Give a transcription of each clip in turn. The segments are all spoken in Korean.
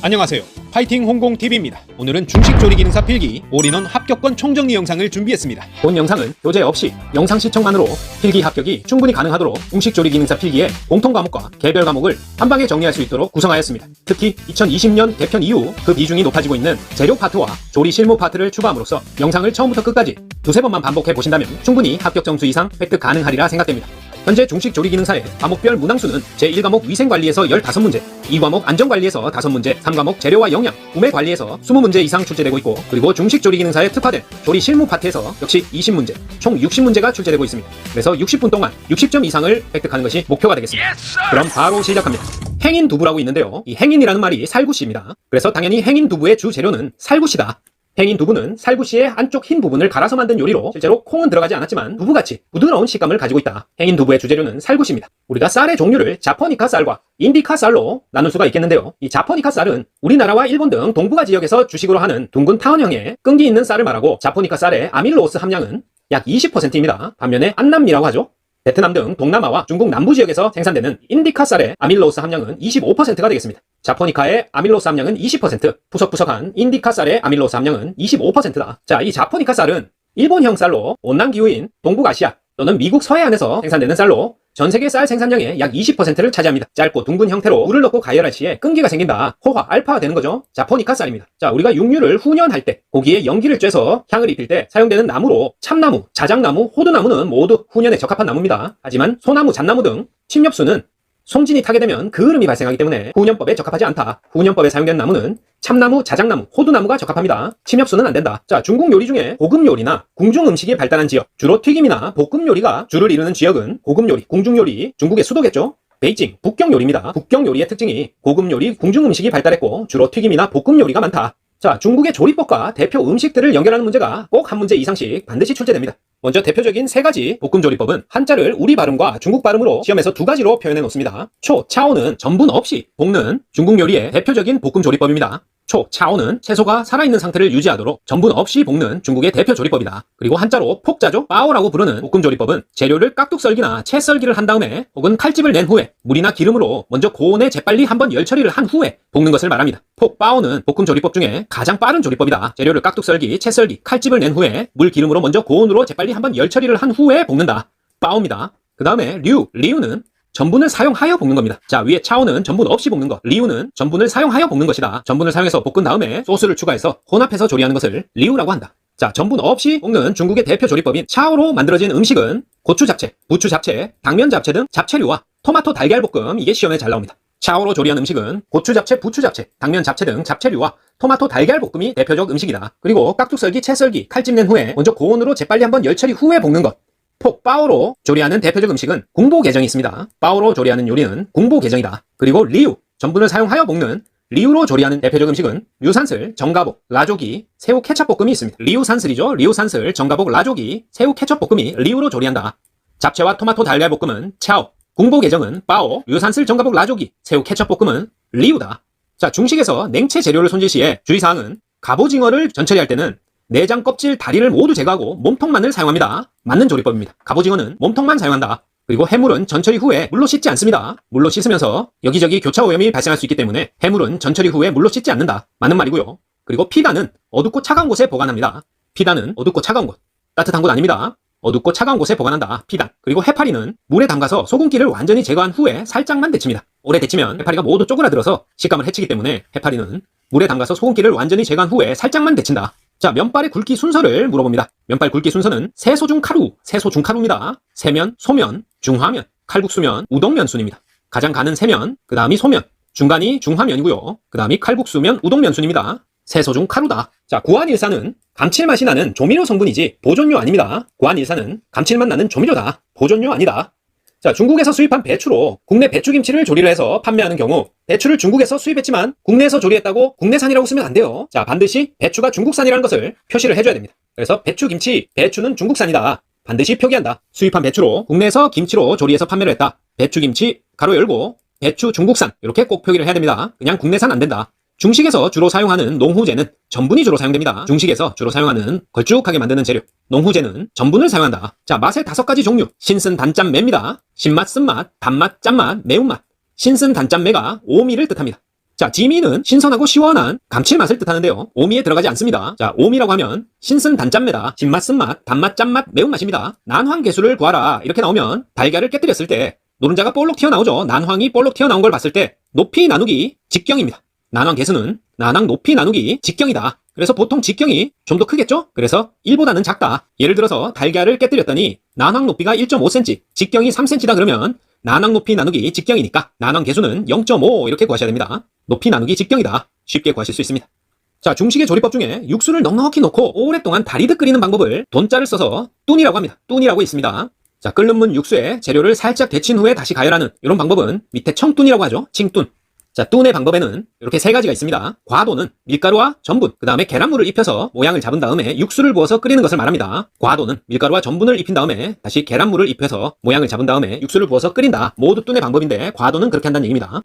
안녕하세요. 파이팅 홍공TV입니다. 오늘은 중식조리기능사 필기 올인원 합격권 총정리 영상을 준비했습니다. 본 영상은 교재 없이 영상 시청만으로 필기 합격이 충분히 가능하도록 중식조리기능사 필기의 공통과목과 개별 과목을 한방에 정리할 수 있도록 구성하였습니다. 특히 2020년 개편 이후 그 비중이 높아지고 있는 재료 파트와 조리 실무 파트를 추가함으로써 영상을 처음부터 끝까지 두세 번만 반복해 보신다면 충분히 합격 점수 이상 획득 가능하리라 생각됩니다. 현재 중식조리기능사의 과목별 문항수는 제1과목 위생관리에서 15문제, 2과목 안전관리에서 5문제, 3과목 재료와 영양, 구매관리에서 20문제 이상 출제되고 있고, 그리고 중식조리기능사에 특화된 조리 실무 파트에서 역시 20문제, 총 60문제가 출제되고 있습니다. 그래서 60분 동안 60점 이상을 획득하는 것이 목표가 되겠습니다. 그럼 바로 시작합니다. 행인 두부라고 있는데요. 이 행인이라는 말이 살구씨입니다. 그래서 당연히 행인 두부의 주 재료는 살구씨다. 행인 두부는 살구씨의 한쪽 흰 부분을 갈아서 만든 요리로 실제로 콩은 들어가지 않았지만 두부같이 부드러운 식감을 가지고 있다. 행인 두부의 주재료는 살구씨입니다. 우리가 쌀의 종류를 자포니카 쌀과 인디카 쌀로 나눌 수가 있겠는데요. 이 자포니카 쌀은 우리나라와 일본 등 동북아 지역에서 주식으로 하는 둥근 타원형의 끈기 있는 쌀을 말하고, 자포니카 쌀의 아밀로스 함량은 약 20%입니다. 반면에 안남미라고 하죠. 베트남 등 동남아와 중국 남부 지역에서 생산되는 인디카 쌀의 아밀로스 함량은 25%가 되겠습니다. 자포니카의 아밀로스 함량은 20%, 푸석푸석한 인디카 쌀의 아밀로스 함량은 25%다. 자, 이 자포니카 쌀은 일본형 쌀로 온난기후인 동북아시아 또는 미국 서해안에서 생산되는 쌀로 전 세계 쌀 생산량의 약 20%를 차지합니다. 짧고 둥근 형태로 물을 넣고 가열할 시에 끈기가 생긴다. 호화, 알파가 되는 거죠. 자포니카 쌀입니다. 자, 우리가 육류를 훈연할 때, 고기에 연기를 쬐서 향을 입힐 때 사용되는 나무로 참나무, 자작나무, 호두나무는 모두 훈연에 적합한 나무입니다. 하지만 소나무, 잣나무 등 침엽수는 송진이 타게 되면 그을음이 발생하기 때문에 훈연법에 적합하지 않다. 훈연법에 사용된 나무는 참나무, 자작나무, 호두나무가 적합합니다. 침엽수는 안 된다. 자, 중국 요리 중에 고급 요리나 궁중 음식이 발달한 지역, 주로 튀김이나 볶음 요리가 주를 이루는 지역은 고급 요리, 궁중 요리, 중국의 수도겠죠. 베이징, 북경 요리입니다. 북경 요리의 특징이 고급 요리, 궁중 음식이 발달했고 주로 튀김이나 볶음 요리가 많다. 자, 중국의 조리법과 대표 음식들을 연결하는 문제가 꼭 한 문제 이상씩 반드시 출제됩니다. 먼저 대표적인 세 가지 볶음조리법은 한자를 우리 발음과 중국 발음으로 시험에서 두 가지로 표현해 놓습니다. 초, 차오는 전분 없이 볶는 중국 요리의 대표적인 볶음조리법입니다. 초, 차오는 채소가 살아있는 상태를 유지하도록 전분 없이 볶는 중국의 대표 조리법이다. 그리고 한자로 폭자죠? 빠오라고 부르는 볶음조리법은 재료를 깍둑썰기나 채썰기를 한 다음에 혹은 칼집을 낸 후에 물이나 기름으로 먼저 고온에 재빨리 한번 열처리를 한 후에 볶는 것을 말합니다. 폭빠오는 볶음조리법 중에 가장 빠른 조리법이다. 재료를 깍둑썰기, 채썰기, 칼집을 낸 후에 물, 기름으로 먼저 고온으로 재빨리 한번 열처리를 한 후에 볶는다. 빠오입니다. 그 다음에 리우는 전분을 사용하여 볶는 겁니다. 자, 위에 차오는 전분 없이 볶는 것, 리우는 전분을 사용하여 볶는 것이다. 전분을 사용해서 볶은 다음에 소스를 추가해서 혼합해서 조리하는 것을 리우라고 한다. 자, 전분 없이 볶는 중국의 대표 조리법인 차오로 만들어진 음식은 고추 잡채, 부추 잡채, 당면 잡채 등 잡채류와 토마토 달걀 볶음, 이게 시험에 잘 나옵니다. 차오로 조리한 음식은 고추 잡채, 부추 잡채, 당면 잡채 등 잡채류와 토마토 달걀 볶음이 대표적 음식이다. 그리고 깍둑썰기, 채썰기, 칼집 낸 후에 먼저 고온으로 재빨리 한번 열처리 후에 볶는 것. 폭빠오로 조리하는 대표적 음식은 궁보게정이 있습니다. 빠오로 조리하는 요리는 궁보게정이다. 그리고 리우, 전분을 사용하여 볶는 리우로 조리하는 대표적 음식은 류산슬, 정가복, 라조기, 새우 케첩볶음이 있습니다. 리우산슬이죠. 리우산슬, 정가복, 라조기, 새우 케첩볶음이 리우로 조리한다. 잡채와 토마토 달걀 볶음은 차오, 궁보게정은 빠오, 류산슬, 정가복, 라조기, 새우 케첩볶음은 리우다. 자, 중식에서 냉채 재료를 손질 시에 주의사항은 갑오징어를 전처리할 때는 내장, 껍질, 다리를 모두 제거하고 몸통만을 사용합니다. 맞는 조리법입니다. 갑오징어는 몸통만 사용한다. 그리고 해물은 전처리 후에 물로 씻지 않습니다. 물로 씻으면서 여기저기 교차 오염이 발생할 수 있기 때문에 해물은 전처리 후에 물로 씻지 않는다. 맞는 말이고요. 그리고 피단은 어둡고 차가운 곳에 보관합니다. 피단은 어둡고 차가운 곳, 따뜻한 곳 아닙니다. 어둡고 차가운 곳에 보관한다. 피단. 그리고 해파리는 물에 담가서 소금기를 완전히 제거한 후에 살짝만 데칩니다. 오래 데치면 해파리가 모두 쪼그라들어서 식감을 해치기 때문에 해파리는 물에 담가서 소금기를 완전히 제거한 후에 살짝만 데친다. 자, 면발의 굵기 순서를 물어봅니다. 면발 굵기 순서는 세소중카루입니다. 세면, 소면, 중화면, 칼국수면, 우동면 순입니다. 가장 가는 세면, 그 다음이 소면, 중간이 중화면이고요. 그 다음이 칼국수면, 우동면 순입니다. 세소중카루다. 자, 구안일사는 감칠맛이 나는 조미료 성분이지 보존료 아닙니다. 구안일사는 감칠맛 나는 조미료다. 보존료 아니다. 자, 중국에서 수입한 배추로 국내 배추김치를 조리를 해서 판매하는 경우 배추를 중국에서 수입했지만 국내에서 조리했다고 국내산이라고 쓰면 안 돼요. 자, 반드시 배추가 중국산이라는 것을 표시를 해줘야 됩니다. 그래서 배추김치, 배추는 중국산이다. 반드시 표기한다. 수입한 배추로 국내에서 김치로 조리해서 판매를 했다. 배추김치, 가로 열고, 배추 중국산, 이렇게 꼭 표기를 해야 됩니다. 그냥 국내산 안 된다. 중식에서 주로 사용하는 농후제는 전분이 주로 사용됩니다. 중식에서 주로 사용하는 걸쭉하게 만드는 재료, 농후제는 전분을 사용한다. 자, 맛의 5가지 종류. 신쓴 단짠 매입니다. 신맛, 쓴맛, 단맛, 짠맛, 매운맛. 신쓴 단짠 매가 오미를 뜻합니다. 자, 지미는 신선하고 시원한 감칠맛을 뜻하는데요. 오미에 들어가지 않습니다. 자, 오미라고 하면 신선 단짠매다. 신맛, 쓴맛, 단맛, 짠맛, 매운맛입니다. 난황개수를 구하라. 이렇게 나오면 달걀을 깨뜨렸을 때 노른자가 볼록 튀어나오죠. 난황이 볼록 튀어나온 걸 봤을 때 높이 나누기 직경입니다. 난황개수는 난황 높이 나누기 직경이다. 그래서 보통 직경이 좀 더 크겠죠? 그래서 1보다는 작다. 예를 들어서 달걀을 깨뜨렸더니 난황 높이가 1.5cm, 직경이 3cm다 그러면 난황 높이 나누기 직경이니까 난황 개수는 0.5 이렇게 구하셔야 됩니다. 높이 나누기 직경이다. 쉽게 구하실 수 있습니다. 자, 중식의 조리법 중에 육수를 넉넉히 넣고 오랫동안 다리듯 끓이는 방법을 돈자를 써서 뚠이라고 합니다. 뚠이라고 있습니다. 자, 끓는 문 육수에 재료를 살짝 데친 후에 다시 가열하는 이런 방법은 밑에 청뚠이라고 하죠. 칭뚠. 자, 뚠의 방법에는 이렇게 세 가지가 있습니다. 과도는 밀가루와 전분, 그 다음에 계란물을 입혀서 모양을 잡은 다음에 육수를 부어서 끓이는 것을 말합니다. 과도는 밀가루와 전분을 입힌 다음에 다시 계란물을 입혀서 모양을 잡은 다음에 육수를 부어서 끓인다. 모두 뚠의 방법인데 과도는 그렇게 한다는 얘기입니다.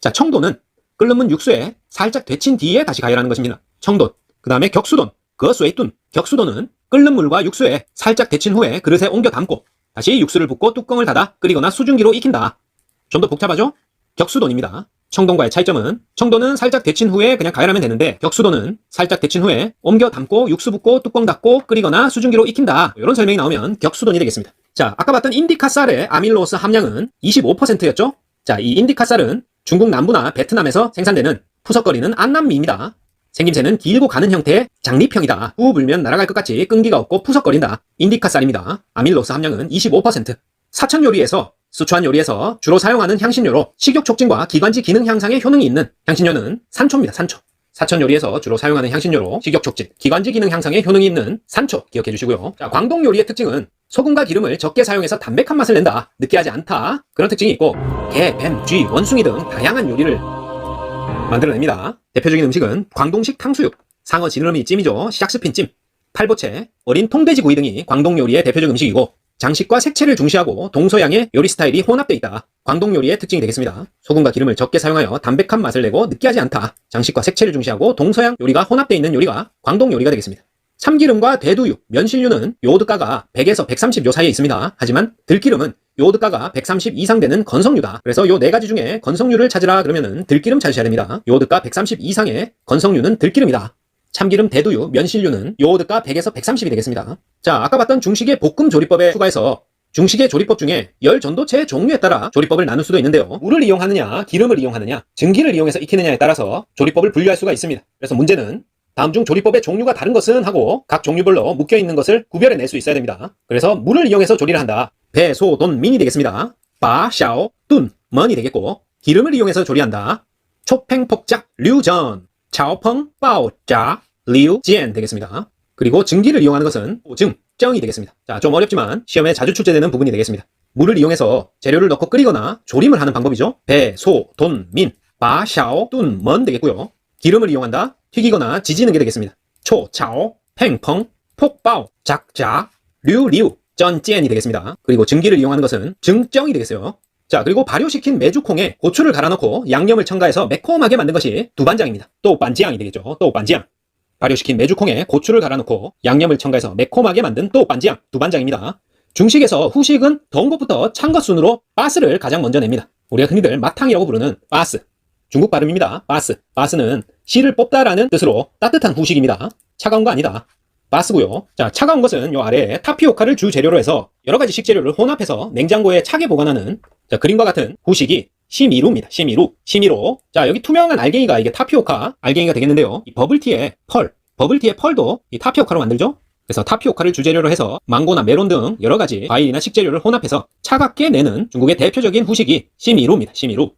자, 청도는 끓는 문 육수에 살짝 데친 뒤에 다시 가열하는 것입니다. 청돈. 그 다음에 격수돈, 거수에뚠. 격수돈은 끓는 물과 육수에 살짝 데친 후에 그릇에 옮겨 담고 다시 육수를 붓고 뚜껑을 닫아 끓이거나 수증기로 익힌다. 좀 더 복잡하죠? 격수돈입니다. 청돈과의 차이점은 청돈은 살짝 데친 후에 그냥 가열하면 되는데 격수돈은 살짝 데친 후에 옮겨 담고 육수 붓고 뚜껑 닫고 끓이거나 수증기로 익힌다. 이런 설명이 나오면 격수돈이 되겠습니다. 자, 아까 봤던 인디카 쌀의 아밀로스 함량은 25%였죠? 자, 이 인디카 쌀은 중국 남부나 베트남에서 생산되는 푸석거리는 안남미입니다. 생김새는 길고 가는 형태의 장립형이다. 후 불면 날아갈 것 같이 끈기가 없고 푸석거린다. 인디카 쌀입니다. 아밀로스 함량은 25%. 사천 요리에서 수초한 요리에서 주로 사용하는 향신료로 식욕 촉진과 기관지 기능 향상에 효능이 있는 향신료는 산초입니다. 산초. 사천 요리에서 주로 사용하는 향신료로 식욕 촉진, 기관지 기능 향상에 효능이 있는 산초 기억해 주시고요. 자, 광동 요리의 특징은 소금과 기름을 적게 사용해서 담백한 맛을 낸다. 느끼하지 않다. 그런 특징이 있고 게, 뱀, 쥐, 원숭이 등 다양한 요리를 만들어냅니다. 대표적인 음식은 광동식 탕수육, 상어 지느러미 찜이죠. 샥스핀찜, 팔보채, 어린 통돼지 구이 등이 광동 요리의 대표적 음식이고 장식과 색채를 중시하고 동서양의 요리 스타일이 혼합되어 있다. 광동 요리의 특징이 되겠습니다. 소금과 기름을 적게 사용하여 담백한 맛을 내고 느끼하지 않다. 장식과 색채를 중시하고 동서양 요리가 혼합되어 있는 요리가 광동 요리가 되겠습니다. 참기름과 대두유, 면실류는 요오드가가 100에서 130 요 사이에 있습니다. 하지만 들기름은 요오드가가 130 이상 되는 건성류다. 그래서 요 네 가지 중에 건성류를 찾으라 그러면은 들기름 찾으셔야 됩니다. 요오드가 130 이상의 건성류는 들기름이다. 참기름, 대두유, 면실류는 요오드가 100에서 130이 되겠습니다. 자, 아까 봤던 중식의 볶음 조리법에 추가해서 중식의 조리법 중에 열 전도체의 종류에 따라 조리법을 나눌 수도 있는데요. 물을 이용하느냐, 기름을 이용하느냐, 증기를 이용해서 익히느냐에 따라서 조리법을 분류할 수가 있습니다. 그래서 문제는 다음 중 조리법의 종류가 다른 것은 하고 각 종류별로 묶여있는 것을 구별해낼 수 있어야 됩니다. 그래서 물을 이용해서 조리를 한다. 배, 소, 돈, 민이 되겠습니다. 바, 샤오, 뚠, 먼이 되겠고 기름을 이용해서 조리한다. 초팽폭작, 류전, 차오펑, 빠오, 짜, 리우, 지엔 되겠습니다. 그리고 증기를 이용하는 것은 증, 정이 되겠습니다. 자, 좀 어렵지만 시험에 자주 출제되는 부분이 되겠습니다. 물을 이용해서 재료를 넣고 끓이거나 조림을 하는 방법이죠. 배, 소, 돈, 민, 바, 샤오, 뚠, 먼 되겠고요. 기름을 이용한다. 튀기거나 지지는 게 되겠습니다. 초, 차오, 팽펑, 폭바오, 작자, 류, 리우, 전, 찌엔이 되겠습니다. 그리고 증기를 이용하는 것은 증정이 되겠어요. 자, 그리고 발효시킨 메주콩에 고추를 갈아 넣고 양념을 첨가해서 매콤하게 만든 것이 두반장입니다. 또 반지향이 되겠죠. 또 반지향. 발효시킨 메주콩에 고추를 갈아 넣고 양념을 첨가해서 매콤하게 만든 또 반지향, 두반장입니다. 중식에서 후식은 더운 것부터 찬 것 순으로 바스를 가장 먼저 냅니다. 우리가 흔히들 마탕이라고 부르는 바스. 중국 발음입니다. 바스. 바스는 씨를 뽑다라는 뜻으로 따뜻한 후식입니다. 차가운 거 아니다. 바스고요. 자, 차가운 것은 요 아래에 타피오카를 주 재료로 해서 여러 가지 식재료를 혼합해서 냉장고에 차게 보관하는 자, 그림과 같은 후식이 시미루입니다. 시미루. 시미로. 자, 여기 투명한 알갱이가 이게 타피오카 알갱이가 되겠는데요. 이 버블티의 펄. 버블티의 펄도 이 타피오카로 만들죠. 그래서 타피오카를 주재료로 해서 망고나 메론 등 여러 가지 과일이나 식재료를 혼합해서 차갑게 내는 중국의 대표적인 후식이 시미루입니다. 시미루.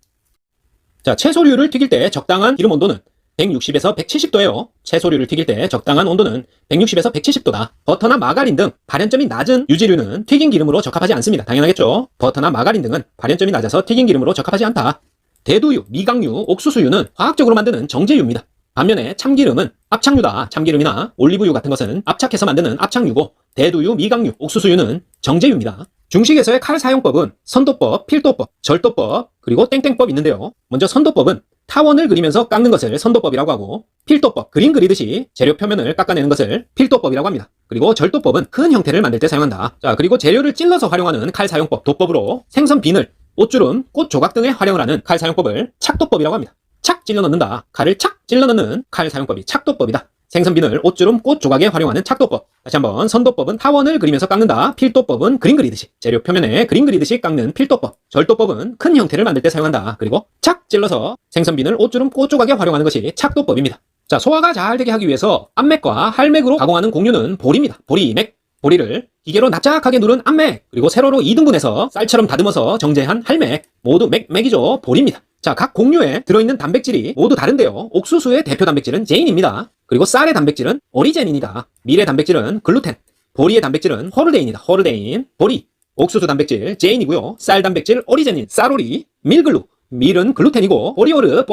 자, 채소류를 튀길 때 적당한 기름 온도는 160에서 170도예요. 채소류를 튀길 때 적당한 온도는 160에서 170도다. 버터나 마가린 등 발연점이 낮은 유지류는 튀긴 기름으로 적합하지 않습니다. 당연하겠죠. 버터나 마가린 등은 발연점이 낮아서 튀긴 기름으로 적합하지 않다. 대두유, 미각류, 옥수수유는 화학적으로 만드는 정제유입니다. 반면에 참기름은 압착유다. 참기름이나 올리브유 같은 것은 압착해서 만드는 압착유고 대두유, 미각류, 옥수수유는 정제유입니다. 중식에서의 칼 사용법은 선도법, 필도법, 절도법, 그리고 땡땡법 있는데요. 먼저 선도법은 타원을 그리면서 깎는 것을 선도법이라고 하고 필도법, 그림 그리듯이 재료 표면을 깎아내는 것을 필도법이라고 합니다. 그리고 절도법은 큰 형태를 만들 때 사용한다. 자, 그리고 재료를 찔러서 활용하는 칼 사용법 도법으로 생선 비늘, 옷주름, 꽃 조각 등에 활용을 하는 칼 사용법을 착도법이라고 합니다. 착 찔러 넣는다. 칼을 착 찔러 넣는 칼 사용법이 착도법이다. 생선빈을 옷주름 꽃 조각에 활용하는 착도법. 다시 한번 선도법은 타원을 그리면서 깎는다. 필도법은 그림 그리듯이 재료 표면에 그림 그리듯이 깎는 필도법. 절도법은 큰 형태를 만들 때 사용한다. 그리고 착 찔러서 생선빈을 옷주름 꽃 조각에 활용하는 것이 착도법입니다. 자, 소화가 잘 되게 하기 위해서 압맥과 할맥으로 가공하는 공유는 보리입니다. 보리맥. 보리를 기계로 납작하게 누른 압맥, 그리고 세로로 2등분해서 쌀처럼 다듬어서 정제한 할맥, 모두 맥이죠. 보리입니다. 자, 각 공유에 들어있는 단백질이 모두 다른데요. 옥수수의 대표 단백질은 제인입니다. 그리고 쌀의 단백질은 오리제닌이다. 밀의 단백질은 글루텐, 보리의 단백질은 호르데인이다. 호르데인, 보리, 옥수수 단백질 제인이고요. 쌀 단백질 오리제닌, 쌀오리, 밀글루, 밀은 글루텐이고 보리오르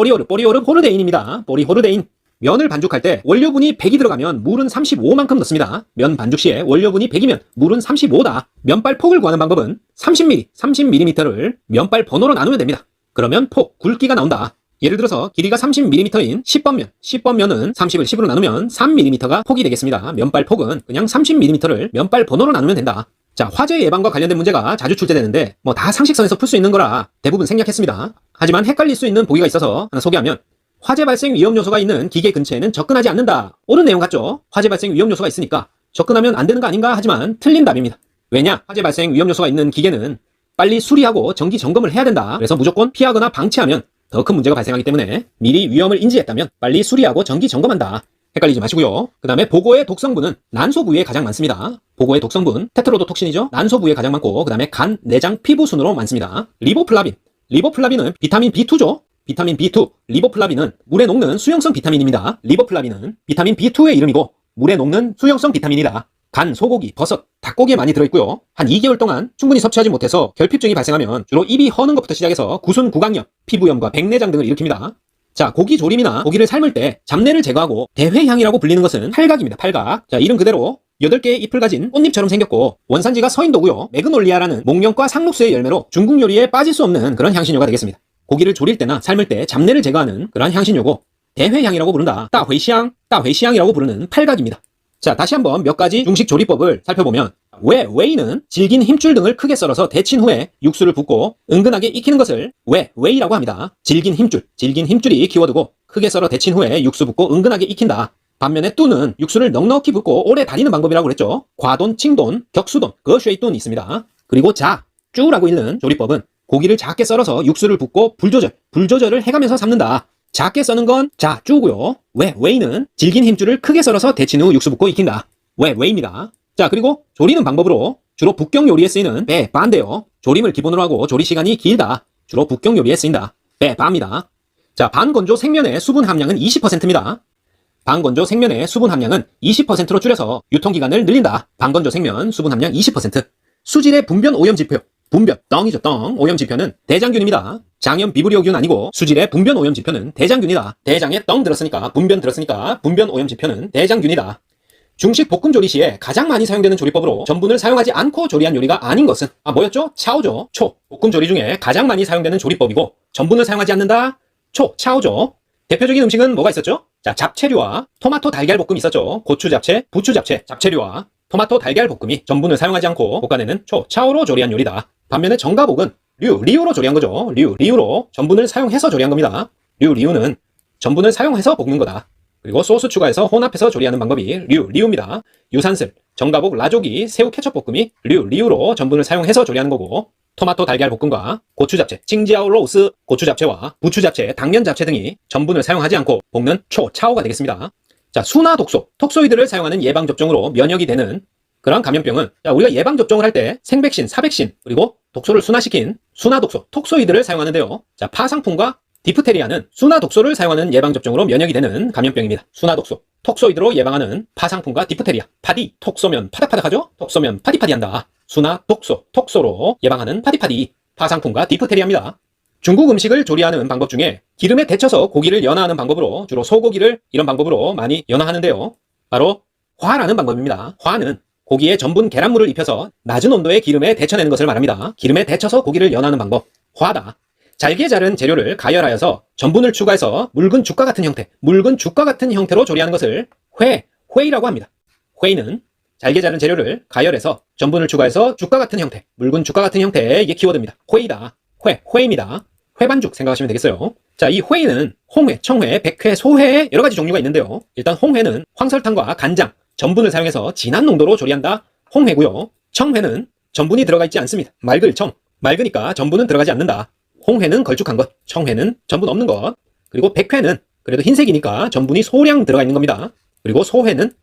호르데인입니다. 보리 호르데인. 면을 반죽할 때 원료분이 100이 들어가면 물은 35만큼 넣습니다. 면 반죽 시에 원료분이 100이면 물은 35다. 면발 폭을 구하는 방법은 30mm를 면발 번호로 나누면 됩니다. 그러면 폭, 굵기가 나온다. 예를 들어서 길이가 30mm인 10번면, 10번면은 30을 10으로 나누면 3mm가 폭이 되겠습니다. 면발 폭은 그냥 30mm를 면발 번호로 나누면 된다. 자, 화재 예방과 관련된 문제가 자주 출제되는데 뭐 다 상식선에서 풀 수 있는 거라 대부분 생략했습니다. 하지만 헷갈릴 수 있는 보기가 있어서 하나 소개하면, 화재 발생 위험 요소가 있는 기계 근처에는 접근하지 않는다. 옳은 내용 같죠? 화재 발생 위험 요소가 있으니까 접근하면 안 되는 거 아닌가 하지만 틀린 답입니다. 왜냐? 화재 발생 위험 요소가 있는 기계는 빨리 수리하고 정기 점검을 해야 된다. 그래서 무조건 피하거나 방치하면 더 큰 문제가 발생하기 때문에 미리 위험을 인지했다면 빨리 수리하고 정기 점검한다. 헷갈리지 마시고요. 그 다음에 보고의 독성분은 난소 부위에 가장 많습니다. 보고의 독성분, 테트로도톡신이죠. 난소 부위에 가장 많고, 그 다음에 간, 내장, 피부 순으로 많습니다. 리보플라빈은 비타민 B2죠. 비타민 B2, 리보플라빈은 물에 녹는 수용성 비타민입니다. 리보플라빈은 비타민 B2의 이름이고 물에 녹는 수용성 비타민이다. 간, 소고기, 버섯, 닭고기에 많이 들어있고요. 한 2개월 동안 충분히 섭취하지 못해서 결핍증이 발생하면 주로 입이 허는 것부터 시작해서 구순 구강염, 피부염과 백내장 등을 일으킵니다. 자, 고기 조림이나 고기를 삶을 때 잡내를 제거하고 대회향이라고 불리는 것은 팔각입니다. 팔각. 자, 이름 그대로 8개의 잎을 가진 꽃잎처럼 생겼고 원산지가 서인도고요. 매그놀리아라는 목련과 상록수의 열매로 중국 요리에 빠질 수 없는 그런 향신료가 되겠습니다. 고기를 조릴 때나 삶을 때 잡내를 제거하는 그러한 향신료고 대회향이라고 부른다. 따회시향이라고 부르는 팔각입니다. 자, 다시 한번 몇 가지 중식 조리법을 살펴보면, 웨이는 질긴 힘줄 등을 크게 썰어서 데친 후에 육수를 붓고 은근하게 익히는 것을 웨이라고 합니다. 질긴 힘줄이 키워드고 크게 썰어 데친 후에 육수 붓고 은근하게 익힌다. 반면에 뚜는 육수를 넉넉히 붓고 오래 다리는 방법이라고 그랬죠. 과돈, 칭돈, 격수돈, 거쉐이돈이 있습니다. 그리고 쭈라고 읽는 조리법은 고기를 작게 썰어서 육수를 붓고 불조절을 해가면서 삶는다. 작게 써는 건 쭈고요. 웨이는 질긴 힘줄을 크게 썰어서 데친 후 육수 붓고 익힌다. 웨이입니다. 자, 그리고 조리는 방법으로 주로 북경 요리에 쓰이는 바인데요. 조림을 기본으로 하고 조리 시간이 길다. 주로 북경 요리에 쓰인다. 바입니다. 자, 반건조 생면의 수분 함량은 20%입니다. 반건조 생면의 수분 함량은 20%로 줄여서 유통기간을 늘린다. 반건조 생면 수분 함량 20%. 수질의 분변 오염지표. 분변, 똥이죠, 똥. 오염지표는 대장균입니다. 장염 비브리오균 아니고 수질의 분변 오염지표는 대장균이다. 대장에 똥 들었으니까 분변 들었으니까 분변 오염지표는 대장균이다. 중식 볶음 조리 시에 가장 많이 사용되는 조리법으로 전분을 사용하지 않고 조리한 요리가 아닌 것은 뭐였죠? 차오죠. 볶음 조리 중에 가장 많이 사용되는 조리법이고 전분을 사용하지 않는다. 차오죠. 대표적인 음식은 뭐가 있었죠? 자, 잡채류와 토마토 달걀 볶음이 있었죠. 고추 잡채, 부추 잡채, 잡채류와 토마토 달걀 볶음이 전분을 사용하지 않고 볶아내는 차오로 조리한 요리다. 반면에 정가복은 리우로 조리한 거죠. 리우로 전분을 사용해서 조리한 겁니다. 리우는 전분을 사용해서 볶는 거다. 그리고 소스 추가해서 혼합해서 조리하는 방법이 리우입니다. 유산슬, 정가복, 라조기, 새우 케첩 볶음이 리우로 전분을 사용해서 조리하는 거고, 토마토 달걀 볶음과 고추 잡채, 칭지아오 로스 고추 잡채와 부추 잡채, 당면 잡채 등이 전분을 사용하지 않고 볶는 차오가 되겠습니다. 자, 수나 독소, 톡소이드를 사용하는 예방 접종으로 면역이 되는 그런 감염병은, 우리가 예방 접종을 할 때 생백신, 사백신, 그리고 독소를 순화시킨 수나 독소, 톡소이드를 사용하는데요. 자, 파상풍과 디프테리아는 수나 독소를 사용하는 예방 접종으로 면역이 되는 감염병입니다. 수나 독소, 톡소이드로 예방하는 파상풍과 디프테리아. 파디, 톡 쏘면 파닥파닥하죠? 톡 쏘면 파디파디한다. 수나 독소, 톡소로 예방하는 파디파디, 파상풍과 디프테리아입니다. 중국 음식을 조리하는 방법 중에 기름에 데쳐서 고기를 연화하는 방법으로 주로 소고기를 이런 방법으로 많이 연화하는데요. 바로 화라는 방법입니다. 화는 고기에 전분 계란물을 입혀서 낮은 온도의 기름에 데쳐내는 것을 말합니다. 기름에 데쳐서 고기를 연하는 방법, 화다. 잘게 자른 재료를 가열하여서 전분을 추가해서 묽은 죽과 같은 형태로 조리하는 것을 회이라고 합니다. 회이는 잘게 자른 재료를 가열해서 전분을 추가해서 죽과 같은 형태, 묽은 죽과 같은 형태, 이게 키워드입니다. 회이다. 회입니다. 회반죽 생각하시면 되겠어요. 자, 이 회는 홍회, 청회, 백회, 소회의 여러 가지 종류가 있는데요. 일단 홍회는 황설탕과 간장, 전분을 사용해서 진한 농도로 조리한다. 홍회고요. 청회는 전분이 들어가 있지 않습니다. 맑을 청. 맑으니까 전분은 들어가지 않는다. 홍회는 걸쭉한 것, 청회는 전분 없는 것. 그리고 백회는 그래도 흰색이니까 전분이 소량 들어가 있는 겁니다. 그리고 소회는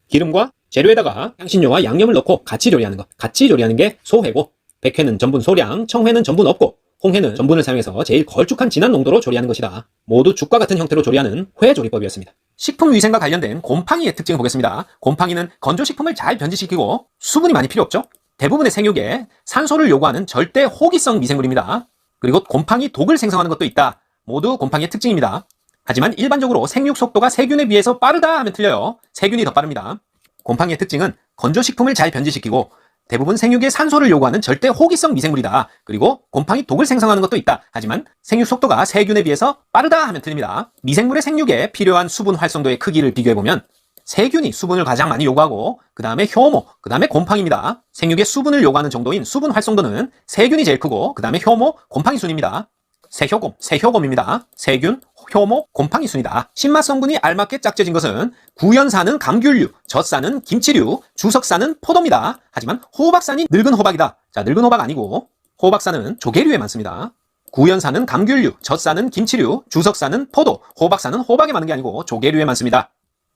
기름과 재료에다가 향신료와 양념을 넣고 같이 조리하는 것. 같이 조리하는 게 소회고, 백회는 전분 소량, 청회는 전분 없고, 홍회는 전분을 사용해서 제일 걸쭉한 진한 농도로 조리하는 것이다. 모두 죽과 같은 형태로 조리하는 회 조리법이었습니다. 식품위생과 관련된 곰팡이의 특징을 보겠습니다. 곰팡이는 건조식품을 잘 변질시키고 수분이 많이 필요 없죠. 대부분의 생육에 산소를 요구하는 절대 호기성 미생물입니다. 그리고 곰팡이 독을 생성하는 것도 있다. 모두 곰팡이의 특징입니다. 하지만 일반적으로 생육 속도가 세균에 비해서 빠르다 하면 틀려요. 세균이 더 빠릅니다. 곰팡이의 특징은 건조식품을 잘 변질시키고 대부분 생육에 산소를 요구하는 절대 호기성 미생물이다. 그리고 곰팡이 독을 생성하는 것도 있다. 하지만 생육 속도가 세균에 비해서 빠르다 하면 틀립니다. 미생물의 생육에 필요한 수분 활성도의 크기를 비교해보면 세균이 수분을 가장 많이 요구하고 그 다음에 효모, 그 다음에 곰팡이입니다. 생육에 수분을 요구하는 정도인 수분 활성도는 세균이 제일 크고 그 다음에 효모, 곰팡이 순입니다. 세효곰입니다. 세균, 효모, 곰팡이 순이다. 신맛 성분이 알맞게 짝져진 것은 구연산은 감귤류, 젖산은 김치류, 주석산은 포도입니다. 하지만 호박산이 늙은 호박이다. 자, 늙은 호박 아니고 호박산은 조개류에 많습니다. 구연산은 감귤류, 젖산은 김치류, 주석산은 포도, 호박산은 호박에 많은 게 아니고 조개류에 많습니다.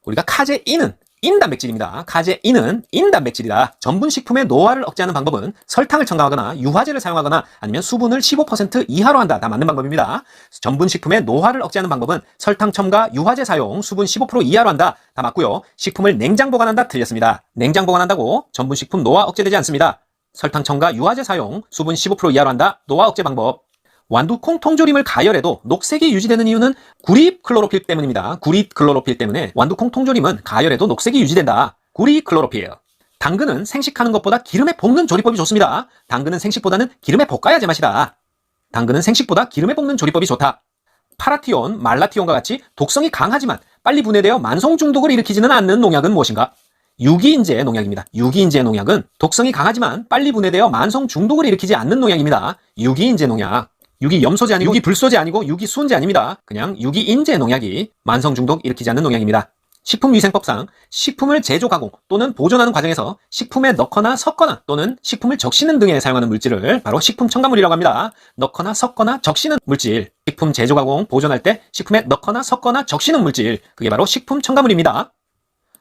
우리가 카제인은 인단백질입니다. 카제인은 인단백질이다. 전분식품의 노화를 억제하는 방법은 설탕을 첨가하거나 유화제를 사용하거나 아니면 수분을 15% 이하로 한다. 다 맞는 방법입니다. 전분식품의 노화를 억제하는 방법은 설탕 첨가, 유화제 사용, 수분 15% 이하로 한다. 다 맞고요. 식품을 냉장 보관한다. 틀렸습니다. 냉장 보관한다고 전분식품 노화 억제되지 않습니다. 설탕 첨가, 유화제 사용, 수분 15% 이하로 한다. 노화 억제 방법. 완두콩 통조림을 가열해도 녹색이 유지되는 이유는 구립클로로필 때문입니다. 구립클로로필 때문에 완두콩 통조림은 가열해도 녹색이 유지된다. 구립클로로필. 당근은 생식하는 것보다 기름에 볶는 조리법이 좋습니다. 당근은 생식보다는 기름에 볶아야 제맛이다. 당근은 생식보다 기름에 볶는 조리법이 좋다. 파라티온, 말라티온과 같이 독성이 강하지만 빨리 분해되어 만성 중독을 일으키지는 않는 농약은 무엇인가? 유기인제 농약입니다. 유기인제 농약은 독성이 강하지만 빨리 분해되어 만성 중독을 일으키지 않는 농약입니다. 유기인제 농약. 유기염소제 아니고 유기불소제 아니고 유기수은제 아닙니다. 그냥 유기인제 농약이 만성 중독 일으키지 않는 농약입니다. 식품위생법상 식품을 제조 가공 또는 보존하는 과정에서 식품에 넣거나 섞거나 또는 식품을 적시는 등에 사용하는 물질을 바로 식품 첨가물이라고 합니다. 넣거나 섞거나 적시는 물질, 식품 제조 가공 보존할 때 식품에 넣거나 섞거나 적시는 물질, 그게 바로 식품 첨가물입니다.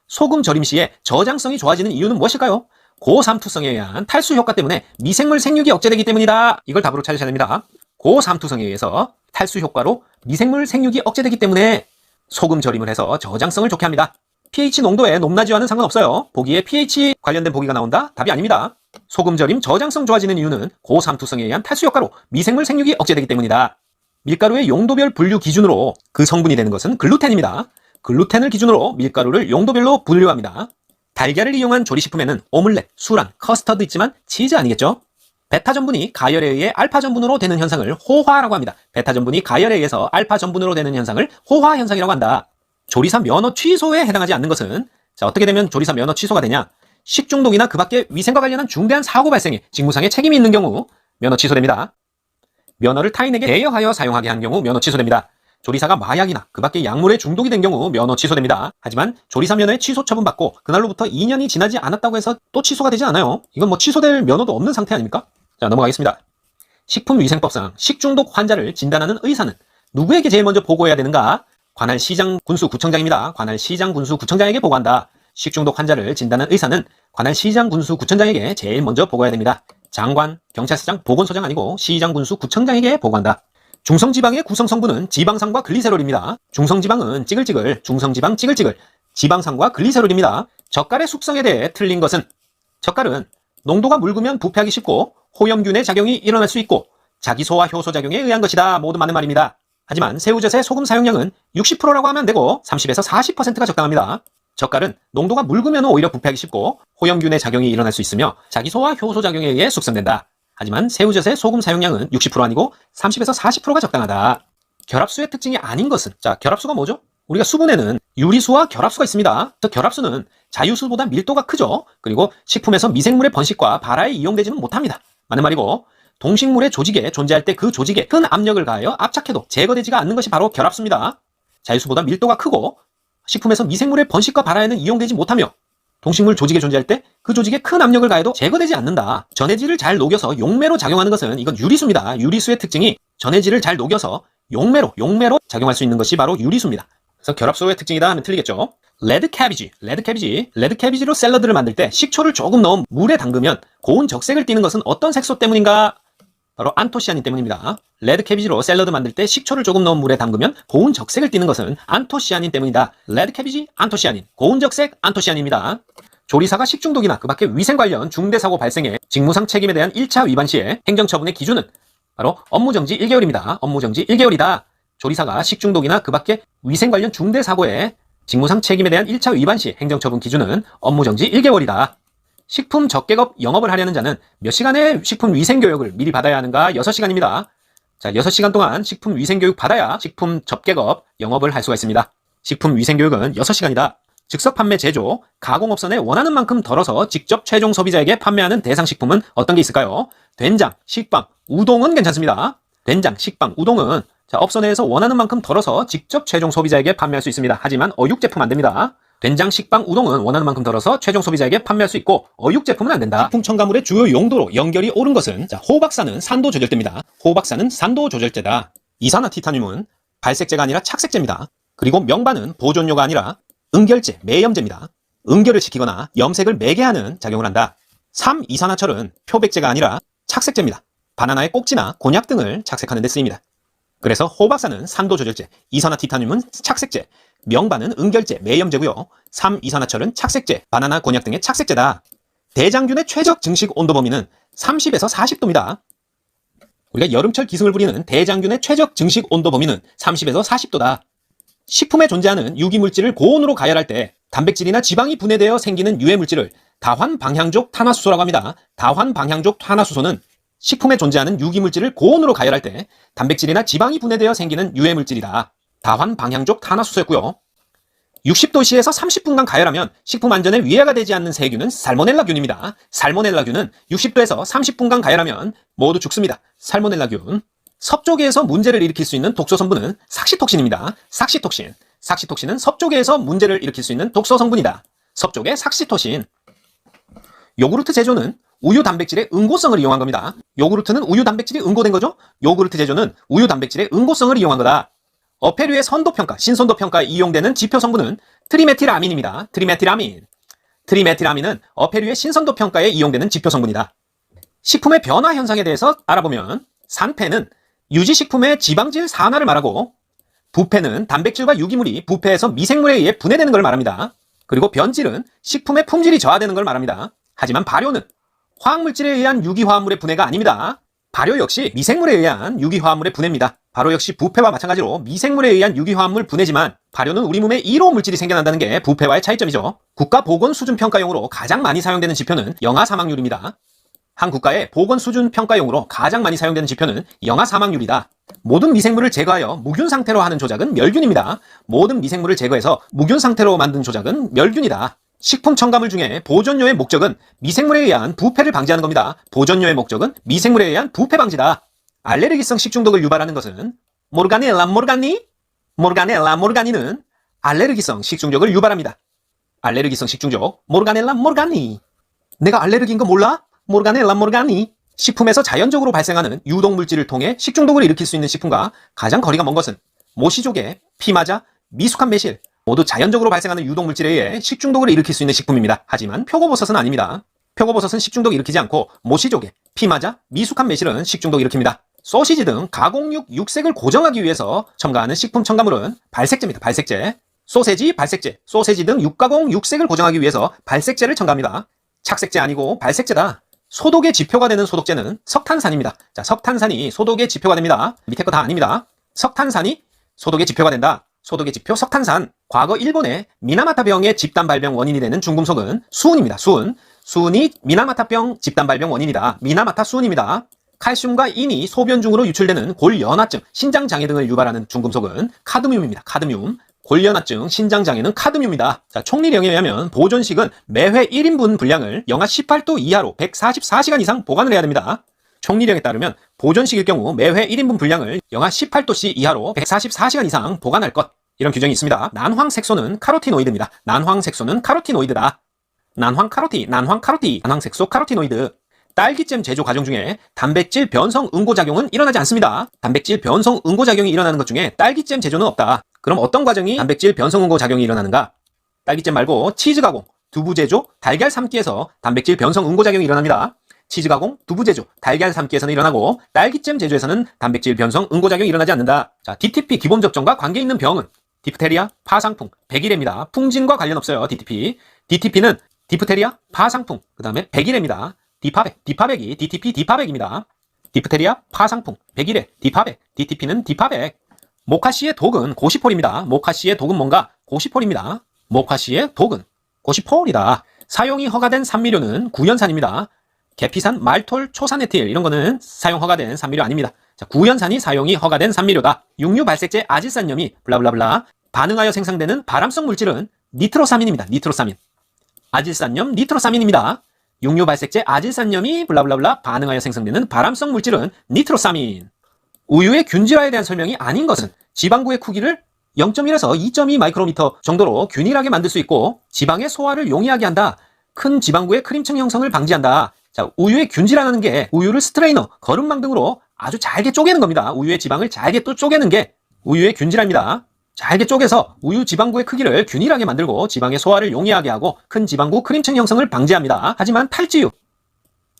소금 절임 시에 저장성이 좋아지는 이유는 무엇일까요? 고삼투성에 의한 탈수 효과 때문에 미생물 생육이 억제되기 때문이다. 이걸 답으로 찾으셔야 됩니다. 고삼투성에 의해서 탈수 효과로 미생물 생육이 억제되기 때문에 소금 절임을 해서 저장성을 좋게 합니다. pH 농도의 높낮이와는 상관없어요. 보기에 pH 관련된 보기가 나온다? 답이 아닙니다. 소금 절임 저장성 좋아지는 이유는 고삼투성에 의한 탈수 효과로 미생물 생육이 억제되기 때문이다. 밀가루의 용도별 분류 기준으로 그 성분이 되는 것은 글루텐입니다. 글루텐을 기준으로 밀가루를 용도별로 분류합니다. 달걀을 이용한 조리식품에는 오믈렛, 수란, 커스터드 있지만 치즈 아니겠죠? 베타 전분이 가열에 의해 알파 전분으로 되는 현상을 호화라고 합니다. 베타 전분이 가열에 의해서 알파 전분으로 되는 현상을 호화 현상이라고 한다. 조리사 면허 취소에 해당하지 않는 것은 자, 어떻게 되면 조리사 면허 취소가 되냐? 식중독이나 그 밖에 위생과 관련한 중대한 사고 발생에 직무상의 책임이 있는 경우 면허 취소됩니다. 면허를 타인에게 대여하여 사용하게 한 경우 면허 취소됩니다. 조리사가 마약이나 그 밖에 약물에 중독이 된 경우 면허 취소됩니다. 하지만 조리사 면허의 취소 처분받고 그날로부터 2년이 지나지 않았다고 해서 또 취소가 되지 않아요. 이건 뭐 취소될 면허도 없는 상태 아닙니까? 자, 넘어가겠습니다. 식품위생법상 식중독 환자를 진단하는 의사는 누구에게 제일 먼저 보고해야 되는가? 관할 시장 군수 구청장입니다. 관할 시장 군수 구청장에게 보고한다. 식중독 환자를 진단하는 의사는 관할 시장 군수 구청장에게 제일 먼저 보고해야 됩니다. 장관, 경찰서장, 보건소장 아니고 시장 군수 구청장에게 보고한다. 중성지방의 구성 성분은 지방산과 글리세롤입니다. 중성지방은 찌글찌글, 중성지방 찌글찌글, 지방산과 글리세롤입니다. 젓갈의 숙성에 대해 틀린 것은 젓갈은 농도가 묽으면 부패하기 쉽고 호염균의 작용이 일어날 수 있고 자기소화 효소 작용에 의한 것이다. 모두 맞는 말입니다. 하지만 새우젓의 소금 사용량은 60%라고 하면 되고 30에서 40%가 적당합니다. 젓갈은 농도가 묽으면 오히려 부패하기 쉽고 호염균의 작용이 일어날 수 있으며 자기소화 효소 작용에 의해 숙성된다. 하지만 새우젓의 소금 사용량은 60% 아니고 30에서 40%가 적당하다. 결합수의 특징이 아닌 것은 자, 결합수가 뭐죠? 우리가 수분에는 유리수와 결합수가 있습니다. 결합수는 자유수보다 밀도가 크죠. 그리고 식품에서 미생물의 번식과 발화에 이용되지는 못합니다. 맞는 말이고 동식물의 조직에 존재할 때 그 조직에 큰 압력을 가하여 압착해도 제거되지가 않는 것이 바로 결합수입니다. 자율수보다 밀도가 크고 식품에서 미생물의 번식과 발화에는 이용되지 못하며 동식물 조직에 존재할 때 그 조직에 큰 압력을 가해도 제거되지 않는다. 전해질을 잘 녹여서 용매로 작용하는 것은 이건 유리수입니다. 유리수의 특징이 전해질을 잘 녹여서 용매로 작용할 수 있는 것이 바로 유리수입니다. 그래서 결합수의 특징이다 하면 틀리겠죠. 레드 캐비지로 샐러드를 만들 때 식초를 조금 넣어 물에 담그면 고운 적색을 띠는 것은 어떤 색소 때문인가? 바로 안토시아닌 때문입니다. 레드 캐비지로 샐러드 만들 때 식초를 조금 넣은 물에 담그면 고운 적색을 띠는 것은 안토시아닌 때문이다. 레드 캐비지, 안토시아닌, 고운 적색, 안토시아닌입니다. 조리사가 식중독이나 그 밖의 위생 관련 중대사고 발생에 직무상 책임에 대한 1차 위반 시에 행정처분의 기준은 바로 업무정지 1개월입니다. 업무정지 1개월이다. 조리사가 식중독이나 그 밖의 위생 관련 중대사고에 직무상 책임에 대한 1차 위반 시 행정처분 기준은 업무정지 1개월이다. 식품 적객업 영업을 하려는 자는 몇 시간의 식품 위생교육을 미리 받아야 하는가? 6시간입니다. 자, 6시간 동안 식품 위생교육 받아야 식품 접객업 영업을 할 수가 있습니다. 식품 위생교육은 6시간이다. 즉석 판매 제조, 가공업선에 원하는 만큼 덜어서 직접 최종 소비자에게 판매하는 대상 식품은 어떤 게 있을까요? 된장, 식빵, 우동은 괜찮습니다. 된장, 식빵, 우동은 자, 업소 내에서 원하는 만큼 덜어서 직접 최종 소비자에게 판매할 수 있습니다. 하지만 어육 제품 안 됩니다. 된장, 식빵, 우동은 원하는 만큼 덜어서 최종 소비자에게 판매할 수 있고 어육 제품은 안 된다. 식품 첨가물의 주요 용도로 연결이 옳은 것은 자, 호박산은 산도 조절제입니다. 호박산은 산도 조절제다. 이산화티타늄은 발색제가 아니라 착색제입니다. 그리고 명반은 보존료가 아니라 응결제, 매염제입니다. 응결을 시키거나 염색을 매게 하는 작용을 한다. 3-이산화철은 표백제가 아니라 착색제입니다. 바나나의 꼭지나 곤약 등을 착색하는 데 쓰입니다. 그래서 호박산은 산도 조절제, 이산화티타늄은 착색제, 명반은 응결제, 매염제고요. 3-이산화철은 착색제, 바나나, 곤약 등의 착색제다. 대장균의 최적 증식 온도 범위는 30에서 40도입니다. 우리가 여름철 기승을 부리는 대장균의 최적 증식 온도 범위는 30에서 40도다. 식품에 존재하는 유기물질을 고온으로 가열할 때 단백질이나 지방이 분해되어 생기는 유해물질을 다환방향족 탄화수소라고 합니다. 다환방향족 탄화수소는 식품에 존재하는 유기물질을 고온으로 가열할 때 단백질이나 지방이 분해되어 생기는 유해물질이다. 다환방향족 탄화수소였고요. 60도씨에서 30분간 가열하면 식품 안전에 위해가 되지 않는 세균은 살모넬라균입니다. 살모넬라균은 60도에서 30분간 가열하면 모두 죽습니다. 살모넬라균. 섭조계에서 문제를 일으킬 수 있는 독소 성분은 삭시톡신입니다. 삭시톡신은 섭조계에서 문제를 일으킬 수 있는 독소 성분이다. 섭조계 삭시토신. 요구르트 제조는 우유 단백질의 응고성을 이용한 겁니다. 요구르트는 우유 단백질이 응고된 거죠? 요구르트 제조는 우유 단백질의 응고성을 이용한 거다. 어패류의 선도평가, 신선도평가에 이용되는 지표 성분은 트리메틸아민입니다. 트리메틸아민은 어패류의 신선도평가에 이용되는 지표 성분이다. 식품의 변화 현상에 대해서 알아보면 산패는 유지식품의 지방질 산화를 말하고 부패는 단백질과 유기물이 부패해서 미생물에 의해 분해되는 걸 말합니다. 그리고 변질은 식품의 품질이 저하되는 걸 말합니다. 하지만 발효는 화학물질에 의한 유기화합물의 분해가 아닙니다. 발효 역시 미생물에 의한 유기화합물의 분해입니다. 발효 역시 부패와 마찬가지로 미생물에 의한 유기화합물 분해지만 발효는 우리 몸에 이로 물질이 생겨난다는 게 부패와의 차이점이죠. 국가보건수준평가용으로 가장 많이 사용되는 지표는 영아 사망률입니다. 한 국가의 보건수준평가용으로 가장 많이 사용되는 지표는 영아 사망률이다. 모든 미생물을 제거하여 무균 상태로 하는 조작은 멸균입니다. 모든 미생물을 제거해서 무균 상태로 만든 조작은 멸균이다. 식품 첨가물 중에 보존료의 목적은 미생물에 의한 부패를 방지하는 겁니다. 보존료의 목적은 미생물에 의한 부패 방지다. 알레르기성 식중독을 유발하는 것은 모르가넬라 모르가니는 알레르기성 식중독을 유발합니다. 알레르기성 식중독 모르가넬라 모르가니. 내가 알레르기인 거 몰라? 모르가넬라 모르가니. 식품에서 자연적으로 발생하는 유독물질을 통해 식중독을 일으킬 수 있는 식품과 가장 거리가 먼 것은 모시조개, 피마자, 미숙한 매실 모두 자연적으로 발생하는 유독물질에 의해 식중독을 일으킬 수 있는 식품입니다. 하지만 표고버섯은 아닙니다. 표고버섯은 식중독 일으키지 않고 모시조개, 피마자, 미숙한 매실은 식중독 일으킵니다. 소시지 등 가공육 육색을 고정하기 위해서 첨가하는 식품 첨가물은 발색제입니다. 발색제. 소세지, 발색제. 소세지 등 육가공 육색을 고정하기 위해서 발색제를 첨가합니다. 착색제 아니고 발색제다. 소독의 지표가 되는 소독제는 석탄산입니다. 자, 석탄산이 소독의 지표가 됩니다. 밑에 거 다 아닙니다. 석탄산이 소독의 지표가 된다. 소독의 지표 석탄산. 과거 일본의 미나마타병의 집단 발병 원인이 되는 중금속은 수은입니다. 수은이 미나마타병 집단 발병 원인이다. 미나마타 수은입니다. 칼슘과 인이 소변 중으로 유출되는 골연화증, 신장장애 등을 유발하는 중금속은 카드뮴입니다. 카드뮴. 골연화증, 신장장애는 카드뮴이다. 자, 총리령에 의하면 보존식은 매회 1인분 분량을 영하 18도 이하로 144시간 이상 보관을 해야 됩니다. 총리령에 따르면 보존식일 경우 매회 1인분 분량을 영하 18도씨 이하로 144시간 이상 보관할 것. 이런 규정이 있습니다. 난황색소는 카로티노이드입니다. 난황색소는 카로티노이드다. 난황색소 카로티노이드. 딸기잼 제조 과정 중에 단백질 변성 응고작용은 일어나지 않습니다. 단백질 변성 응고작용이 일어나는 것 중에 딸기잼 제조는 없다. 그럼 어떤 과정이 단백질 변성 응고작용이 일어나는가? 딸기잼 말고 치즈 가공, 두부 제조, 달걀 삶기에서 단백질 변성 응고작용이 일어납니다. 치즈 가공, 두부 제조, 달걀 삶기에서는 일어나고 딸기잼 제조에서는 단백질 변성 응고작용이 일어나지 않는다. 자, DTP 기본 접종과 관계 있는 병은 디프테리아, 파상풍, 백일해입니다. 풍진과 관련 없어요. DTP. DTP는 디프테리아, 파상풍, 그 다음에 백일해입니다. 디파백이 DTP 디파백입니다. 디프테리아, 파상풍, 백일해, 디파백, DTP는 디파백. 모카씨의 독은 고시폴입니다. 모카씨의 독은 뭔가? 고시폴입니다. 모카씨의 독은 고시폴이다. 사용이 허가된 산미료는 구연산입니다. 계피산, 말톨, 초산에틸 이런 거는 사용 허가된 산미료 아닙니다. 자, 구연산이 사용이 허가된 산미료다. 육류 발색제 아질산염이 블라블라블라 반응하여 생성되는 발암성 물질은 니트로사민입니다. 니트로사민. 아질산염 니트로사민입니다. 육류 발색제 아질산염이 블라블라블라 반응하여 생성되는 발암성 물질은 니트로사민. 우유의 균질화에 대한 설명이 아닌 것은 지방구의 크기를 0.1에서 2.2 마이크로미터 정도로 균일하게 만들 수 있고 지방의 소화를 용이하게 한다. 큰 지방구의 크림층 형성을 방지한다. 자, 우유의 균질화라는 게 우유를 스트레이너, 거름망 등으로 아주 잘게 쪼개는 겁니다. 우유의 지방을 잘게 또 쪼개는 게 우유의 균질화입니다. 잘게 쪼개서 우유 지방구의 크기를 균일하게 만들고 지방의 소화를 용이하게 하고 큰 지방구 크림층 형성을 방지합니다. 하지만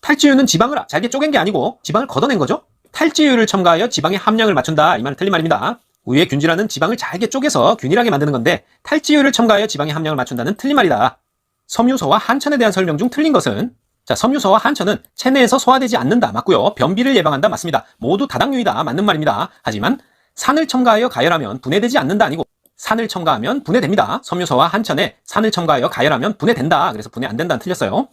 탈지유는 지방을 잘게 쪼갠 게 아니고 지방을 걷어낸 거죠. 탈지유를 첨가하여 지방의 함량을 맞춘다. 이 말은 틀린 말입니다. 우유의 균질화는 지방을 잘게 쪼개서 균일하게 만드는 건데 탈지유를 첨가하여 지방의 함량을 맞춘다는 틀린 말이다. 섬유소와 한천에 대한 설명 중 틀린 것은 자, 섬유소와 한천은 체내에서 소화되지 않는다. 맞고요. 변비를 예방한다. 맞습니다. 모두 다당류이다. 맞는 말입니다. 하지만 산을 첨가하여 가열하면 분해되지 않는다. 아니고 산을 첨가하면 분해됩니다. 섬유소와 한천에 산을 첨가하여 가열하면 분해된다. 그래서 분해 안 된다는 틀렸어요.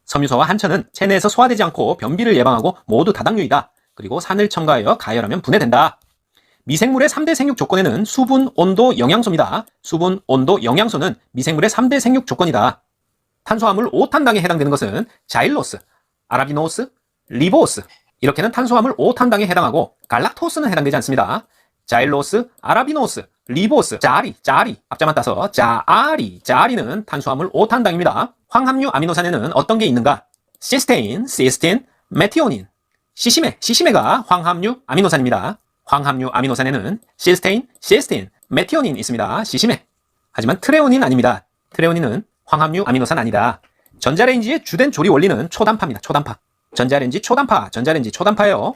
섬유소와 한천은 체내에서 소화되지 않고 변비를 예방하고 모두 다당류이다. 그리고 산을 첨가하여 가열하면 분해된다. 미생물의 3대 생육 조건에는 수분, 온도, 영양소입니다. 수분, 온도, 영양소는 미생물의 3대 생육 조건이다. 탄수화물 5탄당에 해당되는 것은 자일로스, 아라비노스, 리보스 이렇게는 탄수화물 5탄당에 해당하고 갈락토스는 해당되지 않습니다. 자일로스, 아라비노스, 리보스, 짜리 앞자만 따서 짜리는 탄수화물 5탄당입니다. 황합류 아미노산에는 어떤 게 있는가? 시스테인, 메티오닌, 시시메가 황합류 아미노산입니다. 황합류 아미노산에는 시스테인, 메티오닌 있습니다. 시시메. 하지만 트레오닌 아닙니다. 트레오닌은 황합류 아미노산 아니다. 전자레인지의 주된 조리 원리는 초단파입니다. 초단파. 전자레인지 초단파예요.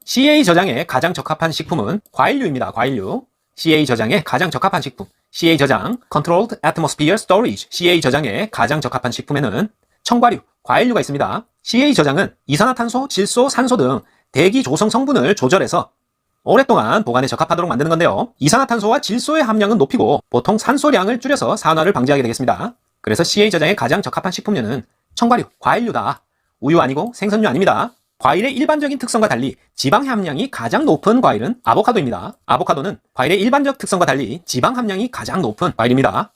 CA 저장에 가장 적합한 식품은 과일류입니다. 과일류. CA 저장에 가장 적합한 식품. CA 저장, Controlled Atmosphere Storage. CA 저장에 가장 적합한 식품에는 청과류, 과일류가 있습니다. CA 저장은 이산화탄소, 질소, 산소 등 대기 조성 성분을 조절해서 오랫동안 보관에 적합하도록 만드는 건데요. 이산화탄소와 질소의 함량은 높이고 보통 산소량을 줄여서 산화를 방지하게 되겠습니다. 그래서 CA 저장에 가장 적합한 식품류는 청과류, 과일류다. 우유 아니고 생선류 아닙니다. 과일의 일반적인 특성과 달리 지방 함량이 가장 높은 과일은 아보카도입니다. 아보카도는 과일의 일반적 특성과 달리 지방 함량이 가장 높은 과일입니다.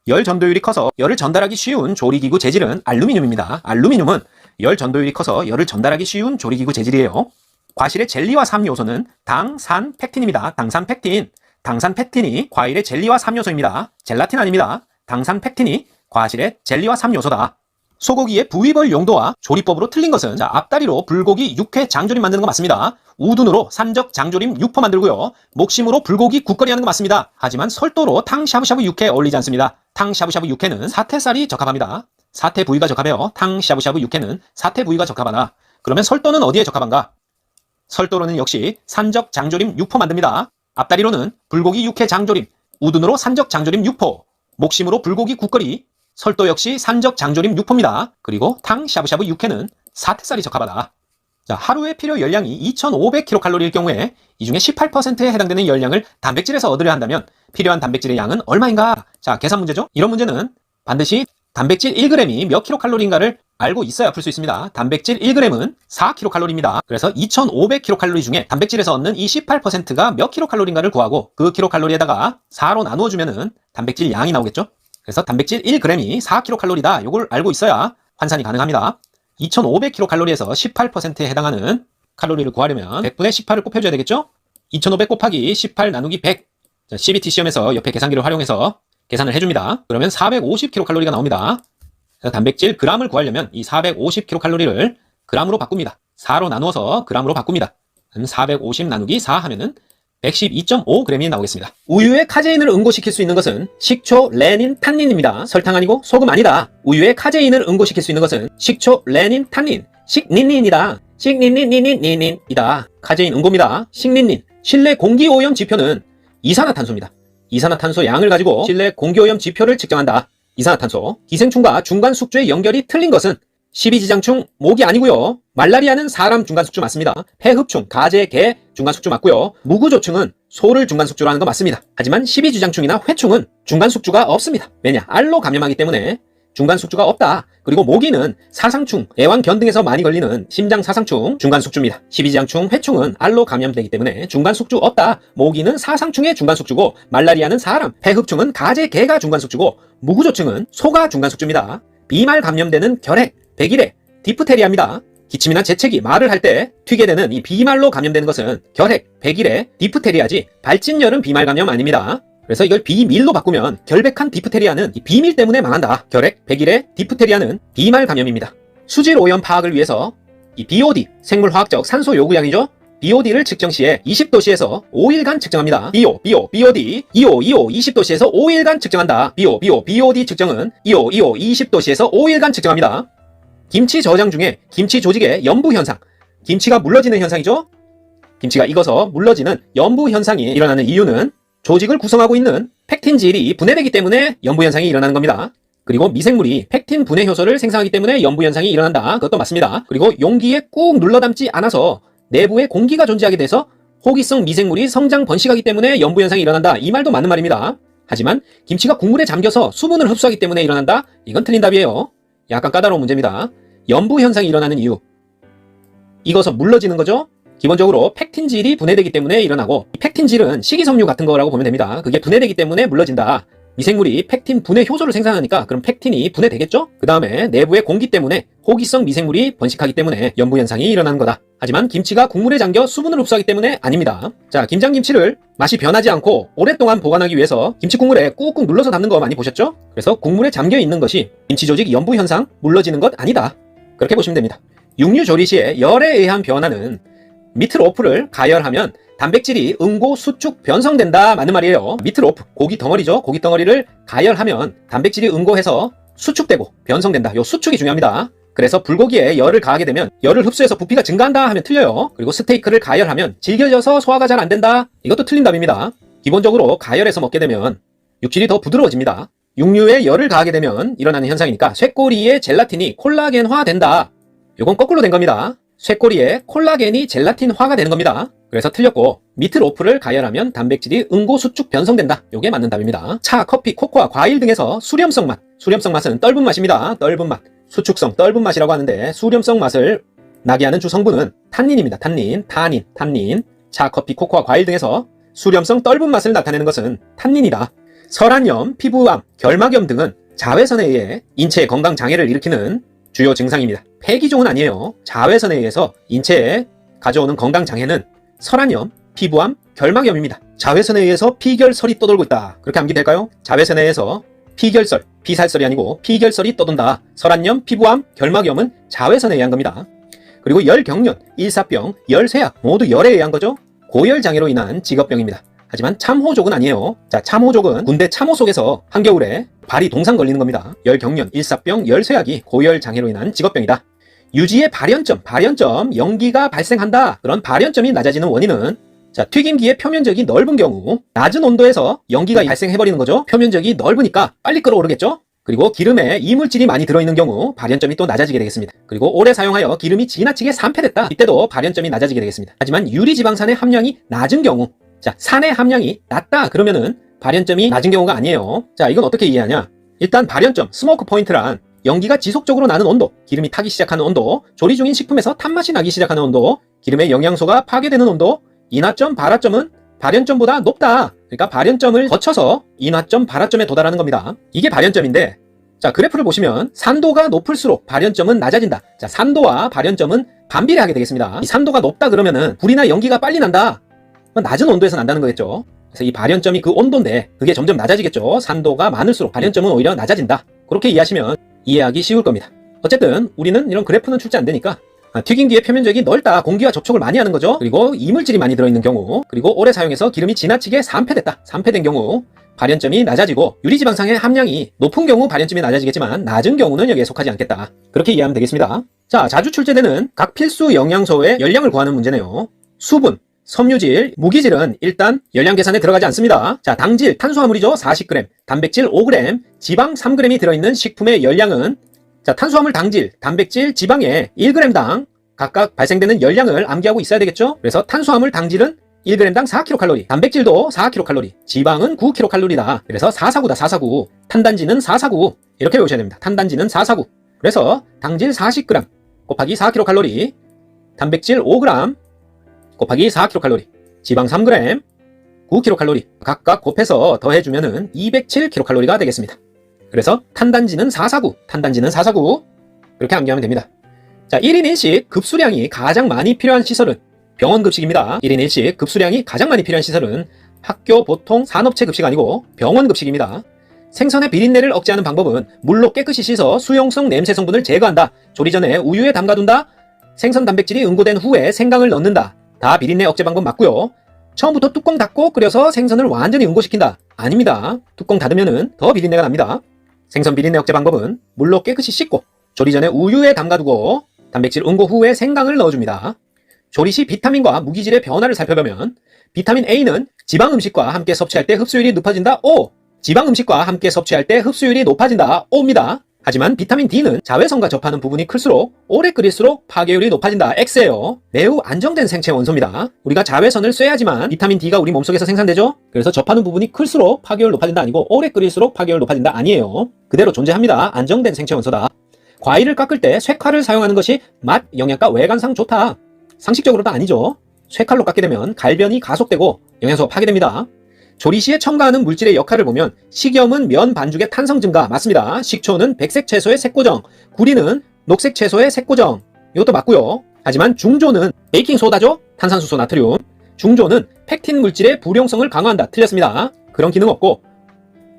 열 전도율이 커서 열을 전달하기 쉬운 조리기구 재질은 알루미늄입니다. 알루미늄은 열 전도율이 커서 열을 전달하기 쉬운 조리기구 재질이에요. 과실의 젤리와 삼요소는 당, 산, 팩틴입니다. 당산, 팩틴. 당산, 팩틴이 과일의 젤리와 삼요소입니다. 젤라틴 아닙니다. 당산, 팩틴이 과실의 젤리와 삼요소다. 소고기의 부위별 용도와 조리법으로 틀린 것은 자, 앞다리로 불고기 육회 장조림 만드는 거 맞습니다. 우둔으로 산적 장조림 육포 만들고요. 목심으로 불고기 국거리 하는 거 맞습니다. 하지만 설도로 탕 샤브샤브 육회 어울리지 않습니다. 탕 샤브샤브 육회는 사태살이 적합합니다. 사태 부위가 적합해요. 탕 샤브샤브 육회는 사태 부위가 적합하다. 그러면 설도는 어디에 적합한가? 설도로는 역시 산적 장조림 육포 만듭니다. 앞다리로는 불고기 육회 장조림, 우둔으로 산적 장조림 육포, 목심으로 불고기 국거리, 설도 역시 산적 장조림 육포입니다. 그리고 탕 샤브샤브 육회는 사태살이 적합하다. 자, 하루의 필요 열량이 2,500kcal일 경우에 이 중에 18%에 해당되는 열량을 단백질에서 얻으려 한다면 필요한 단백질의 양은 얼마인가? 자, 계산 문제죠. 이런 문제는 반드시 단백질 1g이 몇 kcal인가를 알고 있어야 풀 수 있습니다. 단백질 1g은 4kcal입니다. 그래서 2,500kcal 중에 단백질에서 얻는 이 18%가 몇 kcal인가를 구하고 그 kcal에다가 4로 나누어주면은 단백질 양이 나오겠죠. 그래서 단백질 1g이 4kcal다. 이걸 알고 있어야 환산이 가능합니다. 2,500kcal에서 18%에 해당하는 칼로리를 구하려면 100분의 18을 곱해줘야 되겠죠? 2500 곱하기 18 나누기 100. 자, CBT 시험에서 옆에 계산기를 활용해서 계산을 해줍니다. 그러면 450kcal가 나옵니다. 자, 단백질 g을 구하려면 이 450kcal를 g으로 바꿉니다. 4로 나누어서 g으로 바꿉니다. 450 나누기 4 하면은 112.5g이 나오겠습니다. 우유에 카제인을 응고시킬 수 있는 것은 식초, 레닌, 탄닌입니다. 설탕 아니고 소금 아니다. 우유에 카제인을 응고시킬 수 있는 것은 식초, 레닌, 탄닌, 식닌닌이다. 식닌닌닌닌닌이다. 카제인 응고입니다. 식닌닌. 실내 공기오염 지표는 이산화탄소입니다. 이산화탄소 양을 가지고 실내 공기오염 지표를 측정한다. 이산화탄소. 기생충과 중간숙주의 연결이 틀린 것은 12지장충 모기 아니고요. 말라리아는 사람 중간숙주 맞습니다. 폐흡충, 가재, 개 중간숙주 맞고요. 무구조충은 소를 중간숙주로 하는 거 맞습니다. 하지만 12지장충이나 회충은 중간숙주가 없습니다. 왜냐? 알로 감염하기 때문에 중간숙주가 없다. 그리고 모기는 사상충, 애완견 등에서 많이 걸리는 심장사상충 중간숙주입니다. 12지장충, 회충은 알로 감염되기 때문에 중간숙주 없다. 모기는 사상충의 중간숙주고 말라리아는 사람, 폐흡충은 가재, 개가 중간숙주고 무구조충은 소가 중간숙주입니다. 비말 감염되는 결핵, 백일해, 디프테리아입니다. 기침이나 재채기, 말을 할 때 튀게 되는 이 비말로 감염되는 것은 결핵, 백일해, 디프테리아지 발진열은 비말 감염 아닙니다. 그래서 이걸 비밀로 바꾸면 결백한 디프테리아는 이 비밀 때문에 망한다. 결핵, 백일해, 디프테리아는 비말 감염입니다. 수질 오염 파악을 위해서 이 BOD, 생물화학적 산소 요구량이죠. BOD를 측정 시에 20도씨에서 5일간 측정합니다. BOD, 20도씨에서 5일간 측정한다. BOD 측정은 20도씨에서 5일간 측정합니다. 김치 저장 중에 김치 조직의 염부 현상, 김치가 물러지는 현상이죠. 김치가 익어서 물러지는 염부 현상이 일어나는 이유는 조직을 구성하고 있는 팩틴질이 분해되기 때문에 염부 현상이 일어나는 겁니다. 그리고 미생물이 팩틴 분해 효소를 생성하기 때문에 염부 현상이 일어난다. 그것도 맞습니다. 그리고 용기에 꾹 눌러 담지 않아서 내부에 공기가 존재하게 돼서 호기성 미생물이 성장 번식하기 때문에 염부 현상이 일어난다. 이 말도 맞는 말입니다. 하지만 김치가 국물에 잠겨서 수분을 흡수하기 때문에 일어난다? 이건 틀린 답이에요. 약간 까다로운 문제입니다. 염부 현상이 일어나는 이유. 익어서 물러지는 거죠? 기본적으로 팩틴질이 분해되기 때문에 일어나고, 팩틴질은 식이섬유 같은 거라고 보면 됩니다. 그게 분해되기 때문에 물러진다. 미생물이 팩틴 분해 효소를 생산하니까 그럼 팩틴이 분해되겠죠? 그 다음에 내부의 공기 때문에 호기성 미생물이 번식하기 때문에 염부 현상이 일어나는 거다. 하지만 김치가 국물에 잠겨 수분을 흡수하기 때문에 아닙니다. 자, 김장김치를 맛이 변하지 않고 오랫동안 보관하기 위해서 김치 국물에 꾹꾹 눌러서 담는 거 많이 보셨죠? 그래서 국물에 잠겨 있는 것이 김치 조직 염부 현상, 물러지는 것 아니다. 그렇게 보시면 됩니다. 육류 조리 시에 열에 의한 변화는 미트로프를 가열하면 단백질이 응고, 수축, 변성된다. 맞는 말이에요. 미트로프, 고기 덩어리죠. 고기 덩어리를 가열하면 단백질이 응고해서 수축되고 변성된다. 요 수축이 중요합니다. 그래서 불고기에 열을 가하게 되면 열을 흡수해서 부피가 증가한다 하면 틀려요. 그리고 스테이크를 가열하면 질겨져서 소화가 잘 안 된다. 이것도 틀린 답입니다. 기본적으로 가열해서 먹게 되면 육질이 더 부드러워집니다. 육류에 열을 가하게 되면 일어나는 현상이니까 쇠꼬리의 젤라틴이 콜라겐화 된다. 요건 거꾸로 된 겁니다. 쇠꼬리에 콜라겐이 젤라틴화가 되는 겁니다. 그래서 틀렸고, 미트로프를 가열하면 단백질이 응고, 수축, 변성된다. 요게 맞는 답입니다. 차, 커피, 코코아, 과일 등에서 수렴성 맛. 수렴성 맛은 떫은 맛입니다. 떫은 맛. 수축성, 떫은 맛이라고 하는데 수렴성 맛을 나게 하는 주 성분은 탄닌입니다. 탄닌. 차, 커피, 코코아, 과일 등에서 수렴성 떫은 맛을 나타내는 것은 탄닌이다. 설한염, 피부암, 결막염 등은 자외선에 의해 인체의 건강 장애를 일으키는 주요 증상입니다. 폐기종은 아니에요. 자외선에 의해서 인체에 가져오는 건강 장애는 설한염, 피부암, 결막염입니다. 자외선에 의해서 피결설이 떠돌고 있다. 그렇게 암기될까요? 자외선에 의해서 피결설, 피살설이 아니고 피결설이 떠돈다. 설한염, 피부암, 결막염은 자외선에 의한 겁니다. 그리고 열경련, 일사병, 열쇠약 모두 열에 의한 거죠. 고열장애로 인한 직업병입니다. 하지만 참호족은 아니에요. 자, 참호족은 군대 참호 속에서 한겨울에 발이 동상 걸리는 겁니다. 열경련, 일사병, 열쇠약이 고열장애로 인한 직업병이다. 유지의 발연점, 연기가 발생한다. 그런 발연점이 낮아지는 원인은, 자, 튀김기의 표면적이 넓은 경우 낮은 온도에서 연기가 발생해버리는 거죠. 표면적이 넓으니까 빨리 끓어오르겠죠. 그리고 기름에 이물질이 많이 들어있는 경우 발연점이 또 낮아지게 되겠습니다. 그리고 오래 사용하여 기름이 지나치게 산패됐다. 이때도 발연점이 낮아지게 되겠습니다. 하지만 유리지방산의 함량이 낮은 경우, 자, 산의 함량이 낮다 그러면은 발연점이 낮은 경우가 아니에요. 자, 이건 어떻게 이해하냐? 일단 발연점, 스모크 포인트란 연기가 지속적으로 나는 온도, 기름이 타기 시작하는 온도, 조리 중인 식품에서 탄맛이 나기 시작하는 온도, 기름의 영양소가 파괴되는 온도, 인화점, 발화점은 발연점보다 높다. 그러니까 발연점을 거쳐서 인화점, 발화점에 도달하는 겁니다. 이게 발연점인데, 자, 그래프를 보시면 산도가 높을수록 발연점은 낮아진다. 자, 산도와 발연점은 반비례하게 되겠습니다. 이 산도가 높다 그러면은 불이나 연기가 빨리 난다. 낮은 온도에서 난다는 거겠죠. 그래서 이 발연점이 그 온도인데 그게 점점 낮아지겠죠. 산도가 많을수록 발연점은 오히려 낮아진다. 그렇게 이해하시면 이해하기 쉬울 겁니다. 어쨌든 우리는 이런 그래프는 출제 안 되니까 튀김기의 표면적이 넓다, 공기와 접촉을 많이 하는 거죠. 그리고 이물질이 많이 들어있는 경우, 그리고 오래 사용해서 기름이 지나치게 산패됐다, 산패된 경우 발연점이 낮아지고, 유리지방산의 함량이 높은 경우 발연점이 낮아지겠지만 낮은 경우는 여기에 속하지 않겠다. 그렇게 이해하면 되겠습니다. 자, 자주 출제되는 각 필수 영양소의 열량을 구하는 문제네요. 수분, 섬유질, 무기질은 일단 열량 계산에 들어가지 않습니다. 자, 당질, 탄수화물이죠. 40g, 단백질 5g, 지방 3g이 들어있는 식품의 열량은, 자, 탄수화물, 당질, 단백질, 지방의 1g당 각각 발생되는 열량을 암기하고 있어야 되겠죠? 그래서 탄수화물, 당질은 1g당 4kcal, 단백질도 4kcal, 지방은 9kcal다. 그래서 449다, 449. 탄단지는 449. 이렇게 외우셔야 됩니다. 탄단지는 449. 그래서 당질 40g 곱하기 4kcal, 단백질 5g 곱하기 4kcal, 지방 3g, 9kcal 각각 곱해서 더해주면은 207kcal가 되겠습니다. 그래서 탄단지는 449, 탄단지는 449 이렇게 암기하면 됩니다. 자, 1인 1식 급수량이 가장 많이 필요한 시설은 병원 급식입니다. 1인 1식 급수량이 가장 많이 필요한 시설은 학교 보통 산업체 급식 아니고 병원 급식입니다. 생선의 비린내를 억제하는 방법은 물로 깨끗이 씻어 수용성 냄새 성분을 제거한다. 조리 전에 우유에 담가둔다. 생선 단백질이 응고된 후에 생강을 넣는다. 다 비린내 억제 방법 맞고요. 처음부터 뚜껑 닫고 끓여서 생선을 완전히 응고시킨다. 아닙니다. 뚜껑 닫으면 더 비린내가 납니다. 생선 비린내 억제 방법은 물로 깨끗이 씻고 조리 전에 우유에 담가두고 단백질 응고 후에 생강을 넣어줍니다. 조리 시 비타민과 무기질의 변화를 살펴보면 비타민 A는 지방 음식과 함께 섭취할 때 흡수율이 높아진다. O. 지방 음식과 함께 섭취할 때 흡수율이 높아진다. O입니다. 하지만 비타민 D는 자외선과 접하는 부분이 클수록 오래 끓일수록 파괴율이 높아진다. X예요. 매우 안정된 생체 원소입니다. 우리가 자외선을 쐬야지만 비타민 D가 우리 몸속에서 생산되죠. 그래서 접하는 부분이 클수록 파괴율 높아진다 아니고 오래 끓일수록 파괴율 높아진다 아니에요. 그대로 존재합니다. 안정된 생체 원소다. 과일을 깎을 때 쇠칼을 사용하는 것이 맛, 영양가, 외관상 좋다. 상식적으로도 아니죠. 쇠칼로 깎게 되면 갈변이 가속되고 영양소가 파괴됩니다. 조리 시에 첨가하는 물질의 역할을 보면 식염은 면 반죽의 탄성 증가 맞습니다. 식초는 백색 채소의 색고정, 구리는 녹색 채소의 색고정 이것도 맞고요. 하지만 중조는 베이킹소다죠. 탄산수소 나트륨. 중조는 팩틴 물질의 불용성을 강화한다. 틀렸습니다. 그런 기능 없고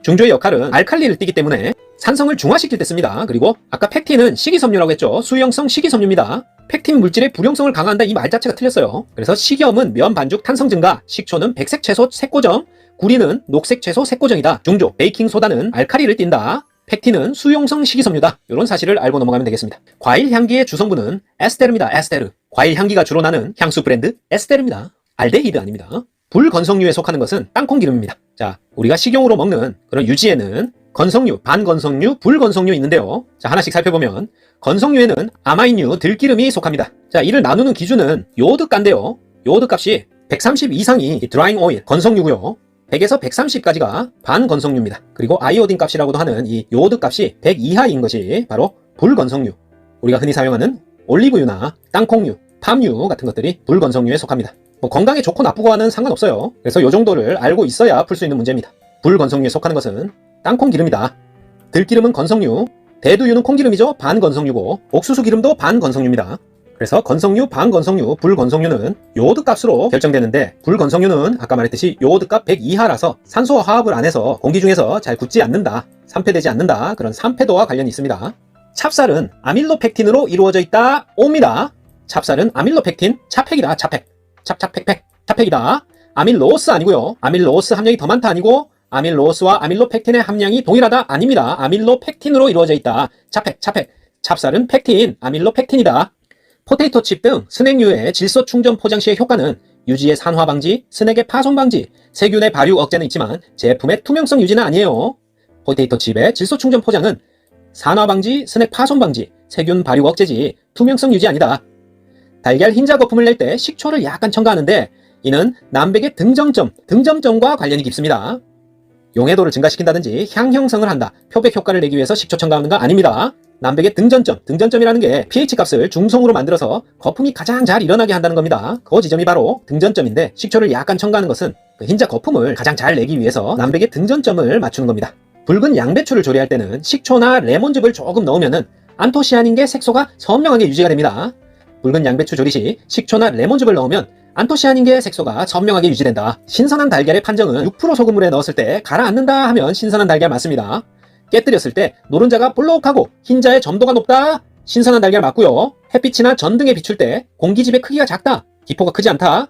중조의 역할은 알칼리를 띠기 때문에 산성을 중화시킬 때 씁니다. 그리고 아까 팩틴은 식이섬유라고 했죠. 수용성 식이섬유입니다. 팩틴 물질의 불용성을 강화한다 이 말 자체가 틀렸어요. 그래서 식염은 면 반죽 탄성 증가, 식초는 백색 채소 색고정, 구리는 녹색 채소 색고정이다. 중조, 베이킹소다는 알칼리를 띈다. 팩틴은 수용성 식이섬유다. 이런 사실을 알고 넘어가면 되겠습니다. 과일 향기의 주성분은 에스테르입니다. 에스테르. 과일 향기가 주로 나는 향수 브랜드 에스테르입니다. 알데히드 아닙니다. 불건성류에 속하는 것은 땅콩 기름입니다. 자, 우리가 식용으로 먹는 그런 유지에는 건성류, 반건성류, 불건성류 있는데요. 자, 하나씩 살펴보면 건성류에는 아마인류, 들기름이 속합니다. 자, 이를 나누는 기준은 요오드가인데요. 요오드 값이 130 이상이 드라잉 오일, 건성류고요. 100에서 130까지가 반건성류입니다. 그리고 아이오딘 값이라고도 하는 이 요오드 값이 100 이하인 것이 바로 불건성류. 우리가 흔히 사용하는 올리브유나 땅콩류, 팜유 같은 것들이 불건성류에 속합니다. 건강에 좋고 나쁘고와는 상관없어요. 그래서 이 정도를 알고 있어야 풀 수 있는 문제입니다. 불건성류에 속하는 것은 땅콩 기름이다. 들기름은 건성류, 대두유는 콩기름이죠. 반건성류고 옥수수 기름도 반건성류입니다. 그래서 건성류, 반건성류, 불건성류는 요오드 값으로 결정되는데 불건성류는 아까 말했듯이 요오드 값 100 이하라서 산소와 화합을 안 해서 공기 중에서 잘 굳지 않는다, 산패되지 않는다, 그런 산패도와 관련이 있습니다. 찹쌀은 아밀로펙틴으로 이루어져 있다. 옵니다. 찹쌀은 아밀로펙틴, 차팩이다. 차팩. 찹팩팩. 차팩이다. 아밀로스 아니고요. 아밀로스 함량이 더 많다 아니고 아밀로스와 아밀로펙틴의 함량이 동일하다 아닙니다. 아밀로펙틴으로 이루어져 있다. 차팩. 찹쌀은 펙틴, 아밀로펙틴이다. 포테이토 칩 등 스낵류의 질소 충전 포장 시의 효과는 유지의 산화 방지, 스낵의 파손 방지, 세균의 발육 억제는 있지만 제품의 투명성 유지는 아니에요. 포테이토 칩의 질소 충전 포장은 산화 방지, 스낵 파손 방지, 세균 발육 억제지 투명성 유지 아니다. 달걀 흰자 거품을 낼 때 식초를 약간 첨가하는데 이는 남백의 등점점과 관련이 깊습니다. 용해도를 증가시킨다든지 향 형성을 한다, 표백 효과를 내기 위해서 식초 첨가하는 거 아닙니다. 남백의 등전점이라는 게 pH 값을 중성으로 만들어서 거품이 가장 잘 일어나게 한다는 겁니다. 그 지점이 바로 등전점인데 식초를 약간 첨가하는 것은 그 흰자 거품을 가장 잘 내기 위해서 남백의 등전점을 맞추는 겁니다. 붉은 양배추를 조리할 때는 식초나 레몬즙을 조금 넣으면은 안토시아닌계 색소가 선명하게 유지가 됩니다. 붉은 양배추 조리 시 식초나 레몬즙을 넣으면 안토시아닌계 색소가 선명하게 유지된다. 신선한 달걀의 판정은 6% 소금물에 넣었을 때 가라앉는다 하면 신선한 달걀 맞습니다. 깨뜨렸을 때 노른자가 볼록하고 흰자의 점도가 높다. 신선한 달걀 맞고요. 햇빛이나 전등에 비출 때 공기집의 크기가 작다. 기포가 크지 않다.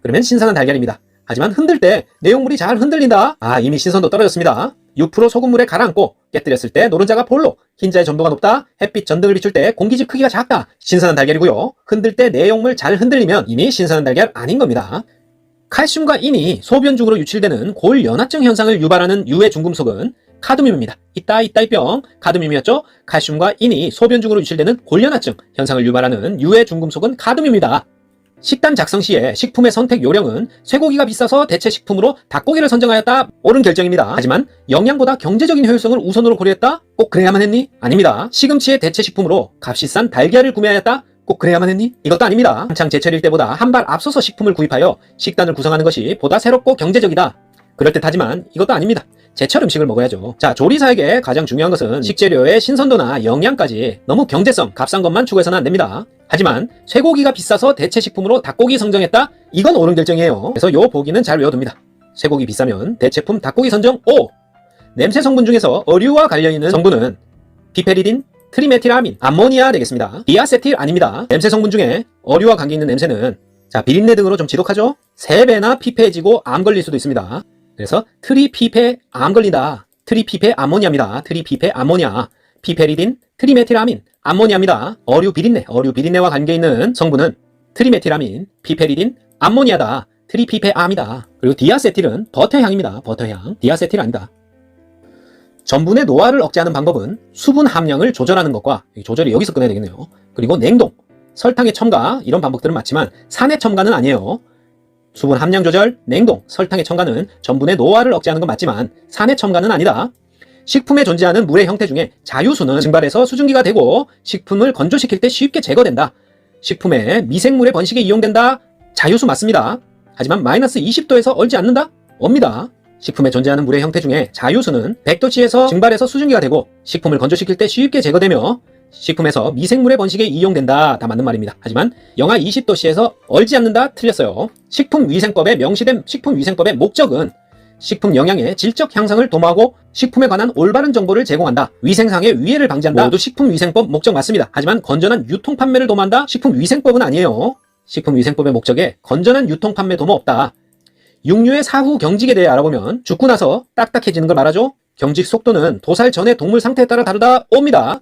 그러면 신선한 달걀입니다. 하지만 흔들 때 내용물이 잘 흔들린다. 이미 신선도 떨어졌습니다. 6% 소금물에 가라앉고 깨뜨렸을 때 노른자가 볼록, 흰자의 점도가 높다. 햇빛 전등을 비출 때 공기집 크기가 작다. 신선한 달걀이고요. 흔들 때 내용물 잘 흔들리면 이미 신선한 달걀 아닌 겁니다. 칼슘과 인이 소변 중으로 유출되는 골연화증 현상을 유발하는 유해 중금속은 카드뮴입니다. 이따이뿅 카드뮴이었죠? 칼슘과 인이 소변 중으로 유출되는 골연화증 현상을 유발하는 유해 중금속은 카드뮴입니다. 식단 작성 시에 식품의 선택 요령은 쇠고기가 비싸서 대체 식품으로 닭고기를 선정하였다. 옳은 결정입니다. 하지만 영양보다 경제적인 효율성을 우선으로 고려했다? 꼭 그래야만 했니? 아닙니다. 시금치의 대체 식품으로 값이 싼 달걀을 구매하였다? 꼭 그래야만 했니? 이것도 아닙니다. 한창 제철일 때보다 한 발 앞서서 식품을 구입하여 식단을 구성하는 것이 보다 새롭고 경제적이다. 그럴듯하지만 이것도 아닙니다. 제철 음식을 먹어야죠. 자, 조리사에게 가장 중요한 것은 식재료의 신선도나 영양까지 너무 경제성, 값싼 것만 추구해서는 안 됩니다. 하지만 쇠고기가 비싸서 대체 식품으로 닭고기 선정했다? 이건 옳은 결정이에요. 그래서 요 보기는 잘 외워둡니다. 쇠고기 비싸면 대체품 닭고기 선정 O! 냄새 성분 중에서 어류와 관련있는 성분은 피페리딘, 트리메틸아민, 암모니아 되겠습니다. 디아세틸 아닙니다. 냄새 성분 중에 어류와 관계있는 냄새는 비린내 등으로 좀 지독하죠? 3배나 피폐해지고 암 걸릴 수도 있습니다. 그래서 트리피페 암 걸린다. 트리피페 암모니아입니다. 트리피페 암모니아. 피페리딘, 트리메틸아민, 암모니아입니다. 어류 비린내와 관계있는 성분은 트리메틸아민, 피페리딘, 암모니아다. 트리피페암이다. 그리고 디아세틸은 버터향입니다. 버터향. 디아세틸 아니다. 전분의 노화를 억제하는 방법은 수분 함량을 조절하는 것과, 조절이 여기서 꺼내야 되겠네요. 그리고 냉동, 설탕의 첨가, 이런 방법들은 맞지만 산의 첨가는 아니에요. 수분 함량 조절, 냉동, 설탕의 첨가는 전분의 노화를 억제하는 건 맞지만 산의 첨가는 아니다. 식품에 존재하는 물의 형태 중에 자유수는 증발해서 수증기가 되고 식품을 건조시킬 때 쉽게 제거된다. 식품에 미생물의 번식에 이용된다. 자유수 맞습니다. 하지만 마이너스 20도에서 얼지 않는다? 없습니다. 식품에 존재하는 물의 형태 중에 자유수는 100도씨에서 증발해서 수증기가 되고 식품을 건조시킬 때 쉽게 제거되며 식품에서 미생물의 번식에 이용된다. 다 맞는 말입니다. 하지만 영하 20도씨에서 얼지 않는다? 틀렸어요. 식품위생법에 명시된 식품위생법의 목적은 식품 영양의 질적 향상을 도모하고 식품에 관한 올바른 정보를 제공한다. 위생상의 위해를 방지한다. 모두 식품위생법 목적 맞습니다. 하지만 건전한 유통 판매를 도모한다? 식품위생법은 아니에요. 식품위생법의 목적에 건전한 유통 판매 도모 없다. 육류의 사후 경직에 대해 알아보면 죽고 나서 딱딱해지는 걸 말하죠. 경직 속도는 도살 전의 동물 상태에 따라 다르다. 옵니다.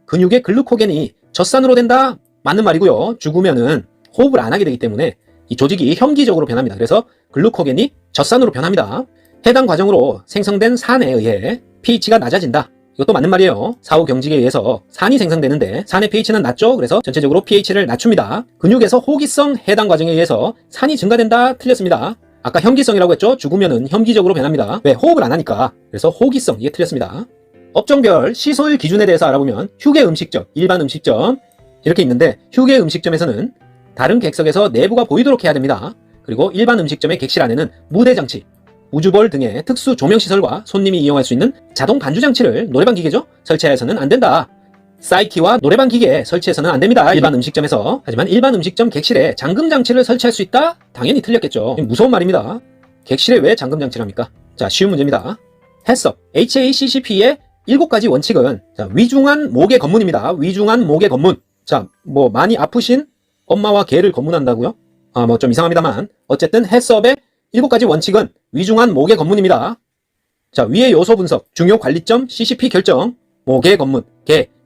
근육의 글루코겐이 젖산으로 된다. 맞는 말이고요. 죽으면은 호흡을 안 하게 되기 때문에 이 조직이 혐기적으로 변합니다. 그래서 글루코겐이 젖산으로 변합니다. 해당 과정으로 생성된 산에 의해 pH가 낮아진다. 이것도 맞는 말이에요. 사후 경직에 의해서 산이 생성되는데 산의 pH는 낮죠. 그래서 전체적으로 pH를 낮춥니다. 근육에서 호기성 해당 과정에 의해서 산이 증가된다. 틀렸습니다. 아까 혐기성이라고 했죠. 죽으면은 혐기적으로 변합니다. 왜? 호흡을 안 하니까. 그래서 호기성, 이게 틀렸습니다. 업종별 시소율 기준에 대해서 알아보면 휴게 음식점, 일반 음식점 이렇게 있는데 휴게 음식점에서는 다른 객석에서 내부가 보이도록 해야 됩니다. 그리고 일반 음식점의 객실 안에는 무대장치, 우주볼 등의 특수 조명시설과 손님이 이용할 수 있는 자동 반주장치를 노래방 기계죠? 설치해서는 안 된다. 사이키와 노래방 기계 설치해서는 안 됩니다. 일반 음식점에서. 하지만 일반 음식점 객실에 잠금장치를 설치할 수 있다? 당연히 틀렸겠죠. 무서운 말입니다. 객실에 왜 잠금장치를 합니까? 자, 쉬운 문제입니다. 해썹 HACCP의 7가지 원칙은 위중한 목의 검문입니다. 위중한 목의 검문. 자, 많이 아프신 엄마와 개를 검문한다고요? 좀 이상합니다만 어쨌든 해썹의 7가지 원칙은 위중한 목의 검문입니다. 자, 위의 요소 분석, 중요 관리점, CCP 결정, 목의 검문,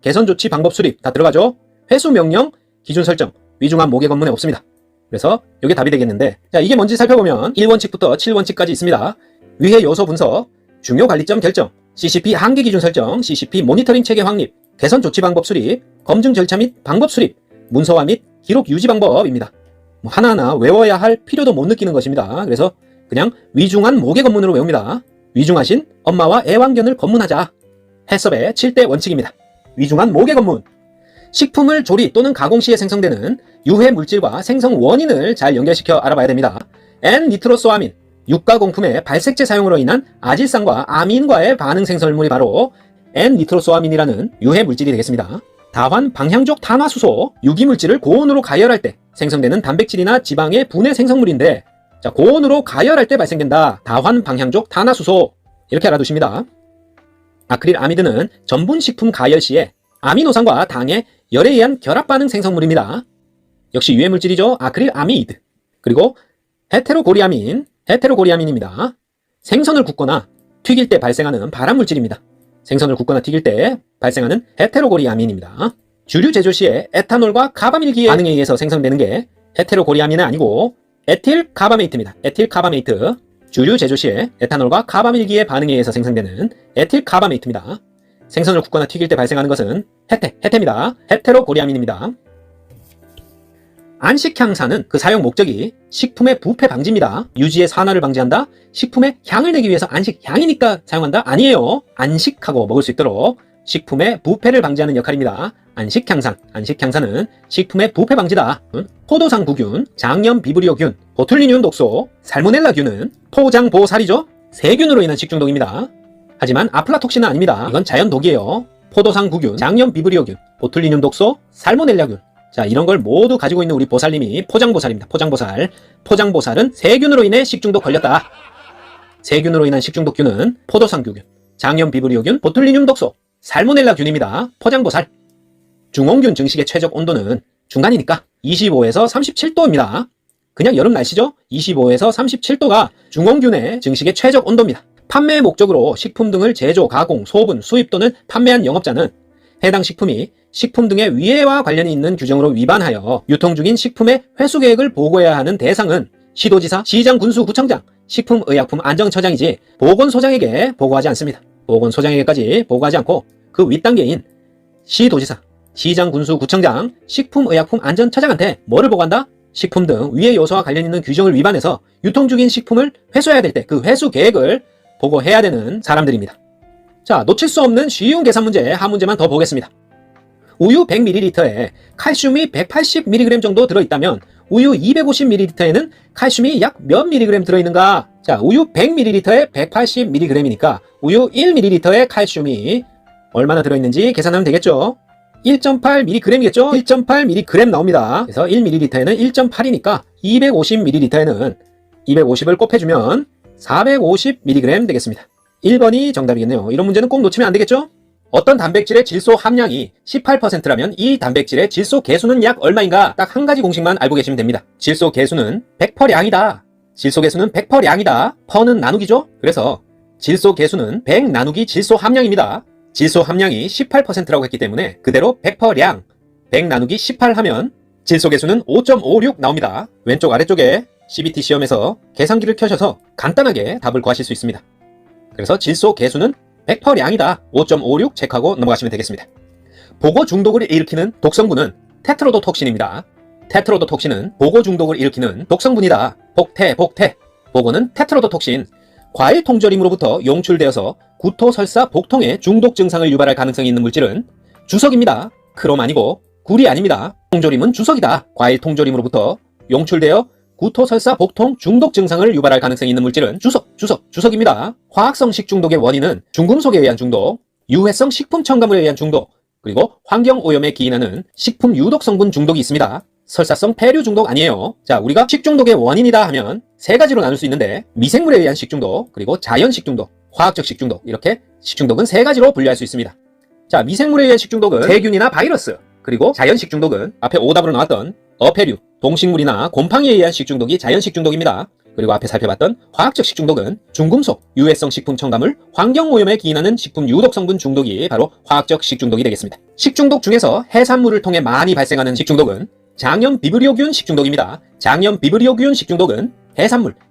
개선 조치 방법 수립 다 들어가죠. 회수 명령, 기준 설정, 위중한 목의 검문에 없습니다. 그래서 이게 답이 되겠는데, 자, 이게 뭔지 살펴보면 1원칙부터 7원칙까지 있습니다. 위의 요소 분석, 중요 관리점 결정, CCP 한계 기준 설정, CCP 모니터링 체계 확립, 개선 조치 방법 수립, 검증 절차 및 방법 수립, 문서화 및 기록 유지 방법입니다. 하나하나 외워야 할 필요도 못 느끼는 것입니다. 그래서 그냥 위중한 목의 검문으로 외웁니다. 위중하신 엄마와 애완견을 검문하자. 해썹의 7대 원칙입니다. 위중한 목의 검문. 식품을 조리 또는 가공 시에 생성되는 유해 물질과 생성 원인을 잘 연결시켜 알아봐야 됩니다. N니트로소아민, 유가공품의 발색제 사용으로 인한 아질산과 아민과의 반응 생성물이 바로 N-니트로소아민이라는 유해 물질이 되겠습니다. 다환 방향족 탄화수소, 유기물질을 고온으로 가열할 때 생성되는 단백질이나 지방의 분해 생성물인데, 자, 고온으로 가열할 때 발생된다. 다환 방향족 탄화수소, 이렇게 알아두십니다. 아크릴아미드는 전분식품 가열 시에 아미노산과 당의 열에 의한 결합 반응 생성물입니다. 역시 유해 물질이죠. 아크릴아미드. 그리고 헤테로고리아민입니다. 생선을 굽거나 튀길 때 발생하는 발암 물질입니다. 생선을 굽거나 튀길 때 발생하는 헤테로고리아민입니다. 주류 제조 시에 에탄올과 카바밀기의 반응에 의해서 생성되는 게 헤테로고리아민은 아니고 에틸카바메이트입니다. 에틸카바메이트. 주류 제조 시에 에탄올과 카바밀기의 반응에 의해서 생성되는 에틸카바메이트입니다. 생선을 굽거나 튀길 때 발생하는 것은 헤테입니다. 헤테로고리아민입니다. 안식향사는 그 사용 목적이 식품의 부패 방지입니다. 유지의 산화를 방지한다. 식품의 향을 내기 위해서 안식향이니까 사용한다? 아니에요. 안식하고 먹을 수 있도록 식품의 부패를 방지하는 역할입니다. 안식향사는 식품의 부패 방지다. 포도상구균, 장염비브리오균, 보툴리늄 독소, 살모넬라균은 포장보살이죠. 세균으로 인한 식중독입니다. 하지만 아플라톡신은 아닙니다. 이건 자연독이에요. 포도상구균, 장염비브리오균, 보툴리늄 독소, 살모넬라균. 자, 이런 걸 모두 가지고 있는 우리 보살님이 포장보살입니다. 포장보살은 세균으로 인해 식중독 걸렸다. 세균으로 인한 식중독균은 포도상구균, 장염비브리오균, 보툴리늄 독소, 살모넬라균입니다. 포장보살. 중온균 증식의 최적 온도는 중간이니까 25에서 37도입니다. 그냥 여름 날씨죠? 25에서 37도가 중온균의 증식의 최적 온도입니다. 판매 목적으로 식품 등을 제조, 가공, 소분, 수입 또는 판매한 영업자는 해당 식품이 식품 등의 위해와 관련이 있는 규정으로 위반하여 유통 중인 식품의 회수 계획을 보고해야 하는 대상은 시도지사, 시장군수구청장, 식품의약품안전처장이지 보건소장에게 보고하지 않습니다. 보건소장에게까지 보고하지 않고 그 윗단계인 시도지사, 시장군수구청장, 식품의약품안전처장한테 뭐를 보고한다? 식품 등 위해 요소와 관련 있는 규정을 위반해서 유통 중인 식품을 회수해야 될 때 그 회수 계획을 보고해야 되는 사람들입니다. 자, 놓칠 수 없는 쉬운 계산 문제 한 문제만 더 보겠습니다. 우유 100ml에 칼슘이 180mg 정도 들어있다면 우유 250ml에는 칼슘이 약 몇 mg 들어있는가? 자, 우유 100ml에 180mg이니까 우유 1ml에 칼슘이 얼마나 들어있는지 계산하면 되겠죠? 1.8mg이겠죠? 1.8mg 나옵니다. 그래서 1ml에는 1.8이니까 250ml에는 250을 곱해주면 450mg 되겠습니다. 1번이 정답이겠네요. 이런 문제는 꼭 놓치면 안 되겠죠? 어떤 단백질의 질소 함량이 18%라면 이 단백질의 질소 계수는 약 얼마인가? 딱 한 가지 공식만 알고 계시면 됩니다. 질소 계수는 100%량이다. 질소 계수는 100%량이다. 퍼는 나누기죠? 그래서 질소 계수는 100 나누기 질소 함량입니다. 질소 함량이 18%라고 했기 때문에 그대로 100%량 100 나누기 18 하면 질소 계수는 5.56 나옵니다. 왼쪽 아래쪽에 CBT 시험에서 계산기를 켜셔서 간단하게 답을 구하실 수 있습니다. 그래서 질소 계수는 100%량이다. 5.56 체크하고 넘어가시면 되겠습니다. 보고 중독을 일으키는 독성분은 테트로도톡신입니다. 테트로도톡신은 보고 중독을 일으키는 독성분이다. 복태. 보고는 테트로도톡신. 과일 통조림으로부터 용출되어서 구토, 설사, 복통의 중독 증상을 유발할 가능성이 있는 물질은 주석입니다. 크롬 아니고 구리 아닙니다. 통조림은 주석이다. 과일 통조림으로부터 용출되어 구토, 설사, 복통, 중독 증상을 유발할 가능성이 있는 물질은 주석입니다. 화학성 식중독의 원인은 중금속에 의한 중독, 유해성 식품 첨가물에 의한 중독, 그리고 환경오염에 기인하는 식품 유독 성분 중독이 있습니다. 설사성 폐류 중독 아니에요. 자, 우리가 식중독의 원인이다 하면 세 가지로 나눌 수 있는데 미생물에 의한 식중독, 그리고 자연 식중독, 화학적 식중독, 이렇게 식중독은 세 가지로 분류할 수 있습니다. 자, 미생물에 의한 식중독은 세균이나 바이러스, 그리고 자연 식중독은 앞에 오답으로 나왔던 어패류, 동식물이나 곰팡이에 의한 식중독이 자연 식중독입니다. 그리고 앞에 살펴봤던 화학적 식중독은 중금속, 유해성 식품 첨가물, 환경오염에 기인하는 식품 유독 성분 중독이 바로 화학적 식중독이 되겠습니다. 식중독 중에서 해산물을 통해 많이 발생하는 식중독은 장염비브리오균 식중독입니다. 장염비브리오균 식중독은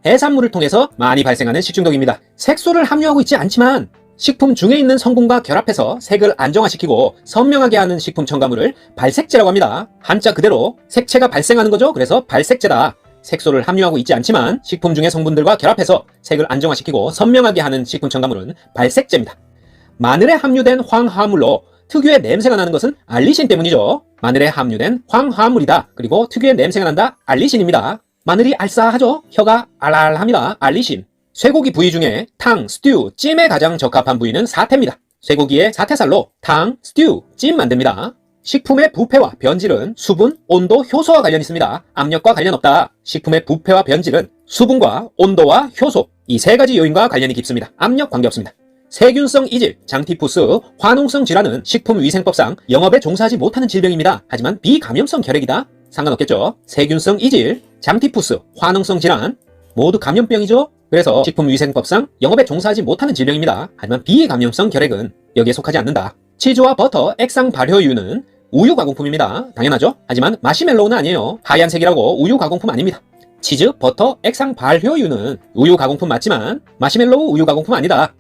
해산물을 통해서 많이 발생하는 식중독입니다. 색소를 함유하고 있지 않지만 식품 중에 있는 성분과 결합해서 색을 안정화시키고 선명하게 하는 식품 첨가물을 발색제라고 합니다. 한자 그대로 색채가 발생하는 거죠. 그래서 발색제다. 색소를 함유하고 있지 않지만 식품 중의 성분들과 결합해서 색을 안정화시키고 선명하게 하는 식품 첨가물은 발색제입니다. 마늘에 함유된 황화물로 특유의 냄새가 나는 것은 알리신 때문이죠. 마늘에 함유된 황화물이다. 그리고 특유의 냄새가 난다. 알리신입니다. 마늘이 알싸하죠? 혀가 알알합니다. 알리심. 쇠고기 부위 중에 탕, 스튜, 찜에 가장 적합한 부위는 사태입니다. 쇠고기의 사태살로 탕, 스튜, 찜 만듭니다. 식품의 부패와 변질은 수분, 온도, 효소와 관련이 있습니다. 압력과 관련 없다. 식품의 부패와 변질은 수분과 온도와 효소, 이 세 가지 요인과 관련이 깊습니다. 압력 관계없습니다. 세균성 이질, 장티푸스, 화농성 질환은 식품위생법상 영업에 종사하지 못하는 질병입니다. 하지만 비감염성 혈액이다? 상관없겠죠. 세균성 이질, 장티푸스, 화농성 질환 모두 감염병이죠. 그래서 식품위생법상 영업에 종사하지 못하는 질병입니다. 하지만 비감염성 혈액은 여기에 속하지 않는다. 치즈와 버터, 액상 발효유는 우유 가공품입니다. 당연하죠. 하지만 마시멜로우는 아니에요. 하얀색이라고 우유 가공품 아닙니다. 치즈, 버터, 액상 발효유는 우유 가공품 맞지만 마시멜로우 우유 가공품 아니다.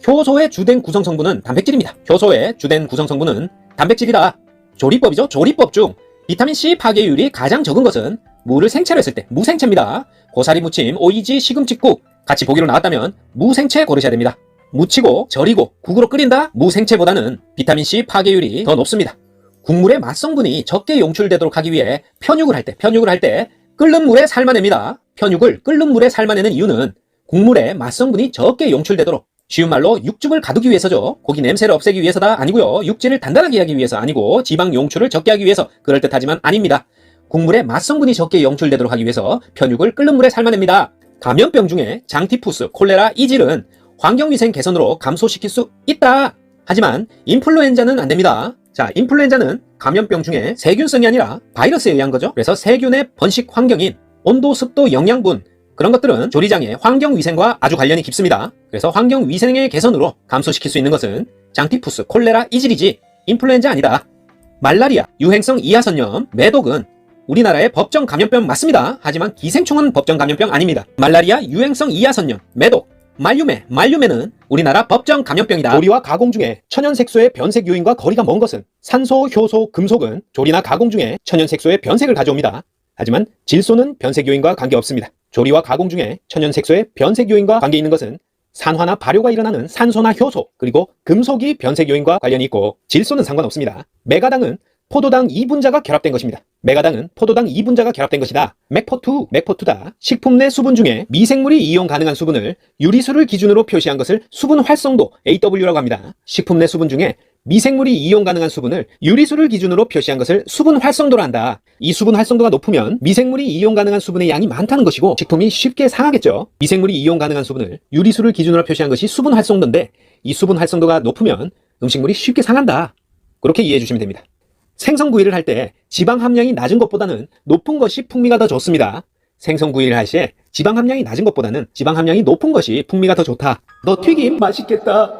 효소의 주된 구성 성분은 단백질입니다. 효소의 주된 구성 성분은 단백질이다. 조리법이죠. 조리법 중 비타민C 파괴율이 가장 적은 것은 무를 생채로 했을 때 무생채입니다. 고사리 무침, 오이지, 시금치국 같이 보기로 나왔다면 무생채 고르셔야 됩니다. 무치고 절이고 국으로 끓인다? 무생채보다는 비타민C 파괴율이 더 높습니다. 국물의 맛성분이 적게 용출되도록 하기 위해 편육을 할 때 끓는 물에 삶아냅니다. 편육을 끓는 물에 삶아내는 이유는 국물의 맛성분이 적게 용출되도록, 쉬운 말로 육즙을 가두기 위해서죠. 고기 냄새를 없애기 위해서다 아니고요. 육질을 단단하게 하기 위해서 아니고 지방 용출을 적게 하기 위해서 그럴듯하지만 아닙니다. 국물의 맛성분이 적게 용출되도록 하기 위해서 편육을 끓는 물에 삶아냅니다. 감염병 중에 장티푸스, 콜레라, 이질은 환경위생 개선으로 감소시킬 수 있다. 하지만 인플루엔자는 안 됩니다. 자, 인플루엔자는 감염병 중에 세균성이 아니라 바이러스에 의한 거죠. 그래서 세균의 번식 환경인 온도, 습도, 영양분 그런 것들은 조리장의 환경위생과 아주 관련이 깊습니다. 그래서 환경위생의 개선으로 감소시킬 수 있는 것은 장티푸스, 콜레라, 이질이지 인플루엔자 아니다. 말라리아, 유행성 이하선염, 매독은 우리나라의 법정 감염병 맞습니다. 하지만 기생충은 법정 감염병 아닙니다. 말라리아, 유행성 이하선염, 매독, 말류매는 우리나라 법정 감염병이다. 조리와 가공 중에 천연색소의 변색 요인과 거리가 먼 것은 산소, 효소, 금속은 조리나 가공 중에 천연색소의 변색을 가져옵니다. 하지만 질소는 변색 요인과 관계없습니다. 조리와 가공 중에 천연색소의 변색 요인과 관계 있는 것은 산화나 발효가 일어나는 산소나 효소, 그리고 금속이 변색 요인과 관련이 있고 질소는 상관없습니다. 메가당은 포도당 2분자가 결합된 것입니다. 메가당은 포도당 2분자가 결합된 것이다. 맥포투다. 식품 내 수분 중에 미생물이 이용 가능한 수분을 유리수를 기준으로 표시한 것을 수분 활성도 AW라고 합니다. 식품 내 수분 중에 미생물이 이용 가능한 수분을 유리수를 기준으로 표시한 것을 수분 활성도라 한다. 이 수분 활성도가 높으면 미생물이 이용 가능한 수분의 양이 많다는 것이고 식품이 쉽게 상하겠죠. 미생물이 이용 가능한 수분을 유리수를 기준으로 표시한 것이 수분 활성도인데 이 수분 활성도가 높으면 음식물이 쉽게 상한다. 그렇게 이해해 주시면 됩니다. 생선구이를 할 때 지방 함량이 낮은 것보다는 높은 것이 풍미가 더 좋습니다. 생선구이를 할 시에 지방 함량이 낮은 것보다는 지방 함량이 높은 것이 풍미가 더 좋다. 너 튀김 맛있겠다.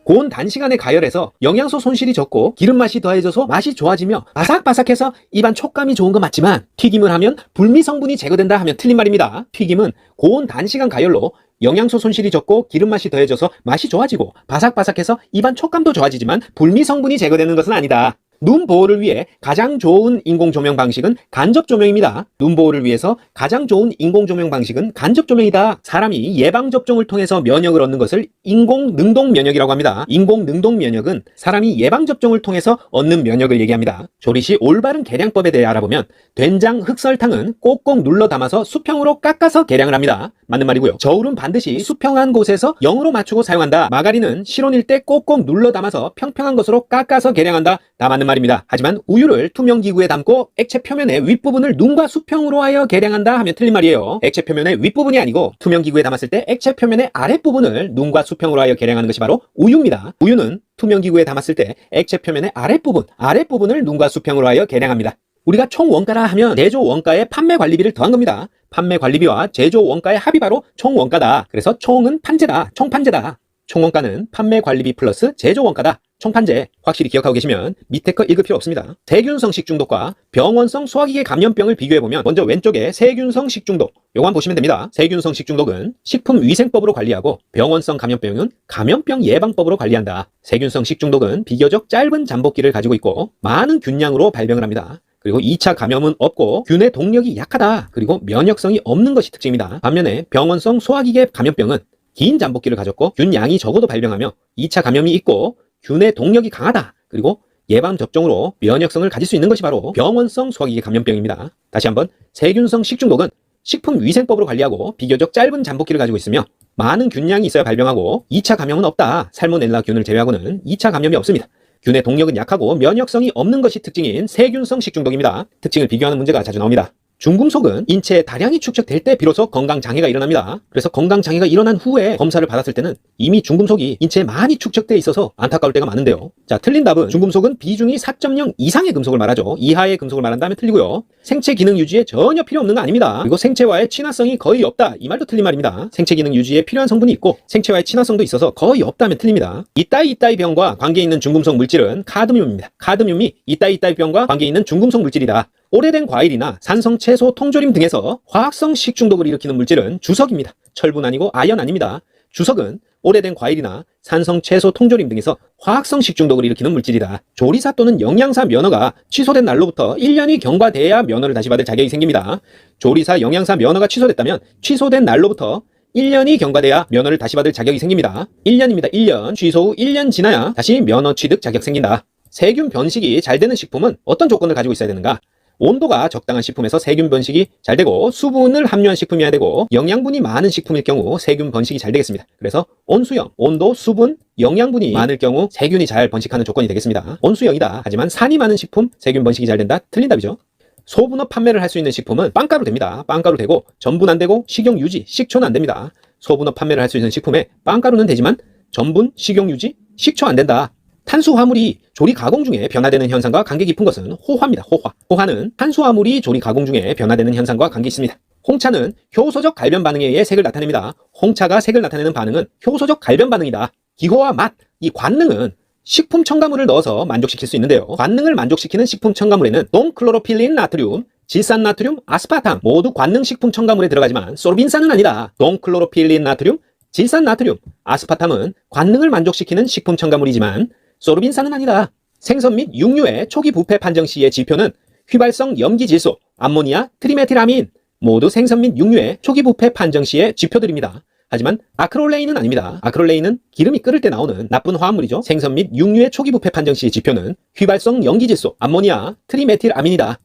고온 단시간에 가열해서 영양소 손실이 적고 기름 맛이 더해져서 맛이 좋아지며 바삭바삭해서 입안 촉감이 좋은 건 맞지만 튀김을 하면 불미 성분이 제거된다 하면 틀린 말입니다. 튀김은 고온 단시간 가열로 영양소 손실이 적고 기름 맛이 더해져서 맛이 좋아지고 바삭바삭해서 입안 촉감도 좋아지지만 불미 성분이 제거되는 것은 아니다. 눈 보호를 위해 가장 좋은 인공 조명 방식은 간접 조명입니다. 눈 보호를 위해서 가장 좋은 인공 조명 방식은 간접 조명이다. 사람이 예방 접종을 통해서 면역을 얻는 것을 인공 능동 면역이라고 합니다. 인공 능동 면역은 사람이 예방 접종을 통해서 얻는 면역을 얘기합니다. 조리 시 올바른 계량법에 대해 알아보면 된장, 흑설탕은 꼭꼭 눌러 담아서 수평으로 깎아서 계량을 합니다. 맞는 말이고요. 저울은 반드시 수평한 곳에서 0으로 맞추고 사용한다. 마가린은 실온일 때 꼭꼭 눌러 담아서 평평한 것으로 깎아서 계량한다. 다 맞는 말입니다. 하지만 우유를 투명 기구에 담고 액체 표면의 윗부분을 눈과 수평으로 하여 계량한다 하면 틀린 말이에요. 액체 표면의 윗부분이 아니고 투명 기구에 담았을 때 액체 표면의 아랫부분을 눈과 수평으로 하여 계량하는 것이 바로 우유입니다. 우유는 투명 기구에 담았을 때 액체 표면의 아랫부분을 눈과 수평으로 하여 계량합니다. 우리가 총 원가라 하면 제조 원가에 판매 관리비를 더한 겁니다. 판매 관리비와 제조 원가의 합이 바로 총 원가다. 그래서 총은 판제다. 총판제다. 총 원가는 판매 관리비 플러스 제조 원가다. 총판제. 확실히 기억하고 계시면 밑에 거 읽을 필요 없습니다. 세균성 식중독과 병원성 소화기계 감염병을 비교해보면 먼저 왼쪽에 세균성 식중독 요거만 보시면 됩니다. 세균성 식중독은 식품위생법으로 관리하고 병원성 감염병은 감염병 예방법으로 관리한다. 세균성 식중독은 비교적 짧은 잠복기를 가지고 있고 많은 균량으로 발병을 합니다. 그리고 2차 감염은 없고 균의 동력이 약하다. 그리고 면역성이 없는 것이 특징입니다. 반면에 병원성 소화기계 감염병은 긴 잠복기를 가졌고 균 양이 적어도 발병하며 2차 감염이 있고 균의 동력이 강하다. 그리고 예방 접종으로 면역성을 가질 수 있는 것이 바로 병원성 소화기계 감염병입니다. 다시 한번 세균성 식중독은 식품위생법으로 관리하고 비교적 짧은 잠복기를 가지고 있으며 많은 균량이 있어야 발병하고 2차 감염은 없다. 살모넬라 균을 제외하고는 2차 감염이 없습니다. 균의 동력은 약하고 면역성이 없는 것이 특징인 세균성 식중독입니다. 특징을 비교하는 문제가 자주 나옵니다. 중금속은 인체에 다량이 축적될 때 비로소 건강장애가 일어납니다. 그래서 건강장애가 일어난 후에 검사를 받았을 때는 이미 중금속이 인체에 많이 축적돼 있어서 안타까울 때가 많은데요. 자, 틀린 답은 중금속은 비중이 4.0 이상의 금속을 말하죠. 이하의 금속을 말한다면 틀리고요. 생체 기능 유지에 전혀 필요 없는 거 아닙니다. 그리고 생체와의 친화성이 거의 없다. 이 말도 틀린 말입니다. 생체 기능 유지에 필요한 성분이 있고 생체와의 친화성도 있어서 거의 없다면 틀립니다. 이따이 병과 관계 있는 중금속 물질은 카드뮴입니다. 카드뮴이 이따이 병과 관계 있는 중금속 물질이다. 오래된 과일이나 산성 채소 통조림 등에서 화학성 식중독을 일으키는 물질은 주석입니다. 철분 아니고 아연 아닙니다. 주석은 오래된 과일이나 산성 채소 통조림 등에서 화학성 식중독을 일으키는 물질이다. 조리사 또는 영양사 면허가 취소된 날로부터 1년이 경과돼야 면허를 다시 받을 자격이 생깁니다. 조리사 영양사 면허가 취소됐다면 취소된 날로부터 1년이 경과돼야 면허를 다시 받을 자격이 생깁니다. 1년입니다. 1년. 취소 후 1년 지나야 다시 면허 취득 자격 생긴다. 세균 변식이 잘 되는 식품은 어떤 조건을 가지고 있어야 되는가? 온도가 적당한 식품에서 세균 번식이 잘 되고 수분을 함유한 식품이어야 되고 영양분이 많은 식품일 경우 세균 번식이 잘 되겠습니다. 그래서 온수형, 온도, 수분, 영양분이 많을 경우 세균이 잘 번식하는 조건이 되겠습니다. 온수형이다. 하지만 산이 많은 식품 세균 번식이 잘 된다. 틀린 답이죠. 소분업 판매를 할 수 있는 식품은 빵가루 됩니다. 빵가루 되고 전분 안 되고 식용 유지, 식초는 안 됩니다. 소분업 판매를 할 수 있는 식품에 빵가루는 되지만 전분, 식용 유지, 식초 안 된다. 탄수화물이 조리 가공 중에 변화되는 현상과 관계 깊은 것은 호화입니다. 호화. 호화는 탄수화물이 조리 가공 중에 변화되는 현상과 관계 있습니다. 홍차는 효소적 갈변 반응에 의해 색을 나타냅니다. 홍차가 색을 나타내는 반응은 효소적 갈변 반응이다. 기호와 맛, 이 관능은 식품 첨가물을 넣어서 만족시킬 수 있는데요. 관능을 만족시키는 식품 첨가물에는 동클로로필린 나트륨, 질산나트륨, 아스파탐 모두 관능 식품 첨가물에 들어가지만 소르빈산은 아니다. 동클로로필린 나트륨, 질산나트륨, 아스파탐은 관능을 만족시키는 식품 첨가물이지만 소르빈산은 아니다. 생선 및 육류의 초기 부패 판정 시의 지표는 휘발성 염기질소, 암모니아, 트리메틸아민 모두 생선 및 육류의 초기 부패 판정 시의 지표들입니다. 하지만 아크롤레인은 아닙니다. 아크롤레인은 기름이 끓을 때 나오는 나쁜 화합물이죠. 생선 및 육류의 초기 부패 판정 시의 지표는 휘발성 염기질소, 암모니아, 트리메틸아민이다.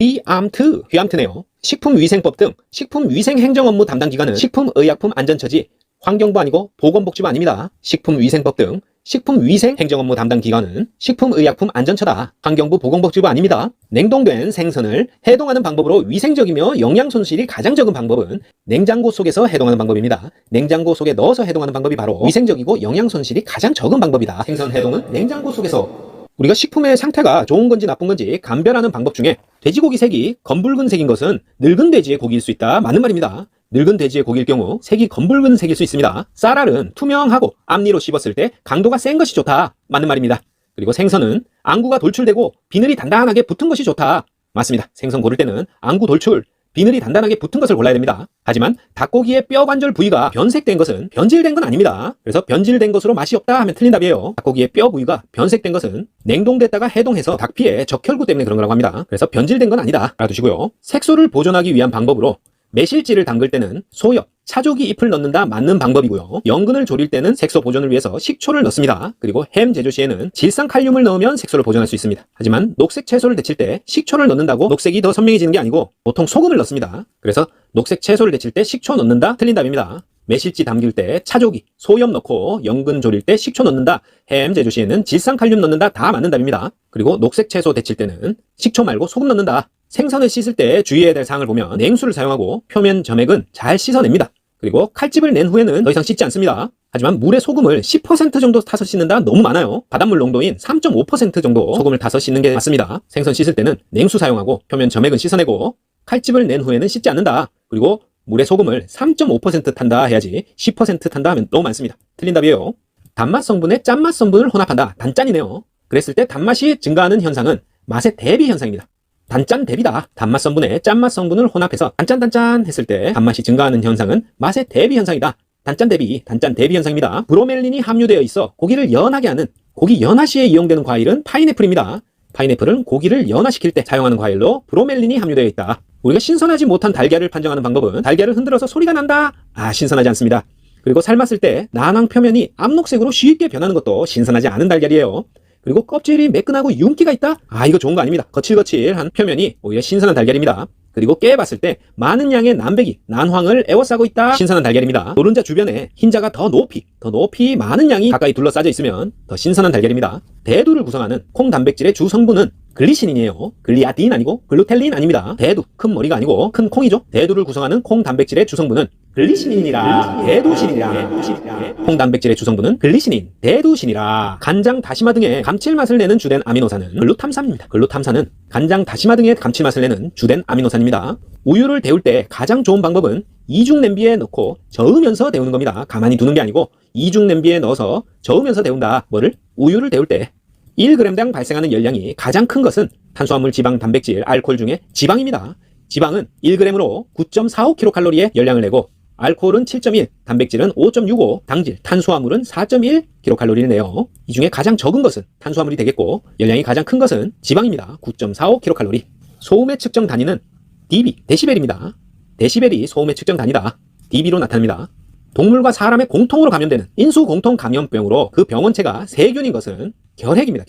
휘암트네요. 식품위생법 등 식품위생행정 업무 담당 기관은 식품의약품 안전처지 환경부 아니고 보건복지부 아닙니다. 식품위생법 등 식품위생행정업무 담당 기관은 식품의약품 안전처다. 환경부 보건복지부 아닙니다. 냉동된 생선을 해동하는 방법으로 위생적이며 영양 손실이 가장 적은 방법은 냉장고 속에서 해동하는 방법입니다. 냉장고 속에 넣어서 해동하는 방법이 바로 위생적이고 영양 손실이 가장 적은 방법이다. 생선 해동은 냉장고 속에서. 우리가 식품의 상태가 좋은 건지 나쁜 건지 감별하는 방법 중에 돼지고기 색이 검붉은 색인 것은 늙은 돼지의 고기일 수 있다. 맞는 말입니다. 늙은 돼지의 고기일 경우 색이 검붉은 색일 수 있습니다. 쌀알은 투명하고 앞니로 씹었을 때 강도가 센 것이 좋다. 맞는 말입니다. 그리고 생선은 안구가 돌출되고 비늘이 단단하게 붙은 것이 좋다. 맞습니다. 생선 고를 때는 안구 돌출, 비늘이 단단하게 붙은 것을 골라야 됩니다. 하지만 닭고기의 뼈 관절 부위가 변색된 것은 변질된 건 아닙니다. 그래서 변질된 것으로 맛이 없다 하면 틀린 답이에요. 닭고기의 뼈 부위가 변색된 것은 냉동됐다가 해동해서 닭피의 적혈구 때문에 그런 거라고 합니다. 그래서 변질된 건 아니다. 알아두시고요. 색소를 보존하기 위한 방법으로 매실찌를 담글 때는 소엽, 차조기 잎을 넣는다 맞는 방법이고요. 연근을 졸일 때는 색소 보존을 위해서 식초를 넣습니다. 그리고 햄 제조 시에는 질산칼륨을 넣으면 색소를 보존할 수 있습니다. 하지만 녹색 채소를 데칠 때 식초를 넣는다고 녹색이 더 선명해지는 게 아니고 보통 소금을 넣습니다. 그래서 녹색 채소를 데칠 때 식초 넣는다 틀린 답입니다. 매실찌 담길 때 차조기, 소엽 넣고 연근 졸일 때 식초 넣는다. 햄 제조 시에는 질산칼륨 넣는다. 다 맞는 답입니다. 그리고 녹색 채소 데칠 때는 식초 말고 소금 넣는다. 생선을 씻을 때 주의해야 될 사항을 보면 냉수를 사용하고 표면 점액은 잘 씻어냅니다. 그리고 칼집을 낸 후에는 더 이상 씻지 않습니다. 하지만 물에 소금을 10% 정도 타서 씻는다 너무 많아요. 바닷물 농도인 3.5% 정도 소금을 타서 씻는 게 맞습니다. 생선 씻을 때는 냉수 사용하고 표면 점액은 씻어내고 칼집을 낸 후에는 씻지 않는다. 그리고 물에 소금을 3.5% 탄다 해야지 10% 탄다 하면 너무 많습니다. 틀린 답이에요. 단맛 성분에 짠맛 성분을 혼합한다. 단짠이네요. 그랬을 때 단맛이 증가하는 현상은 맛의 대비 현상입니다. 단짠 대비다. 단맛 성분에 짠맛 성분을 혼합해서 단짠 했을 때 단맛이 증가하는 현상은 맛의 대비 현상이다. 단짠 대비 현상입니다. 브로멜린이 함유되어 있어 고기를 연하게 하는 고기 연화시에 이용되는 과일은 파인애플입니다. 파인애플은 고기를 연화시킬 때 사용하는 과일로 브로멜린이 함유되어 있다. 우리가 신선하지 못한 달걀을 판정하는 방법은 달걀을 흔들어서 소리가 난다. 신선하지 않습니다. 그리고 삶았을 때 난황 표면이 암록색으로 쉽게 변하는 것도 신선하지 않은 달걀이에요. 그리고 껍질이 매끈하고 윤기가 있다? 이거 좋은 거 아닙니다. 거칠거칠한 표면이 오히려 신선한 달걀입니다. 그리고 깨봤을 때 많은 양의 난배기, 난황을 에워싸고 있다. 신선한 달걀입니다. 노른자 주변에 흰자가 더 높이 많은 양이 가까이 둘러싸져 있으면 더 신선한 달걀입니다. 대두를 구성하는 콩 단백질의 주 성분은 글리시닌이에요. 글리아딘 아니고 글루텔린 아닙니다. 대두, 큰 머리가 아니고 큰 콩이죠. 대두를 구성하는 콩 단백질의 주성분은 글리시닌이라 대두신이라. 콩 단백질의 주성분은 글리시닌, 대두신이라. 간장, 다시마 등의 감칠맛을 내는 주된 아미노산은 글루탐산입니다. 글루탐산은 간장, 다시마 등의 감칠맛을 내는 주된 아미노산입니다. 우유를 데울 때 가장 좋은 방법은 이중 냄비에 넣고 저으면서 데우는 겁니다. 가만히 두는 게 아니고 이중 냄비에 넣어서 저으면서 데운다. 뭐를? 우유를 데울 때 1g당 발생하는 열량이 가장 큰 것은 탄수화물, 지방, 단백질, 알코올 중에 지방입니다. 지방은 1g으로 9.45kcal의 열량을 내고 알코올은 7.1, 단백질은 5.65, 당질, 탄수화물은 4.1kcal를 내요. 이 중에 가장 적은 것은 탄수화물이 되겠고 열량이 가장 큰 것은 지방입니다. 9.45kcal. 소음의 측정 단위는 dB, 데시벨입니다. 데시벨이 소음의 측정 단위다. dB로 나타납니다. 동물과 사람의 공통으로 감염되는 인수공통 감염병으로 그 병원체가 세균인 것은 결핵입니다.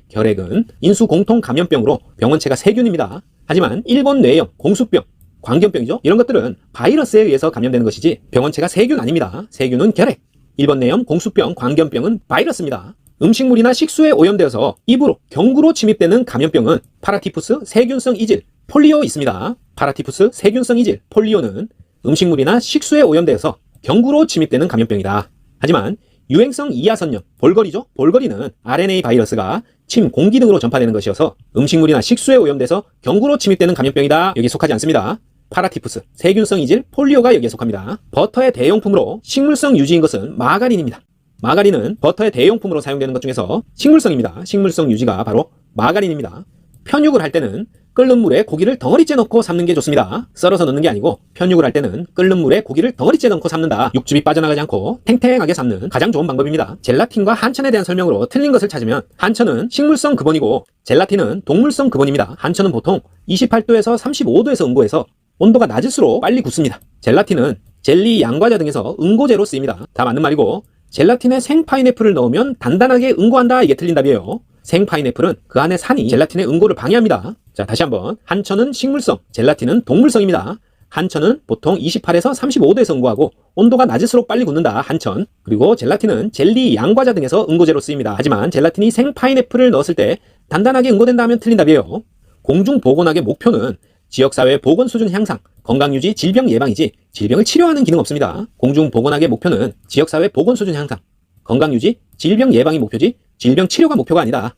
결핵은 인수공통 감염병으로 병원체가 세균입니다. 하지만 일본 뇌염, 공수병, 광견병이죠. 이런 것들은 바이러스에 의해서 감염되는 것이지 병원체가 세균 아닙니다. 세균은 결핵. 일본 뇌염, 공수병, 광견병은 바이러스입니다. 음식물이나 식수에 오염되어서 입으로, 경구로 침입되는 감염병은 파라티푸스, 세균성 이질, 폴리오 있습니다. 파라티푸스, 세균성 이질, 폴리오는 음식물이나 식수에 오염되어서 경구로 침입되는 감염병이다. 하지만 유행성 이하선염, 볼거리죠. 볼거리는 RNA 바이러스가 침, 공기 등으로 전파되는 것이어서 음식물이나 식수에 오염돼서 경구로 침입되는 감염병이다. 여기 속하지 않습니다. 파라티푸스, 세균성 이질, 폴리오가 여기에 속합니다. 버터의 대용품으로 식물성 유지인 것은 마가린입니다. 마가린은 버터의 대용품으로 사용되는 것 중에서 식물성입니다. 식물성 유지가 바로 마가린입니다. 편육을 할 때는 끓는 물에 고기를 덩어리째 넣고 삶는 게 좋습니다. 썰어서 넣는 게 아니고 편육을 할 때는 끓는 물에 고기를 덩어리째 넣고 삶는다. 육즙이 빠져나가지 않고 탱탱하게 삶는 가장 좋은 방법입니다. 젤라틴과 한천에 대한 설명으로 틀린 것을 찾으면 한천은 식물성 근원이고 젤라틴은 동물성 근원입니다. 한천은 보통 28도에서 35도에서 응고해서 온도가 낮을수록 빨리 굳습니다. 젤라틴은 젤리, 양과자 등에서 응고제로 쓰입니다. 다 맞는 말이고 젤라틴에 생 파인애플을 넣으면 단단하게 응고한다. 이게 틀린 답이에요. 생 파인애플은 그 안에 산이 젤라틴의 응고를 방해합니다. 자, 다시 한번. 한천은 식물성, 젤라틴은 동물성입니다. 한천은 보통 28에서 35도에서 응고하고 온도가 낮을수록 빨리 굳는다. 한천. 그리고 젤라틴은 젤리, 양과자 등에서 응고제로 쓰입니다. 하지만 젤라틴이 생 파인애플을 넣었을 때 단단하게 응고된다 하면 틀린 답이에요. 공중보건학의 목표는 지역사회 보건 수준 향상, 건강유지, 질병 예방이지 질병을 치료하는 기능 없습니다. 공중보건학의 목표는 지역사회 보건 수준 향상, 건강유지, 질병 예방이 목표지 질병 치료가 목표가 아니다.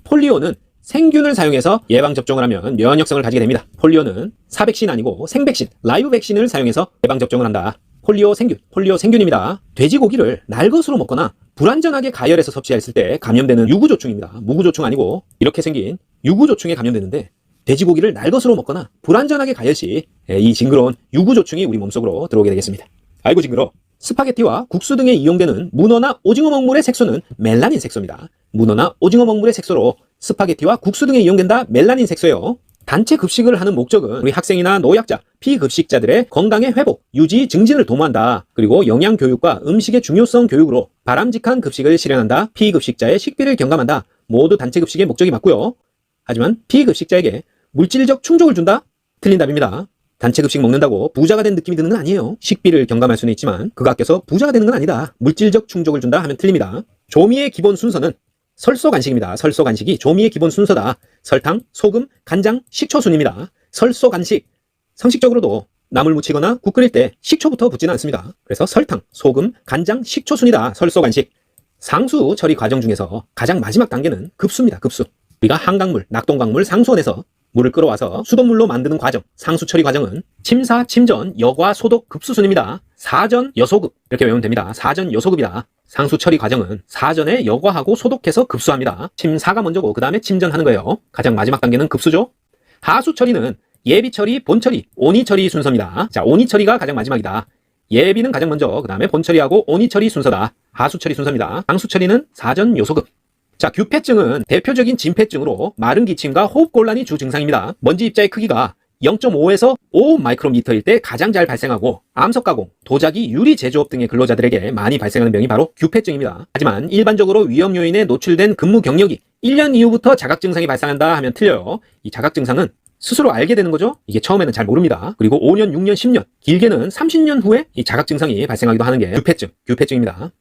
폴리오는 생균을 사용해서 예방접종을 하면 면역성을 가지게 됩니다. 폴리오는 사백신 아니고 생백신, 라이브 백신을 사용해서 예방접종을 한다. 폴리오 생균입니다. 돼지고기를 날것으로 먹거나 불완전하게 가열해서 섭취했을 때 감염되는 유구조충입니다. 무구조충 아니고 이렇게 생긴 유구조충에 감염되는데 돼지고기를 날것으로 먹거나 불완전하게 가열 시 이 징그러운 유구조충이 우리 몸속으로 들어오게 되겠습니다. 아이고 징그러. 스파게티와 국수 등에 이용되는 문어나 오징어 먹물의 색소는 멜라닌 색소입니다. 문어나 오징어 먹물의 색소로 스파게티와 국수 등에 이용된다. 멜라닌 색소예요. 단체 급식을 하는 목적은 우리 학생이나 노약자, 피급식자들의 건강의 회복, 유지, 증진을 도모한다. 그리고 영양교육과 음식의 중요성 교육으로 바람직한 급식을 실현한다. 피급식자의 식비를 경감한다. 모두 단체 급식의 목적이 맞고요. 하지만 피급식자에게 물질적 충족을 준다? 틀린 답입니다. 단체 급식 먹는다고 부자가 된 느낌이 드는 건 아니에요. 식비를 경감할 수는 있지만 그거 아껴서 부자가 되는 건 아니다. 물질적 충족을 준다 하면 틀립니다. 조미의 기본 순서는 설소 간식입니다. 설소 간식이 조미의 기본 순서다. 설탕, 소금, 간장, 식초 순입니다. 설소 간식. 상식적으로도 나물 무치거나 국 끓일 때 식초부터 붓지는 않습니다. 그래서 설탕, 소금, 간장, 식초 순이다. 설소 간식. 상수 처리 과정 중에서 가장 마지막 단계는 급수입니다. 급수. 우리가 한강물, 낙동강물 상수원에서 물을 끌어와서 수돗물로 만드는 과정, 상수 처리 과정은 침사, 침전, 여과, 소독, 급수순입니다. 사전, 여소급 이렇게 외우면 됩니다. 사전, 여소급이다. 상수 처리 과정은 사전에 여과하고 소독해서 급수합니다. 침사가 먼저고 그 다음에 침전하는 거예요. 가장 마지막 단계는 급수죠. 하수 처리는 예비 처리, 본 처리, 온이 처리 순서입니다. 자, 온이 처리가 가장 마지막이다. 예비는 가장 먼저, 그 다음에 본 처리하고 온이 처리 순서다. 하수 처리 순서입니다. 상수 처리는 사전, 요소급. 자, 규폐증은 대표적인 진폐증으로 마른 기침과 호흡곤란이 주 증상입니다. 먼지 입자의 크기가 0.5에서 5 마이크로미터일 때 가장 잘 발생하고 암석 가공, 도자기, 유리 제조업 등의 근로자들에게 많이 발생하는 병이 바로 규폐증입니다. 하지만 일반적으로 위험 요인에 노출된 근무 경력이 1년 이후부터 자각 증상이 발생한다 하면 틀려요. 이 자각 증상은 스스로 알게 되는 거죠. 이게 처음에는 잘 모릅니다. 그리고 5년, 6년, 10년, 길게는 30년 후에 이 자각 증상이 발생하기도 하는 게 규폐증입니다.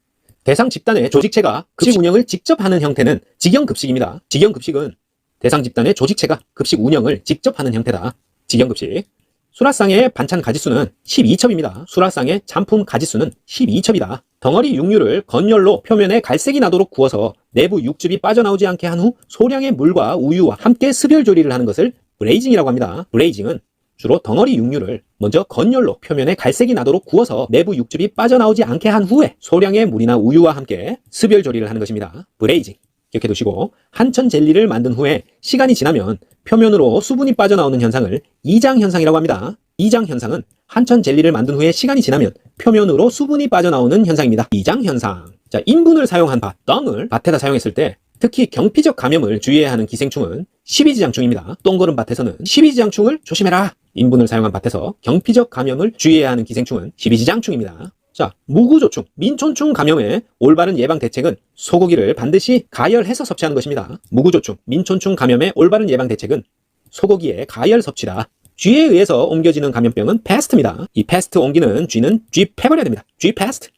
대상 집단의 조직체가 급식 운영을 직접 하는 형태는 직영급식입니다. 직영급식은 대상 집단의 조직체가 급식 운영을 직접 하는 형태다. 직영급식. 수라상의 반찬 가짓수는 12첩입니다. 수라상의 잔품 가짓수는 12첩이다. 덩어리 육류를 건열로 표면에 갈색이 나도록 구워서 내부 육즙이 빠져나오지 않게 한 후 소량의 물과 우유와 함께 습열 조리를 하는 것을 브레이징이라고 합니다. 브레이징은 주로 덩어리 육류를 먼저 건열로 표면에 갈색이 나도록 구워서 내부 육즙이 빠져나오지 않게 한 후에 소량의 물이나 우유와 함께 습열 조리를 하는 것입니다. 브레이징. 기억해 두시고, 한천 젤리를 만든 후에 시간이 지나면 표면으로 수분이 빠져나오는 현상을 이장 현상이라고 합니다. 이장 현상은 한천 젤리를 만든 후에 시간이 지나면 표면으로 수분이 빠져나오는 현상입니다. 이장 현상. 자, 인분을 사용한 밭, 똥을 밭에다 사용했을 때 특히 경피적 감염을 주의해야 하는 기생충은 십이지장충입니다. 똥거른 밭에서는 십이지장충을 조심해라. 인분을 사용한 밭에서 경피적 감염을 주의해야 하는 기생충은 십이지장충입니다. 자, 무구조충, 민촌충 감염의 올바른 예방 대책은 소고기를 반드시 가열해서 섭취하는 것입니다. 무구조충, 민촌충 감염의 올바른 예방 대책은 소고기의 가열 섭취다. 쥐에 의해서 옮겨지는 감염병은 패스트입니다. 이 패스트 옮기는 쥐는 쥐패버려야 됩니다. 쥐패스트.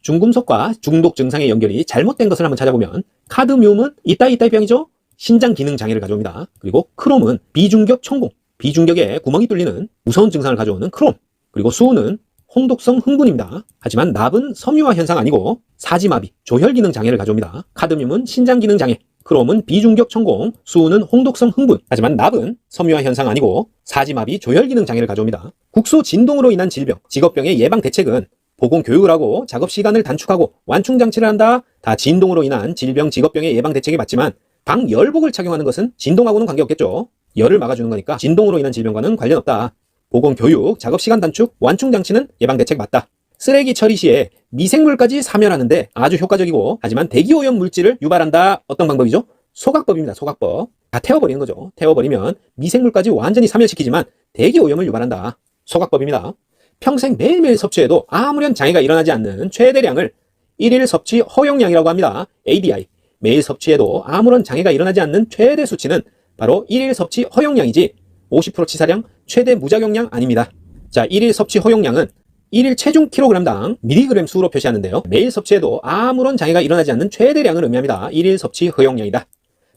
중금속과 중독 증상의 연결이 잘못된 것을 한번 찾아보면 카드뮴은 이따이 병이죠. 신장 기능 장애를 가져옵니다. 그리고 크롬은 비중격 천공, 비중격에 구멍이 뚫리는 무서운 증상을 가져오는 크롬. 그리고 수은은 홍독성 흥분입니다. 하지만 납은 섬유화 현상 아니고 사지마비, 조혈기능 장애를 가져옵니다. 카드뮴은 신장기능 장애, 크롬은 비중격 천공, 수은은 홍독성 흥분. 하지만 납은 섬유화 현상 아니고 사지마비, 조혈기능 장애를 가져옵니다. 국소 진동으로 인한 질병, 직업병의 예방 대책은 보건교육을 하고 작업시간을 단축하고 완충장치를 한다. 다 진동으로 인한 질병, 직업병의 예방 대책에 맞지만 방열복을 착용하는 것은 진동하고는 관계없겠죠. 열을 막아주는 거니까 진동으로 인한 질병과는 관련 없다. 보건교육, 작업시간 단축, 완충장치는 예방대책 맞다. 쓰레기 처리 시에 미생물까지 사멸하는데 아주 효과적이고, 하지만 대기오염 물질을 유발한다. 어떤 방법이죠? 소각법입니다. 소각법. 다 태워버리는 거죠. 태워버리면 미생물까지 완전히 사멸시키지만 대기오염을 유발한다. 소각법입니다. 평생 매일매일 섭취해도 아무런 장애가 일어나지 않는 최대량을 1일 섭취 허용량이라고 합니다. ADI. 매일 섭취해도 아무런 장애가 일어나지 않는 최대 수치는 바로 1일 섭취 허용량이지 50% 치사량, 최대 무작용량 아닙니다. 자, 1일 섭취 허용량은 1일 체중 킬로그램당 미리그램 수로 표시하는데요. 매일 섭취해도 아무런 장애가 일어나지 않는 최대량을 의미합니다. 1일 섭취 허용량이다.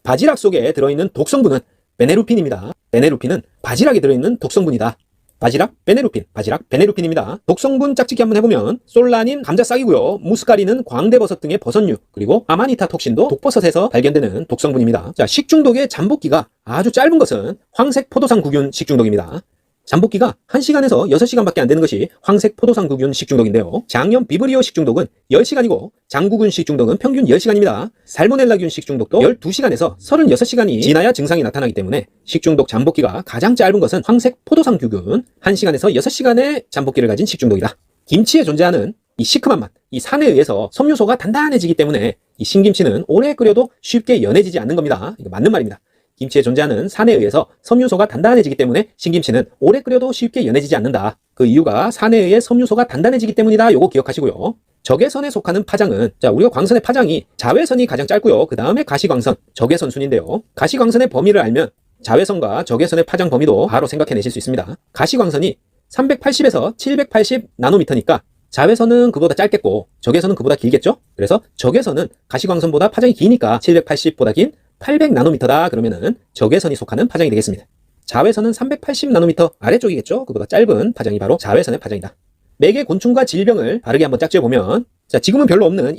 바지락 속에 들어있는 독성분은 베네루핀입니다. 베네루핀은 바지락에 들어있는 독성분이다. 바지락, 베네루핀입니다. 독성분 짝짓기 한번 해보면 솔라닌 감자싹이고요. 무스카린은 광대버섯 등의 버섯류, 그리고 아마니타 톡신도 독버섯에서 발견되는 독성분입니다. 자, 식중독의 잠복기가 아주 짧은 것은 황색 포도상구균 식중독입니다. 잠복기가 1시간에서 6시간밖에 안 되는 것이 황색 포도상구균 식중독인데요. 장염 비브리오 식중독은 10시간이고 장구균 식중독은 평균 10시간입니다. 살모넬라균 식중독도 12시간에서 36시간이 지나야 증상이 나타나기 때문에 식중독 잠복기가 가장 짧은 것은 황색 포도상구균 1시간에서 6시간의 잠복기를 가진 식중독이다. 김치에 존재하는 이 시큼한 맛, 이 산에 의해서 섬유소가 단단해지기 때문에 이 신김치는 오래 끓여도 쉽게 연해지지 않는 겁니다. 이거 맞는 말입니다. 김치에 존재하는 산에 의해서 섬유소가 단단해지기 때문에 신김치는 오래 끓여도 쉽게 연해지지 않는다. 그 이유가 산에 의해 섬유소가 단단해지기 때문이다. 요거 기억하시고요. 적외선에 속하는 파장은, 자, 우리가 광선의 파장이 자외선이 가장 짧고요. 그 다음에 가시광선, 적외선 순인데요. 가시광선의 범위를 알면 자외선과 적외선의 파장 범위도 바로 생각해내실 수 있습니다. 가시광선이 380에서 780 나노미터니까 자외선은 그보다 짧겠고 적외선은 그보다 길겠죠? 그래서 적외선은 가시광선보다 파장이 기니까 780보다 긴 800 나노미터다. 그러면은 적외선이 속하는 파장이 되겠습니다. 자외선은 380 나노미터 아래쪽이겠죠? 그보다 짧은 파장이 바로 자외선의 파장이다. 매개 곤충과 질병을 바르게 한번 짝지어보면, 자, 지금은 별로 없는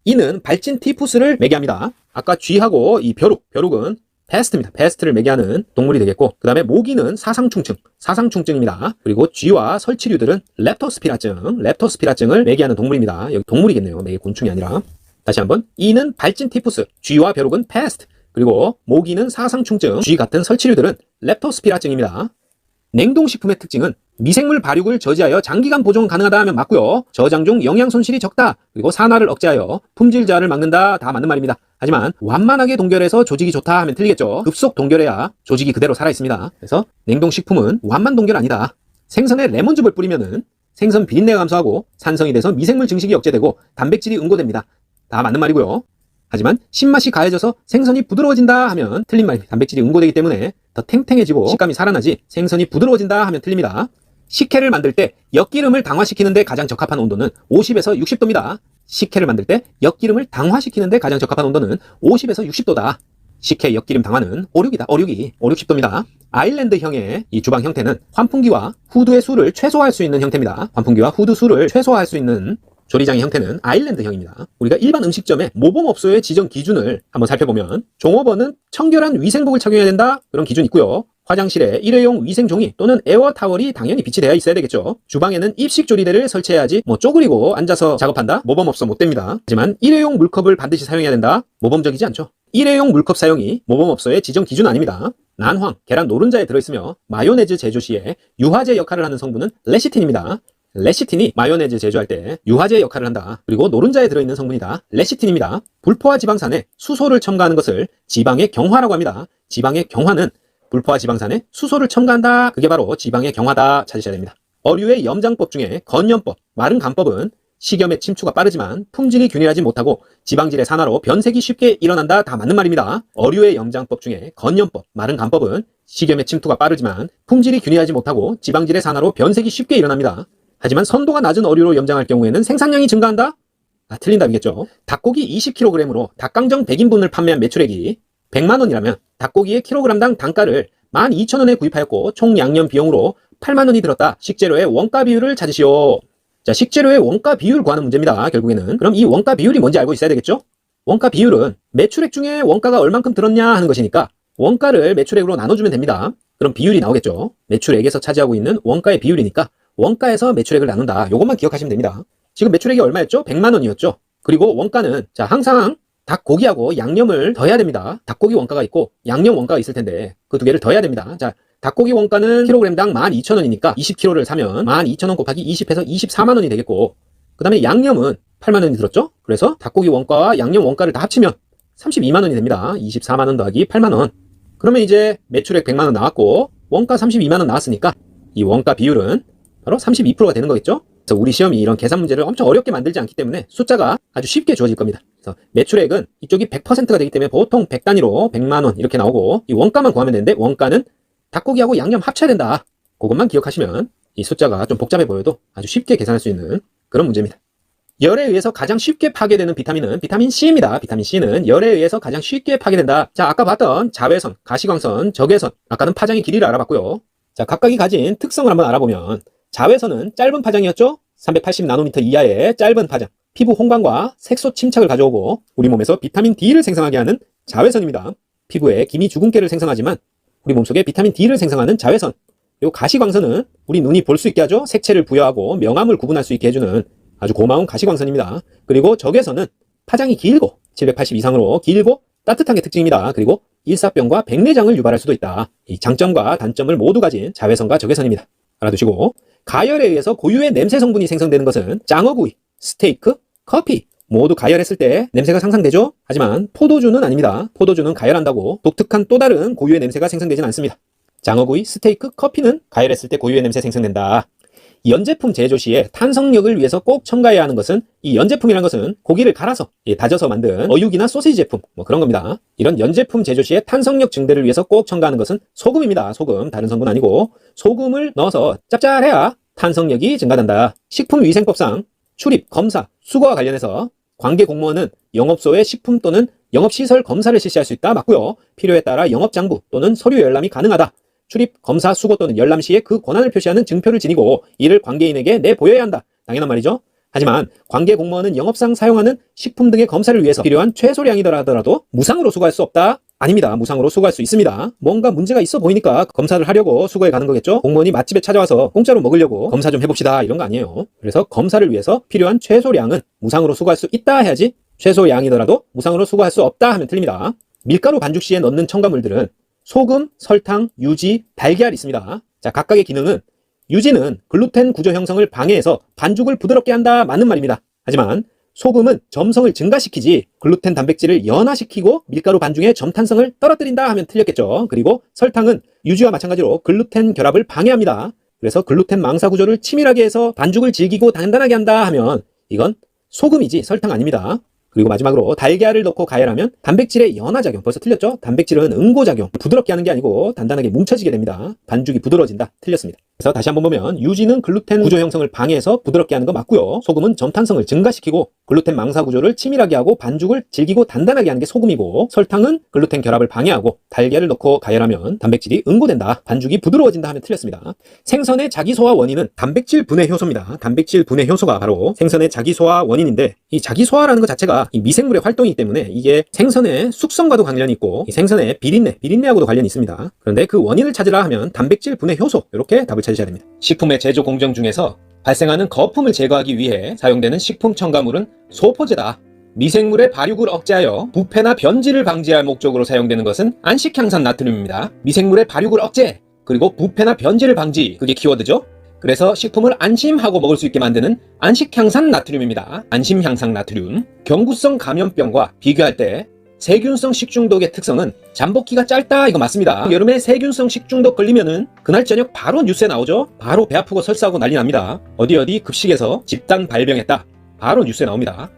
이는 발진 티푸스를 매개합니다. 아까 쥐하고 이 벼룩은 패스트입니다. 패스트를 매개하는 동물이 되겠고, 그 다음에 모기는 사상충증입니다. 그리고 쥐와 설치류들은 렙토스피라증을 매개하는 동물입니다. 여기 동물이겠네요. 매개 곤충이 아니라. 다시 한번, 이는 발진 티푸스, 쥐와 벼룩은 패스트, 그리고 모기는 사상충증, 쥐 같은 설치류들은 렙토스피라증입니다. 냉동식품의 특징은 미생물 발육을 저지하여 장기간 보존 가능하다 하면 맞고요. 저장 중 영양 손실이 적다, 그리고 산화를 억제하여 품질 저하를 막는다, 다 맞는 말입니다. 하지만 완만하게 동결해서 조직이 좋다 하면 틀리겠죠. 급속 동결해야 조직이 그대로 살아있습니다. 그래서 냉동식품은 완만 동결 아니다. 생선에 레몬즙을 뿌리면은 생선 비린내가 감소하고 산성이 돼서 미생물 증식이 억제되고 단백질이 응고됩니다. 다 맞는 말이고요. 하지만 신맛이 가해져서 생선이 부드러워진다 하면 틀린 말입니다. 단백질이 응고되기 때문에 더 탱탱해지고 식감이 살아나지 생선이 부드러워진다 하면 틀립니다. 식혜를 만들 때 엿기름을 당화시키는 데 가장 적합한 온도는 50에서 60도입니다. 식혜를 만들 때 엿기름을 당화시키는 데 가장 적합한 온도는 50에서 60도다. 식혜 엿기름 당화는 5, 60도입니다. 아일랜드형의 이 주방 형태는 환풍기와 후드의 수를 최소화할 수 있는 형태입니다. 환풍기와 후드 수를 최소화할 수 있는 조리장의 형태는 아일랜드형입니다. 우리가 일반 음식점의 모범업소의 지정 기준을 한번 살펴보면 종업원은 청결한 위생복을 착용해야 된다, 그런 기준이 있고요. 화장실에 일회용 위생종이 또는 에어타월이 당연히 비치되어 있어야 되겠죠. 주방에는 입식조리대를 설치해야지 쪼그리고 앉아서 작업한다? 모범업소 못 됩니다. 하지만 일회용 물컵을 반드시 사용해야 된다? 모범적이지 않죠. 일회용 물컵 사용이 모범업소의 지정 기준 아닙니다. 난황, 계란 노른자에 들어있으며 마요네즈 제조 시에 유화제 역할을 하는 성분은 레시틴입니다. 레시틴이 마요네즈 제조할 때 유화제 역할을 한다. 그리고 노른자에 들어있는 성분이다. 레시틴입니다. 불포화 지방산에 수소를 첨가하는 것을 지방의 경화라고 합니다. 지방의 경화는 불포화 지방산에 수소를 첨가한다. 그게 바로 지방의 경화다. 찾으셔야 됩니다. 어류의 염장법 중에 건염법, 마른 간법은 식염의 침투가 빠르지만 품질이 균일하지 못하고 지방질의 산화로 변색이 쉽게 일어난다. 다 맞는 말입니다. 어류의 염장법 중에 건염법, 마른 간법은 식염의 침투가 빠르지만 품질이 균일하지 못하고 지방질의 산화로 변색이 쉽게 일어납니다. 하지만 선도가 낮은 어류로 염장할 경우에는 생산량이 증가한다? 틀린 답이겠죠. 닭고기 20kg으로 닭강정 100인분을 판매한 매출액이 100만원이라면 닭고기의 킬로그램당 단가를 12,000원에 구입하였고 총 양념 비용으로 8만원이 들었다. 식재료의 원가 비율을 찾으시오. 자, 식재료의 원가 비율 구하는 문제입니다. 결국에는. 그럼 이 원가 비율이 뭔지 알고 있어야 되겠죠? 원가 비율은 매출액 중에 원가가 얼만큼 들었냐 하는 것이니까 원가를 매출액으로 나눠주면 됩니다. 그럼 비율이 나오겠죠. 매출액에서 차지하고 있는 원가의 비율이니까 원가에서 매출액을 나눈다. 이것만 기억하시면 됩니다. 지금 매출액이 얼마였죠? 100만원이었죠. 그리고 원가는 자 항상 닭고기하고 양념을 더해야 됩니다. 닭고기 원가가 있고 양념 원가가 있을 텐데 그 두 개를 더해야 됩니다. 자, 닭고기 원가는 킬로그램당 12,000원이니까 20kg를 사면 12,000원 곱하기 20해서 24만원이 되겠고 그 다음에 양념은 8만원이 들었죠? 그래서 닭고기 원가와 양념 원가를 다 합치면 32만원이 됩니다. 24만원 더하기 8만원. 그러면 이제 매출액 100만원 나왔고 원가 32만원 나왔으니까 이 원가 비율은 바로 32%가 되는 거겠죠? 그래서 우리 시험이 이런 계산 문제를 엄청 어렵게 만들지 않기 때문에 숫자가 아주 쉽게 주어질 겁니다. 그래서 매출액은 이쪽이 100%가 되기 때문에 보통 100단위로 100만원 이렇게 나오고 이 원가만 구하면 되는데 원가는 닭고기하고 양념 합쳐야 된다. 그것만 기억하시면 이 숫자가 좀 복잡해 보여도 아주 쉽게 계산할 수 있는 그런 문제입니다. 열에 의해서 가장 쉽게 파괴되는 비타민은 비타민 C입니다. 비타민 C는 열에 의해서 가장 쉽게 파괴된다. 자, 아까 봤던 자외선, 가시광선, 적외선, 아까는 파장의 길이를 알아봤고요. 자, 각각이 가진 특성을 한번 알아보면 자외선은 짧은 파장이었죠? 380나노미터 이하의 짧은 파장, 피부 홍광과 색소 침착을 가져오고 우리 몸에서 비타민 D를 생성하게 하는 자외선입니다. 피부에 기미 주근깨를 생성하지만 우리 몸속에 비타민 D를 생성하는 자외선, 요 가시광선은 우리 눈이 볼 수 있게 하죠. 색채를 부여하고 명암을 구분할 수 있게 해주는 아주 고마운 가시광선입니다. 그리고 적외선은 파장이 길고 780 이상으로 길고 따뜻한 게 특징입니다. 그리고 일사병과 백내장을 유발할 수도 있다. 이 장점과 단점을 모두 가진 자외선과 적외선입니다. 알아두시고 가열에 의해서 고유의 냄새 성분이 생성되는 것은 장어구이, 스테이크, 커피 모두 가열했을 때 냄새가 상상되죠? 하지만 포도주는 아닙니다. 포도주는 가열한다고 독특한 또 다른 고유의 냄새가 생성되진 않습니다. 장어구이, 스테이크, 커피는 가열했을 때 고유의 냄새 생성된다. 연제품 제조 시에 탄성력을 위해서 꼭 첨가해야 하는 것은 이 연제품이란 것은 고기를 갈아서 다져서 만든 어육이나 소시지 제품 뭐 그런 겁니다. 이런 연제품 제조 시에 탄성력 증대를 위해서 꼭 첨가하는 것은 소금입니다. 소금, 다른 성분 아니고 소금을 넣어서 짭짤해야 탄성력이 증가된다. 식품위생법상 출입, 검사, 수거와 관련해서 관계 공무원은 영업소의 식품 또는 영업시설 검사를 실시할 수 있다. 맞고요. 필요에 따라 영업장부 또는 서류 열람이 가능하다. 출입, 검사, 수거 또는 열람 시에 그 권한을 표시하는 증표를 지니고 이를 관계인에게 내보여야 한다. 당연한 말이죠. 하지만 관계 공무원은 영업상 사용하는 식품 등의 검사를 위해서 필요한 최소량이더라도 무상으로 수거할 수 없다? 아닙니다. 무상으로 수거할 수 있습니다. 뭔가 문제가 있어 보이니까 검사를 하려고 수거해 가는 거겠죠? 공무원이 맛집에 찾아와서 공짜로 먹으려고 검사 좀 해봅시다 이런 거 아니에요. 그래서 검사를 위해서 필요한 최소량은 무상으로 수거할 수 있다 해야지 최소량이더라도 무상으로 수거할 수 없다 하면 틀립니다. 밀가루 반죽 시에 넣는 첨가물들은 소금, 설탕, 유지, 달걀이 있습니다. 자, 각각의 기능은 유지는 글루텐 구조 형성을 방해해서 반죽을 부드럽게 한다. 맞는 말입니다. 하지만 소금은 점성을 증가시키지 글루텐 단백질을 연화시키고 밀가루 반죽의 점탄성을 떨어뜨린다 하면 틀렸겠죠. 그리고 설탕은 유지와 마찬가지로 글루텐 결합을 방해합니다. 그래서 글루텐 망사 구조를 치밀하게 해서 반죽을 질기고 단단하게 한다 하면 이건 소금이지 설탕 아닙니다. 그리고 마지막으로 달걀을 넣고 가열하면 단백질의 연화작용, 벌써 틀렸죠? 단백질은 응고작용, 부드럽게 하는 게 아니고 단단하게 뭉쳐지게 됩니다. 반죽이 부드러워진다, 틀렸습니다. 그래서 다시 한번 보면 유지는 글루텐 구조 형성을 방해해서 부드럽게 하는 거 맞고요. 소금은 점탄성을 증가시키고 글루텐 망사 구조를 치밀하게 하고 반죽을 질기고 단단하게 하는 게 소금이고, 설탕은 글루텐 결합을 방해하고 달걀을 넣고 가열하면 단백질이 응고된다, 반죽이 부드러워진다 하면 틀렸습니다. 생선의 자기소화 원인은 단백질 분해 효소입니다. 단백질 분해 효소가 바로 생선의 자기소화 원인인데, 이 자기소화라는 것 자체가 이 미생물의 활동이기 때문에 이게 생선의 숙성과도 관련이 있고 이 생선의 비린내하고도 관련이 있습니다. 그런데 그 원인을 찾으라 하면 단백질 분해 효소, 이렇게 답을 찾으셔야 됩니다. 식품의 제조 공정 중에서 발생하는 거품을 제거하기 위해 사용되는 식품 첨가물은 소포제다. 미생물의 발육을 억제하여 부패나 변질을 방지할 목적으로 사용되는 것은 안식향산 나트륨입니다. 미생물의 발육을 억제, 그리고 부패나 변질을 방지, 그게 키워드죠. 그래서 식품을 안심하고 먹을 수 있게 만드는 안식향산 나트륨입니다. 안심향산 나트륨. 경구성 감염병과 비교할 때 세균성 식중독의 특성은 잠복기가 짧다, 이거 맞습니다. 여름에 세균성 식중독 걸리면은 그날 저녁 바로 뉴스에 나오죠. 바로 배 아프고 설사하고 난리 납니다. 어디 급식에서 집단 발병했다, 바로 뉴스에 나옵니다.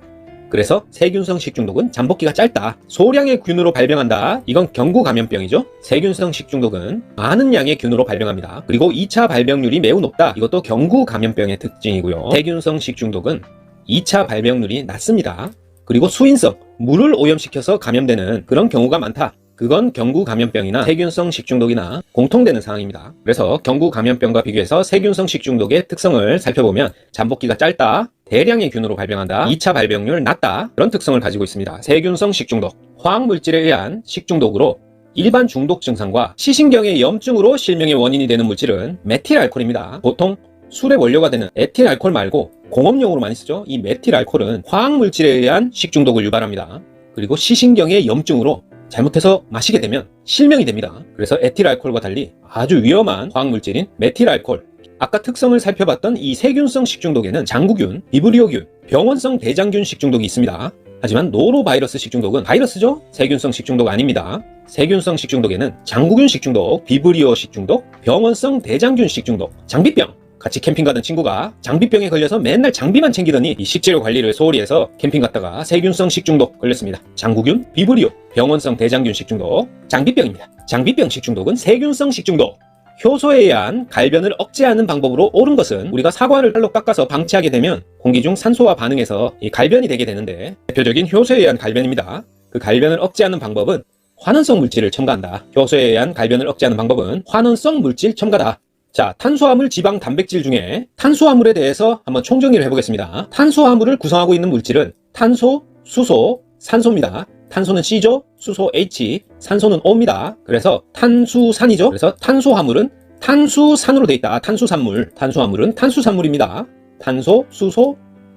그래서 세균성 식중독은 잠복기가 짧다, 소량의 균으로 발병한다, 이건 경구 감염병이죠. 세균성 식중독은 많은 양의 균으로 발병합니다. 그리고 2차 발병률이 매우 높다, 이것도 경구 감염병의 특징이고요. 세균성 식중독은 2차 발병률이 낮습니다. 그리고 수인성, 물을 오염시켜서 감염되는 그런 경우가 많다, 그건 경구 감염병이나 세균성 식중독이나 공통되는 상황입니다. 그래서 경구 감염병과 비교해서 세균성 식중독의 특성을 살펴보면 잠복기가 짧다, 대량의 균으로 발병한다, 2차 발병률 낮다, 그런 특성을 가지고 있습니다. 세균성 식중독, 화학물질에 의한 식중독으로 일반 중독 증상과 시신경의 염증으로 실명의 원인이 되는 물질은 메틸알코올입니다. 보통 술의 원료가 되는 에틸알코올 말고 공업용으로 많이 쓰죠. 이 메틸알코올은 화학물질에 의한 식중독을 유발합니다. 그리고 시신경의 염증으로 잘못해서 마시게 되면 실명이 됩니다. 그래서 에틸알코올과 달리 아주 위험한 화학물질인 메틸알코올, 아까 특성을 살펴봤던 이 세균성 식중독에는 장구균, 비브리오균, 병원성 대장균 식중독이 있습니다. 하지만 노로바이러스 식중독은 바이러스죠? 세균성 식중독 아닙니다. 세균성 식중독에는 장구균 식중독, 비브리오 식중독, 병원성 대장균 식중독, 장비병, 같이 캠핑 가던 친구가 장비병에 걸려서 맨날 장비만 챙기더니 이 식재료 관리를 소홀히 해서 캠핑 갔다가 세균성 식중독 걸렸습니다. 장구균, 비브리오, 병원성 대장균 식중독, 장비병입니다. 장비병 식중독은 세균성 식중독. 효소에 의한 갈변을 억제하는 방법으로 옳은 것은 우리가 사과를 칼로 깎아서 방치하게 되면 공기 중 산소와 반응해서 이 갈변이 되게 되는데, 대표적인 효소에 의한 갈변입니다. 그 갈변을 억제하는 방법은 환원성 물질을 첨가한다. 효소에 의한 갈변을 억제하는 방법은 환원성 물질 첨가다. 자, 탄수화물, 지방, 단백질 중에 탄수화물에 대해서 한번 총정리를 해보겠습니다. 탄수화물을 구성하고 있는 물질은 탄소, 수소, 산소입니다. 탄소는 C죠, 수소 H, 산소는 O입니다. 그래서 탄수산이죠. 그래서 탄수화물은 탄수산으로 되어 있다. 탄수산물, 탄수화물은 탄수산물입니다. 탄소, 수소,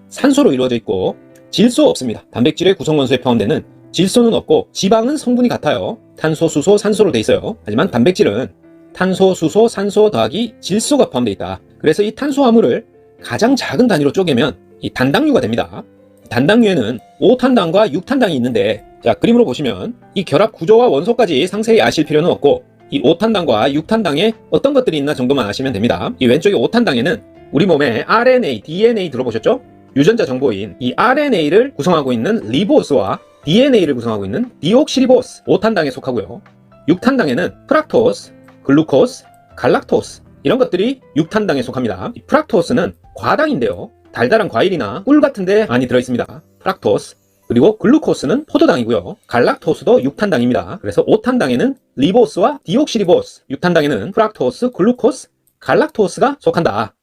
산소로 이루어져 있고 질소 없습니다. 단백질의 구성원소에 포함되는 질소는 없고 지방은 성분이 같아요. 탄소, 수소, 산소로 되어 있어요. 하지만 단백질은 탄소, 수소, 산소 더하기 질소가 포함되어 있다. 그래서 이 탄수화물을 가장 작은 단위로 쪼개면 이 단당류가 됩니다. 단당류에는 5탄당과 6탄당이 있는데, 자, 그림으로 보시면 이 결합 구조와 원소까지 상세히 아실 필요는 없고 이 5탄당과 6탄당에 어떤 것들이 있나 정도만 아시면 됩니다. 이 왼쪽에 5탄당에는 우리 몸에 RNA, DNA 들어보셨죠? 유전자 정보인 이 RNA를 구성하고 있는 리보스와 DNA를 구성하고 있는 디옥시리보스, 5탄당에 속하고요. 6탄당에는 프락토스, 글루코스, 갈락토스, 이런 것들이 6탄당에 속합니다. 이 프락토스는 과당인데요, 달달한 과일이나 꿀 같은 데 많이 들어있습니다. 프락토스. 그리고 글루코스는 포도당이고요. 갈락토스도 6탄당입니다. 그래서 5탄당에는 리보스와 디옥시리보스, 6탄당에는 프락토스, 글루코스, 갈락토스가 속한다.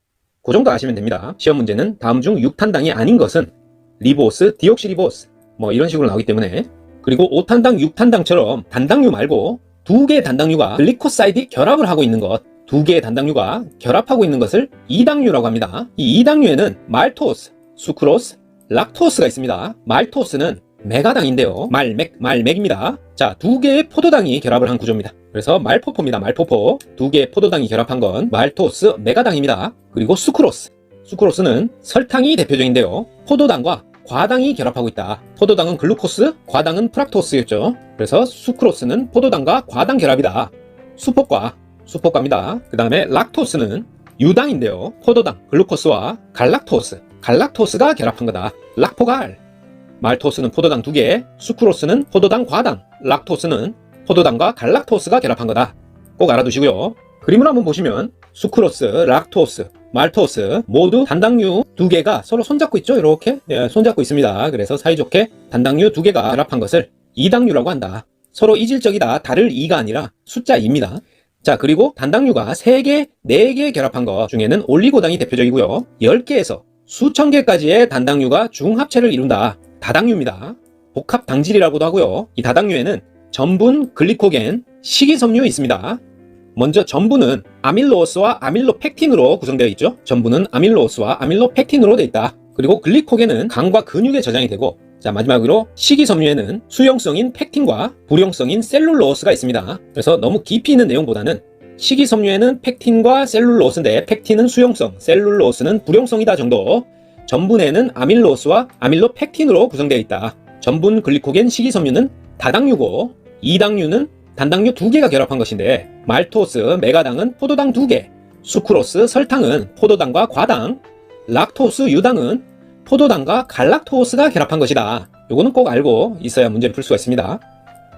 그 정도 아시면 됩니다. 시험 문제는 다음 중 6탄당이 아닌 것은 리보스, 디옥시리보스, 뭐 이런 식으로 나오기 때문에. 그리고 5탄당, 6탄당처럼 단당류 말고 두 개의 단당류가 글리코사이드 결합을 하고 있는 것, 두 개의 단당류가 결합하고 있는 것을 이당류라고 합니다. 이 이당류에는 말토스, 수크로스, 락토스가 있습니다. 말토스는 메가당인데요, 말맥입니다. 자, 두 개의 포도당이 결합을 한 구조입니다. 그래서 말포포입니다. 말포포. 두 개의 포도당이 결합한 건 말토스, 메가당입니다. 그리고 수크로스는 설탕이 대표적인데요, 포도당과 과당이 결합하고 있다. 포도당은 글루코스, 과당은 프락토스였죠. 그래서 수크로스는 포도당과 과당 결합이다. 수포과입니다. 그 다음에 락토스는 유당인데요, 포도당, 글루코스와 갈락토스가 결합한 거다. 락포갈. 말토스는 포도당 2개, 수크로스는 포도당 과당, 락토스는 포도당과 갈락토스가 결합한 거다. 꼭 알아두시고요. 그림을 한번 보시면 수크로스, 락토스, 말토스 모두 단당류 2개가 서로 손잡고 있죠? 이렇게 손잡고 있습니다. 그래서 사이좋게 단당류 2개가 결합한 것을 이당류라고 한다. 서로 이질적이다. 다를 2가 아니라 숫자 2입니다. 자, 그리고 단당류가 3개, 4개 결합한 것 중에는 올리고당이 대표적이고요. 10개에서 수천 개까지의 단당류가 중합체를 이룬다. 다당류입니다. 복합 당질이라고도 하고요. 이 다당류에는 전분, 글리코겐, 식이섬유 있습니다. 먼저 전분은 아밀로스와 아밀로펙틴으로 구성되어 있죠. 전분은 아밀로스와 아밀로펙틴으로 되어 있다. 그리고 글리코겐은 간과 근육에 저장이 되고, 자, 마지막으로 식이섬유에는 수용성인 펙틴과 불용성인 셀룰로스가 있습니다. 그래서 너무 깊이 있는 내용보다는 식이섬유에는 펙틴과 셀룰로스인데 펙틴은 수용성, 셀룰로스는 불용성이다 정도. 전분에는 아밀로스와 아밀로펙틴으로 구성되어 있다. 전분, 글리코겐, 식이섬유는 다당류고, 이당류는 단당류 2개가 결합한 것인데, 말토스, 메가당은 포도당 2개, 수크로스, 설탕은 포도당과 과당, 락토스, 유당은 포도당과 갈락토스가 결합한 것이다. 요거는 꼭 알고 있어야 문제를 풀 수가 있습니다.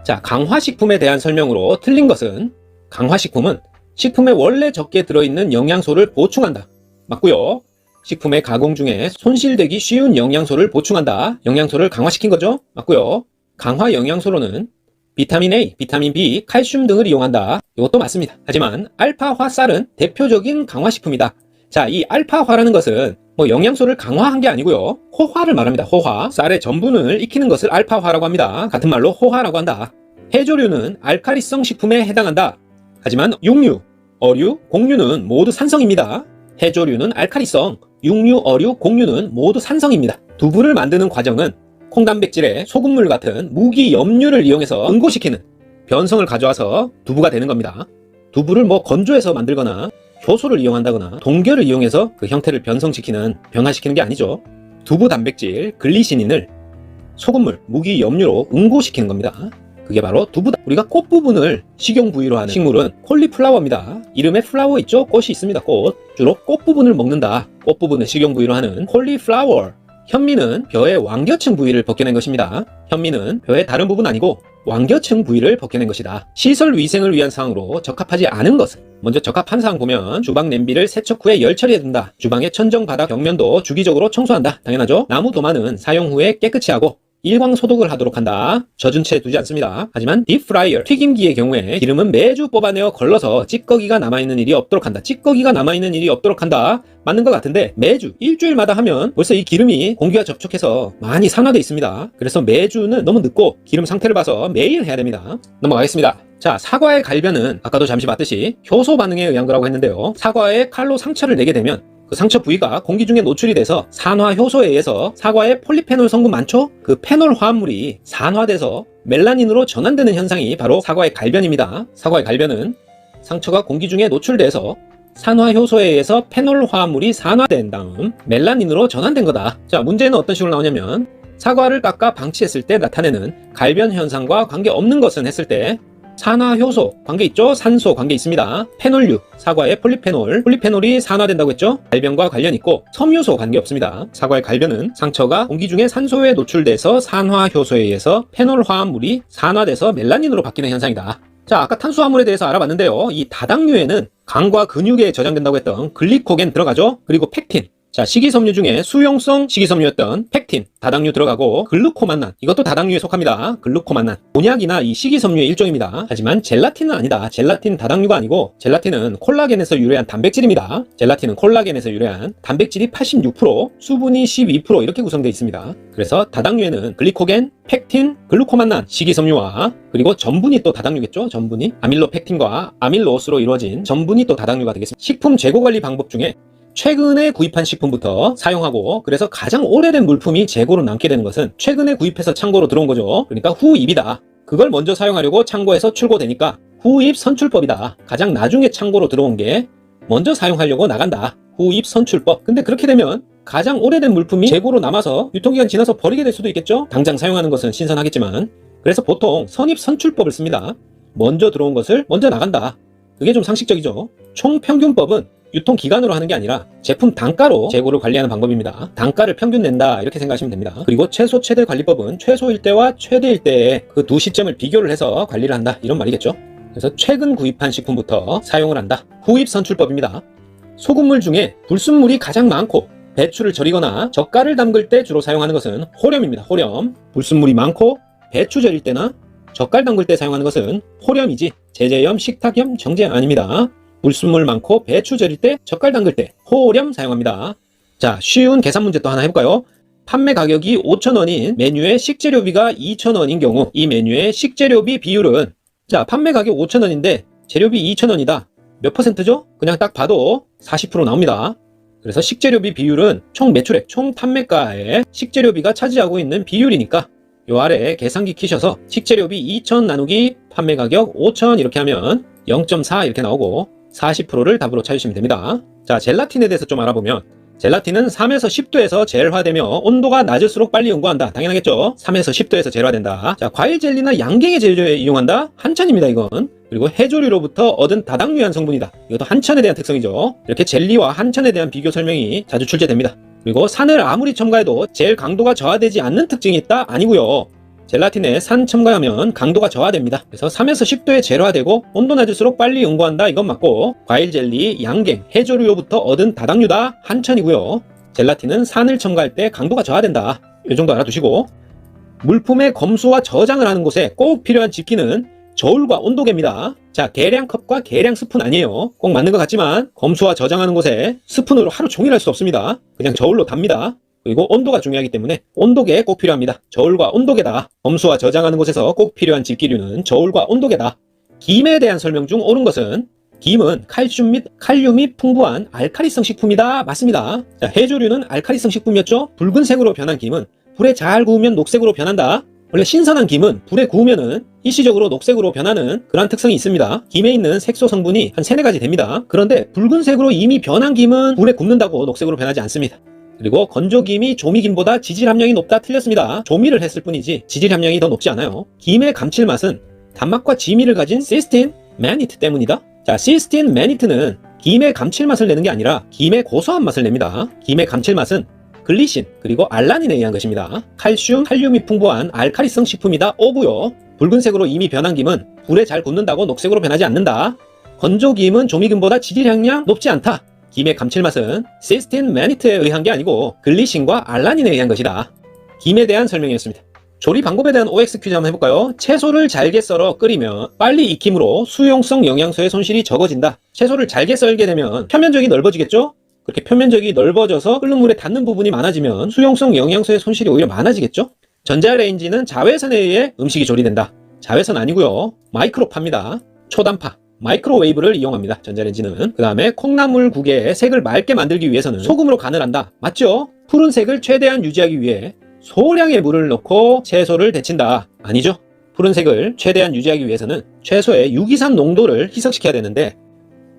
자, 강화식품에 대한 설명으로 틀린 것은, 강화식품은 식품에 원래 적게 들어있는 영양소를 보충한다. 맞고요. 식품의 가공 중에 손실되기 쉬운 영양소를 보충한다. 영양소를 강화시킨 거죠. 맞고요. 강화 영양소로는 비타민 A, 비타민 B, 칼슘 등을 이용한다. 이것도 맞습니다. 하지만 알파화 쌀은 대표적인 강화식품이다. 자, 이 알파화라는 것은 영양소를 강화한 게 아니고요. 호화를 말합니다. 호화. 쌀의 전분을 익히는 것을 알파화라고 합니다. 같은 말로 호화라고 한다. 해조류는 알카리성 식품에 해당한다. 하지만 육류, 어류, 곡류는 모두 산성입니다. 해조류는 알카리성, 육류, 어류, 곡류는 모두 산성입니다. 두부를 만드는 과정은 콩단백질에 소금물 같은 무기 염류를 이용해서 응고시키는 변성을 가져와서 두부가 되는 겁니다. 두부를 건조해서 만들거나 효소를 이용한다거나 동결을 이용해서 그 형태를 변성시키는, 변화시키는 게 아니죠. 두부 단백질, 글리시닌을 소금물, 무기 염류로 응고시키는 겁니다. 그게 바로 두부다. 우리가 꽃 부분을 식용 부위로 하는 식물은 콜리플라워입니다. 이름에 플라워 있죠? 꽃이 있습니다. 꽃. 주로 꽃 부분을 먹는다. 꽃 부분을 식용 부위로 하는 콜리플라워. 현미는 벼의 완겨층 부위를 벗겨낸 것입니다. 현미는 벼의 다른 부분 아니고 완겨층 부위를 벗겨낸 것이다. 시설 위생을 위한 사항으로 적합하지 않은 것은, 먼저 적합한 사항 보면 주방 냄비를 세척 후에 열 처리해둔다. 주방의 천정 바닥 벽면도 주기적으로 청소한다. 당연하죠. 나무 도마는 사용 후에 깨끗이 하고 일광 소독을 하도록 한다. 젖은 채 두지 않습니다. 하지만 딥프라이어, 튀김기의 경우에 기름은 매주 뽑아내어 걸러서 찌꺼기가 남아있는 일이 없도록 한다. 찌꺼기가 남아있는 일이 없도록 한다. 맞는 것 같은데 매주 일주일마다 하면 벌써 이 기름이 공기와 접촉해서 많이 산화되어 있습니다. 그래서 매주는 너무 늦고 기름 상태를 봐서 매일 해야 됩니다. 넘어가겠습니다. 자, 사과의 갈변은 아까도 잠시 봤듯이 효소 반응에 의한 거라고 했는데요. 사과에 칼로 상처를 내게 되면 그 상처 부위가 공기 중에 노출이 돼서 산화 효소에 의해서 사과의 폴리페놀 성분 많죠? 그 페놀 화합물이 산화돼서 멜라닌으로 전환되는 현상이 바로 사과의 갈변입니다. 사과의 갈변은 상처가 공기 중에 노출돼서 산화 효소에 의해서 페놀 화합물이 산화된 다음 멜라닌으로 전환된 거다. 자, 문제는 어떤 식으로 나오냐면, 사과를 깎아 방치했을 때 나타내는 갈변 현상과 관계없는 것은 했을 때 산화 효소 관계 있죠? 산소 관계 있습니다. 페놀류, 사과의 폴리페놀이 산화된다고 했죠? 갈변과 관련 있고 섬유소 관계 없습니다. 사과의 갈변은 상처가 공기 중에 산소에 노출돼서 산화 효소에 의해서 페놀 화합물이 산화돼서 멜라닌으로 바뀌는 현상이다. 자, 아까 탄수화물에 대해서 알아봤는데요. 이 다당류에는 간과 근육에 저장된다고 했던 글리코겐 들어가죠? 그리고 펙틴. 자, 식이섬유 중에 수용성 식이섬유였던 펙틴, 다당류 들어가고, 글루코만난, 이것도 다당류에 속합니다. 글루코만난. 곤약이나 이 식이섬유의 일종입니다. 하지만 젤라틴은 아니다. 젤라틴 다당류가 아니고 젤라틴은 콜라겐에서 유래한 단백질입니다. 젤라틴은 콜라겐에서 유래한 단백질이 86%, 수분이 12% 이렇게 구성되어 있습니다. 그래서 다당류에는 글리코겐, 펙틴, 글루코만난, 식이섬유와 그리고 전분이 또 다당류겠죠? 전분이 아밀로펙틴과 아밀로스로 이루어진 전분이 또 다당류가 되겠습니다. 식품 재고관리 방법 중에 최근에 구입한 식품부터 사용하고, 그래서 가장 오래된 물품이 재고로 남게 되는 것은 최근에 구입해서 창고로 들어온 거죠. 그러니까 후입이다. 그걸 먼저 사용하려고 창고에서 출고되니까 후입 선출법이다. 가장 나중에 창고로 들어온 게 먼저 사용하려고 나간다. 후입 선출법. 근데 그렇게 되면 가장 오래된 물품이 재고로 남아서 유통기간 지나서 버리게 될 수도 있겠죠. 당장 사용하는 것은 신선하겠지만. 그래서 보통 선입 선출법을 씁니다. 먼저 들어온 것을 먼저 나간다. 그게 좀 상식적이죠. 총평균법은 유통 기간으로 하는 게 아니라 제품 단가로 재고를 관리하는 방법입니다. 단가를 평균 낸다 이렇게 생각하시면 됩니다. 그리고 최소 최대 관리법은 최소일 때와 최대일 때의 그 두 시점을 비교를 해서 관리를 한다 이런 말이겠죠. 그래서 최근 구입한 식품부터 사용을 한다. 후입 선출법입니다. 소금물 중에 불순물이 가장 많고 배추를 절이거나 젓갈을 담글 때 주로 사용하는 것은 호렴입니다. 호렴. 불순물이 많고 배추 절일 때나 젓갈 담글 때 사용하는 것은 호렴이지 제제염, 식탁염, 정제염 아닙니다. 불순물 많고 배추 절일 때, 젓갈 담글 때 호렴 사용합니다. 자, 쉬운 계산 문제 또 하나 해볼까요? 판매 가격이 5,000원인 메뉴에 식재료비가 2,000원인 경우 이 메뉴의 식재료비 비율은 자, 판매 가격 5,000원인데 재료비 2,000원이다. 몇 퍼센트죠? 그냥 딱 봐도 40% 나옵니다. 그래서 식재료비 비율은 총 매출액, 총 판매가에 식재료비가 차지하고 있는 비율이니까 요 아래 계산기 키셔서 식재료비 2,000 나누기 판매 가격 5,000 이렇게 하면 0.4 이렇게 나오고 40%를 답으로 찾으시면 됩니다. 자, 젤라틴에 대해서 좀 알아보면 젤라틴은 3에서 10도에서 젤화되며 온도가 낮을수록 빨리 응고한다. 당연하겠죠? 3에서 10도에서 젤화된다. 자, 과일 젤리나 양갱의 제조에 이용한다? 한찬입니다, 이건. 그리고 해조류로부터 얻은 다당류한 성분이다. 이것도 한찬에 대한 특성이죠. 이렇게 젤리와 한찬에 대한 비교 설명이 자주 출제됩니다. 그리고 산을 아무리 첨가해도 젤 강도가 저하되지 않는 특징이 있다? 아니고요. 젤라틴에 산 첨가하면 강도가 저하됩니다. 그래서 3에서 10도에 젤화되고 온도 낮을수록 빨리 응고한다 이건 맞고 과일 젤리, 양갱, 해조류로부터 얻은 다당류다 한천이고요. 젤라틴은 산을 첨가할 때 강도가 저하된다. 이 정도 알아두시고 물품의 검수와 저장을 하는 곳에 꼭 필요한 집기는 저울과 온도계입니다. 자, 계량컵과 계량 스푼 아니에요. 꼭 맞는 것 같지만 검수와 저장하는 곳에 스푼으로 하루 종일 할 수 없습니다. 그냥 저울로 답니다. 그리고 온도가 중요하기 때문에 온도계 꼭 필요합니다. 저울과 온도계다. 검수와 저장하는 곳에서 꼭 필요한 집기류는 저울과 온도계다. 김에 대한 설명 중 옳은 것은 김은 칼슘 및 칼륨이 풍부한 알칼리성 식품이다. 맞습니다. 자, 해조류는 알칼리성 식품이었죠. 붉은색으로 변한 김은 불에 잘 구우면 녹색으로 변한다. 원래 신선한 김은 불에 구우면은 일시적으로 녹색으로 변하는 그런 특성이 있습니다. 김에 있는 색소 성분이 한 3-4가지 됩니다. 그런데 붉은색으로 이미 변한 김은 불에 굽는다고 녹색으로 변하지 않습니다. 그리고 건조김이 조미김보다 지질 함량이 높다 틀렸습니다. 조미를 했을 뿐이지 지질 함량이 더 높지 않아요. 김의 감칠맛은 단맛과 지미를 가진 시스틴 매니트 때문이다. 자, 시스틴 매니트는 김의 감칠맛을 내는 게 아니라 김의 고소한 맛을 냅니다. 김의 감칠맛은 글리신 그리고 알라닌에 의한 것입니다. 칼슘, 칼륨이 풍부한 알칼리성 식품이다. 오고요. 붉은색으로 이미 변한 김은 불에 잘 굽는다고 녹색으로 변하지 않는다. 건조김은 조미김보다 지질 함량 높지 않다. 김의 감칠맛은 시스틴 매니트에 의한 게 아니고 글리신과 알라닌에 의한 것이다. 김에 대한 설명이었습니다. 조리 방법에 대한 OX 퀴즈 한번 해볼까요? 채소를 잘게 썰어 끓이면 빨리 익힘으로 수용성 영양소의 손실이 적어진다. 채소를 잘게 썰게 되면 표면적이 넓어지겠죠? 그렇게 표면적이 넓어져서 끓는 물에 닿는 부분이 많아지면 수용성 영양소의 손실이 오히려 많아지겠죠? 전자레인지는 자외선에 의해 음식이 조리된다. 자외선 아니고요. 마이크로파입니다. 초단파. 마이크로웨이브를 이용합니다. 전자레인지는. 그 다음에 콩나물국의 색을 맑게 만들기 위해서는 소금으로 간을 한다. 맞죠? 푸른색을 최대한 유지하기 위해 소량의 물을 넣고 채소를 데친다. 아니죠? 푸른색을 최대한 유지하기 위해서는 채소의 유기산 농도를 희석시켜야 되는데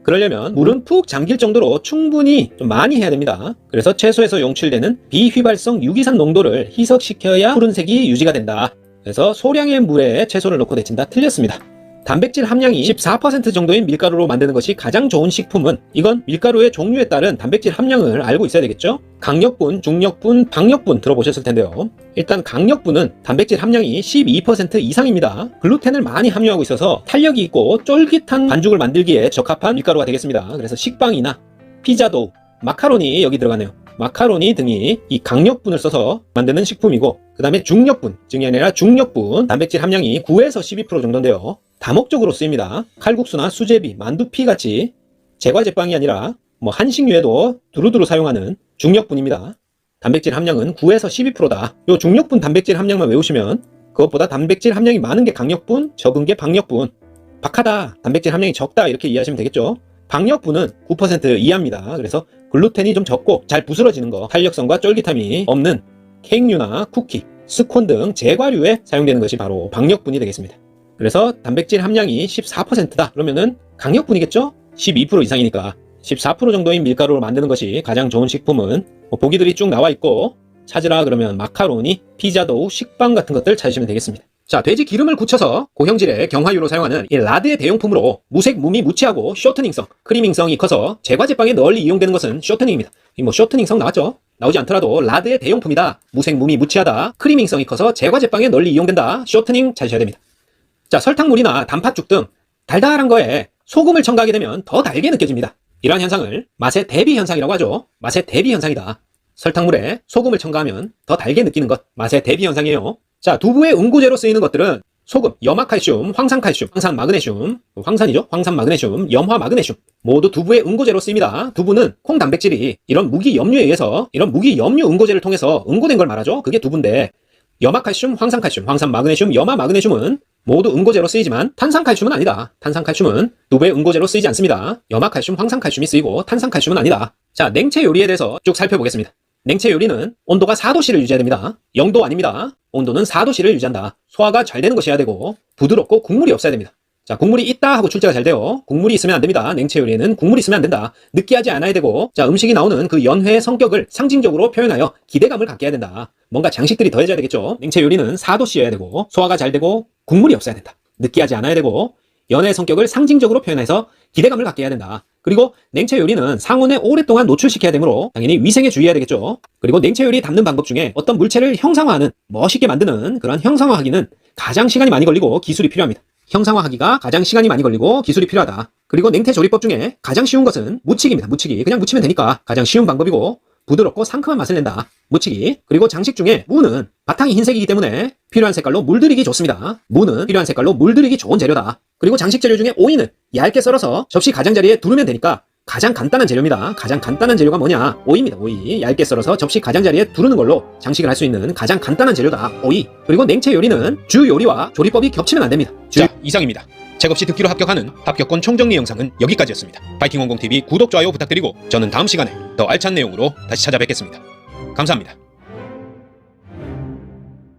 그러려면 물은 푹 잠길 정도로 충분히 좀 많이 해야 됩니다. 그래서 채소에서 용출되는 비휘발성 유기산 농도를 희석시켜야 푸른색이 유지가 된다. 그래서 소량의 물에 채소를 넣고 데친다. 틀렸습니다. 단백질 함량이 14% 정도인 밀가루로 만드는 것이 가장 좋은 식품은 이건 밀가루의 종류에 따른 단백질 함량을 알고 있어야 되겠죠? 강력분, 중력분, 박력분 들어보셨을 텐데요. 일단 강력분은 단백질 함량이 12% 이상입니다. 글루텐을 많이 함유하고 있어서 탄력이 있고 쫄깃한 반죽을 만들기에 적합한 밀가루가 되겠습니다. 그래서 식빵이나 피자도우, 마카로니 여기 들어가네요. 마카로니 등이 이 강력분을 써서 만드는 식품이고 그 다음에 중력분, 증이 아니라 중력분 단백질 함량이 9에서 12% 정도인데요. 다목적으로 쓰입니다. 칼국수나 수제비, 만두피 같이 제과제빵이 아니라 한식류에도 두루두루 사용하는 중력분입니다. 단백질 함량은 9에서 12%다. 요 중력분 단백질 함량만 외우시면 그것보다 단백질 함량이 많은 게 강력분, 적은 게 박력분. 박하다, 단백질 함량이 적다 이렇게 이해하시면 되겠죠. 박력분은 9% 이하입니다. 그래서 글루텐이 좀 적고 잘 부스러지는 거, 탄력성과 쫄깃함이 없는 케이크류나 쿠키, 스콘 등 제과류에 사용되는 것이 바로 박력분이 되겠습니다. 그래서 단백질 함량이 14%다. 그러면은 강력분이겠죠? 12% 이상이니까 14% 정도인 밀가루로 만드는 것이 가장 좋은 식품은 보기들이 쭉 나와 있고 찾으라 그러면 마카로니, 피자도우, 식빵 같은 것들 찾으시면 되겠습니다. 자, 돼지 기름을 굳혀서 고형질의 경화유로 사용하는 이 라드의 대용품으로 무색, 무미, 무치하고 쇼트닝성, 크리밍성이 커서 제과 제빵에 널리 이용되는 것은 쇼트닝입니다. 이 쇼트닝성 나왔죠? 나오지 않더라도 라드의 대용품이다. 무색, 무미, 무치하다. 크리밍성이 커서 제과 제빵에 널리 이용된다. 쇼트닝 찾으셔야 됩니다. 자, 설탕물이나 단팥죽 등 달달한 거에 소금을 첨가하게 되면 더 달게 느껴집니다. 이러한 현상을 맛의 대비 현상이라고 하죠. 맛의 대비 현상이다. 설탕물에 소금을 첨가하면 더 달게 느끼는 것, 맛의 대비 현상이에요. 자, 두부의 응고제로 쓰이는 것들은 소금, 염화칼슘, 황산칼슘, 황산마그네슘, 황산이죠? 황산마그네슘, 염화마그네슘 모두 두부의 응고제로 쓰입니다. 두부는 콩 단백질이 이런 무기 염류에 의해서 이런 무기 염류 응고제를 통해서 응고된 걸 말하죠. 그게 두부인데 염화칼슘, 황산칼슘, 황산마그네슘, 염화마그네슘은 모두 응고제로 쓰이지만 탄산칼슘은 아니다. 탄산칼슘은 두부의 응고제로 쓰이지 않습니다. 염화칼슘, 황산칼슘이 쓰이고 탄산칼슘은 아니다. 자, 냉채 요리에 대해서 쭉 살펴보겠습니다. 냉채 요리는 온도가 4도씨를 유지해야 됩니다. 0도 아닙니다. 온도는 4도씨를 유지한다. 소화가 잘 되는 것이어야 되고 부드럽고 국물이 없어야 됩니다. 자, 국물이 있다 하고 출제가 잘 돼요. 국물이 있으면 안 됩니다. 냉채 요리에는 국물이 있으면 안 된다. 느끼하지 않아야 되고, 자, 음식이 나오는 그 연회의 성격을 상징적으로 표현하여 기대감을 갖게 해야 된다. 뭔가 장식들이 더해져야 되겠죠. 냉채 요리는 4도씨여야 되고 소화가 잘 되고 국물이 없어야 된다. 느끼하지 않아야 되고 연회의 성격을 상징적으로 표현해서 기대감을 갖게 해야 된다. 그리고 냉채 요리는 상온에 오랫동안 노출시켜야 되므로 당연히 위생에 주의해야 되겠죠. 그리고 냉채 요리 담는 방법 중에 어떤 물체를 형상화하는, 멋있게 만드는 그런 형상화하기는 가장 시간이 많이 걸리고 기술이 필요합니다. 형상화하기가 가장 시간이 많이 걸리고 기술이 필요하다. 그리고 냉채 조리법 중에 가장 쉬운 것은 무치기입니다. 무치기. 그냥 무치면 되니까 가장 쉬운 방법이고 부드럽고 상큼한 맛을 낸다. 무치기. 그리고 장식 중에 무는 바탕이 흰색이기 때문에 필요한 색깔로 물들이기 좋습니다. 무는 필요한 색깔로 물들이기 좋은 재료다. 그리고 장식 재료 중에 오이는 얇게 썰어서 접시 가장자리에 두르면 되니까 가장 간단한 재료입니다. 가장 간단한 재료가 뭐냐? 오이입니다. 오이. 얇게 썰어서 접시 가장자리에 두르는 걸로 장식을 할 수 있는 가장 간단한 재료다. 오이. 그리고 냉채 요리는 주 요리와 조리법이 겹치면 안 됩니다. 자, 이상입니다. 책 없이 듣기로 합격하는 합격권 총정리 영상은 여기까지였습니다. 파이팅홍공TV 구독, 좋아요 부탁드리고 저는 다음 시간에 더 알찬 내용으로 다시 찾아뵙겠습니다. 감사합니다.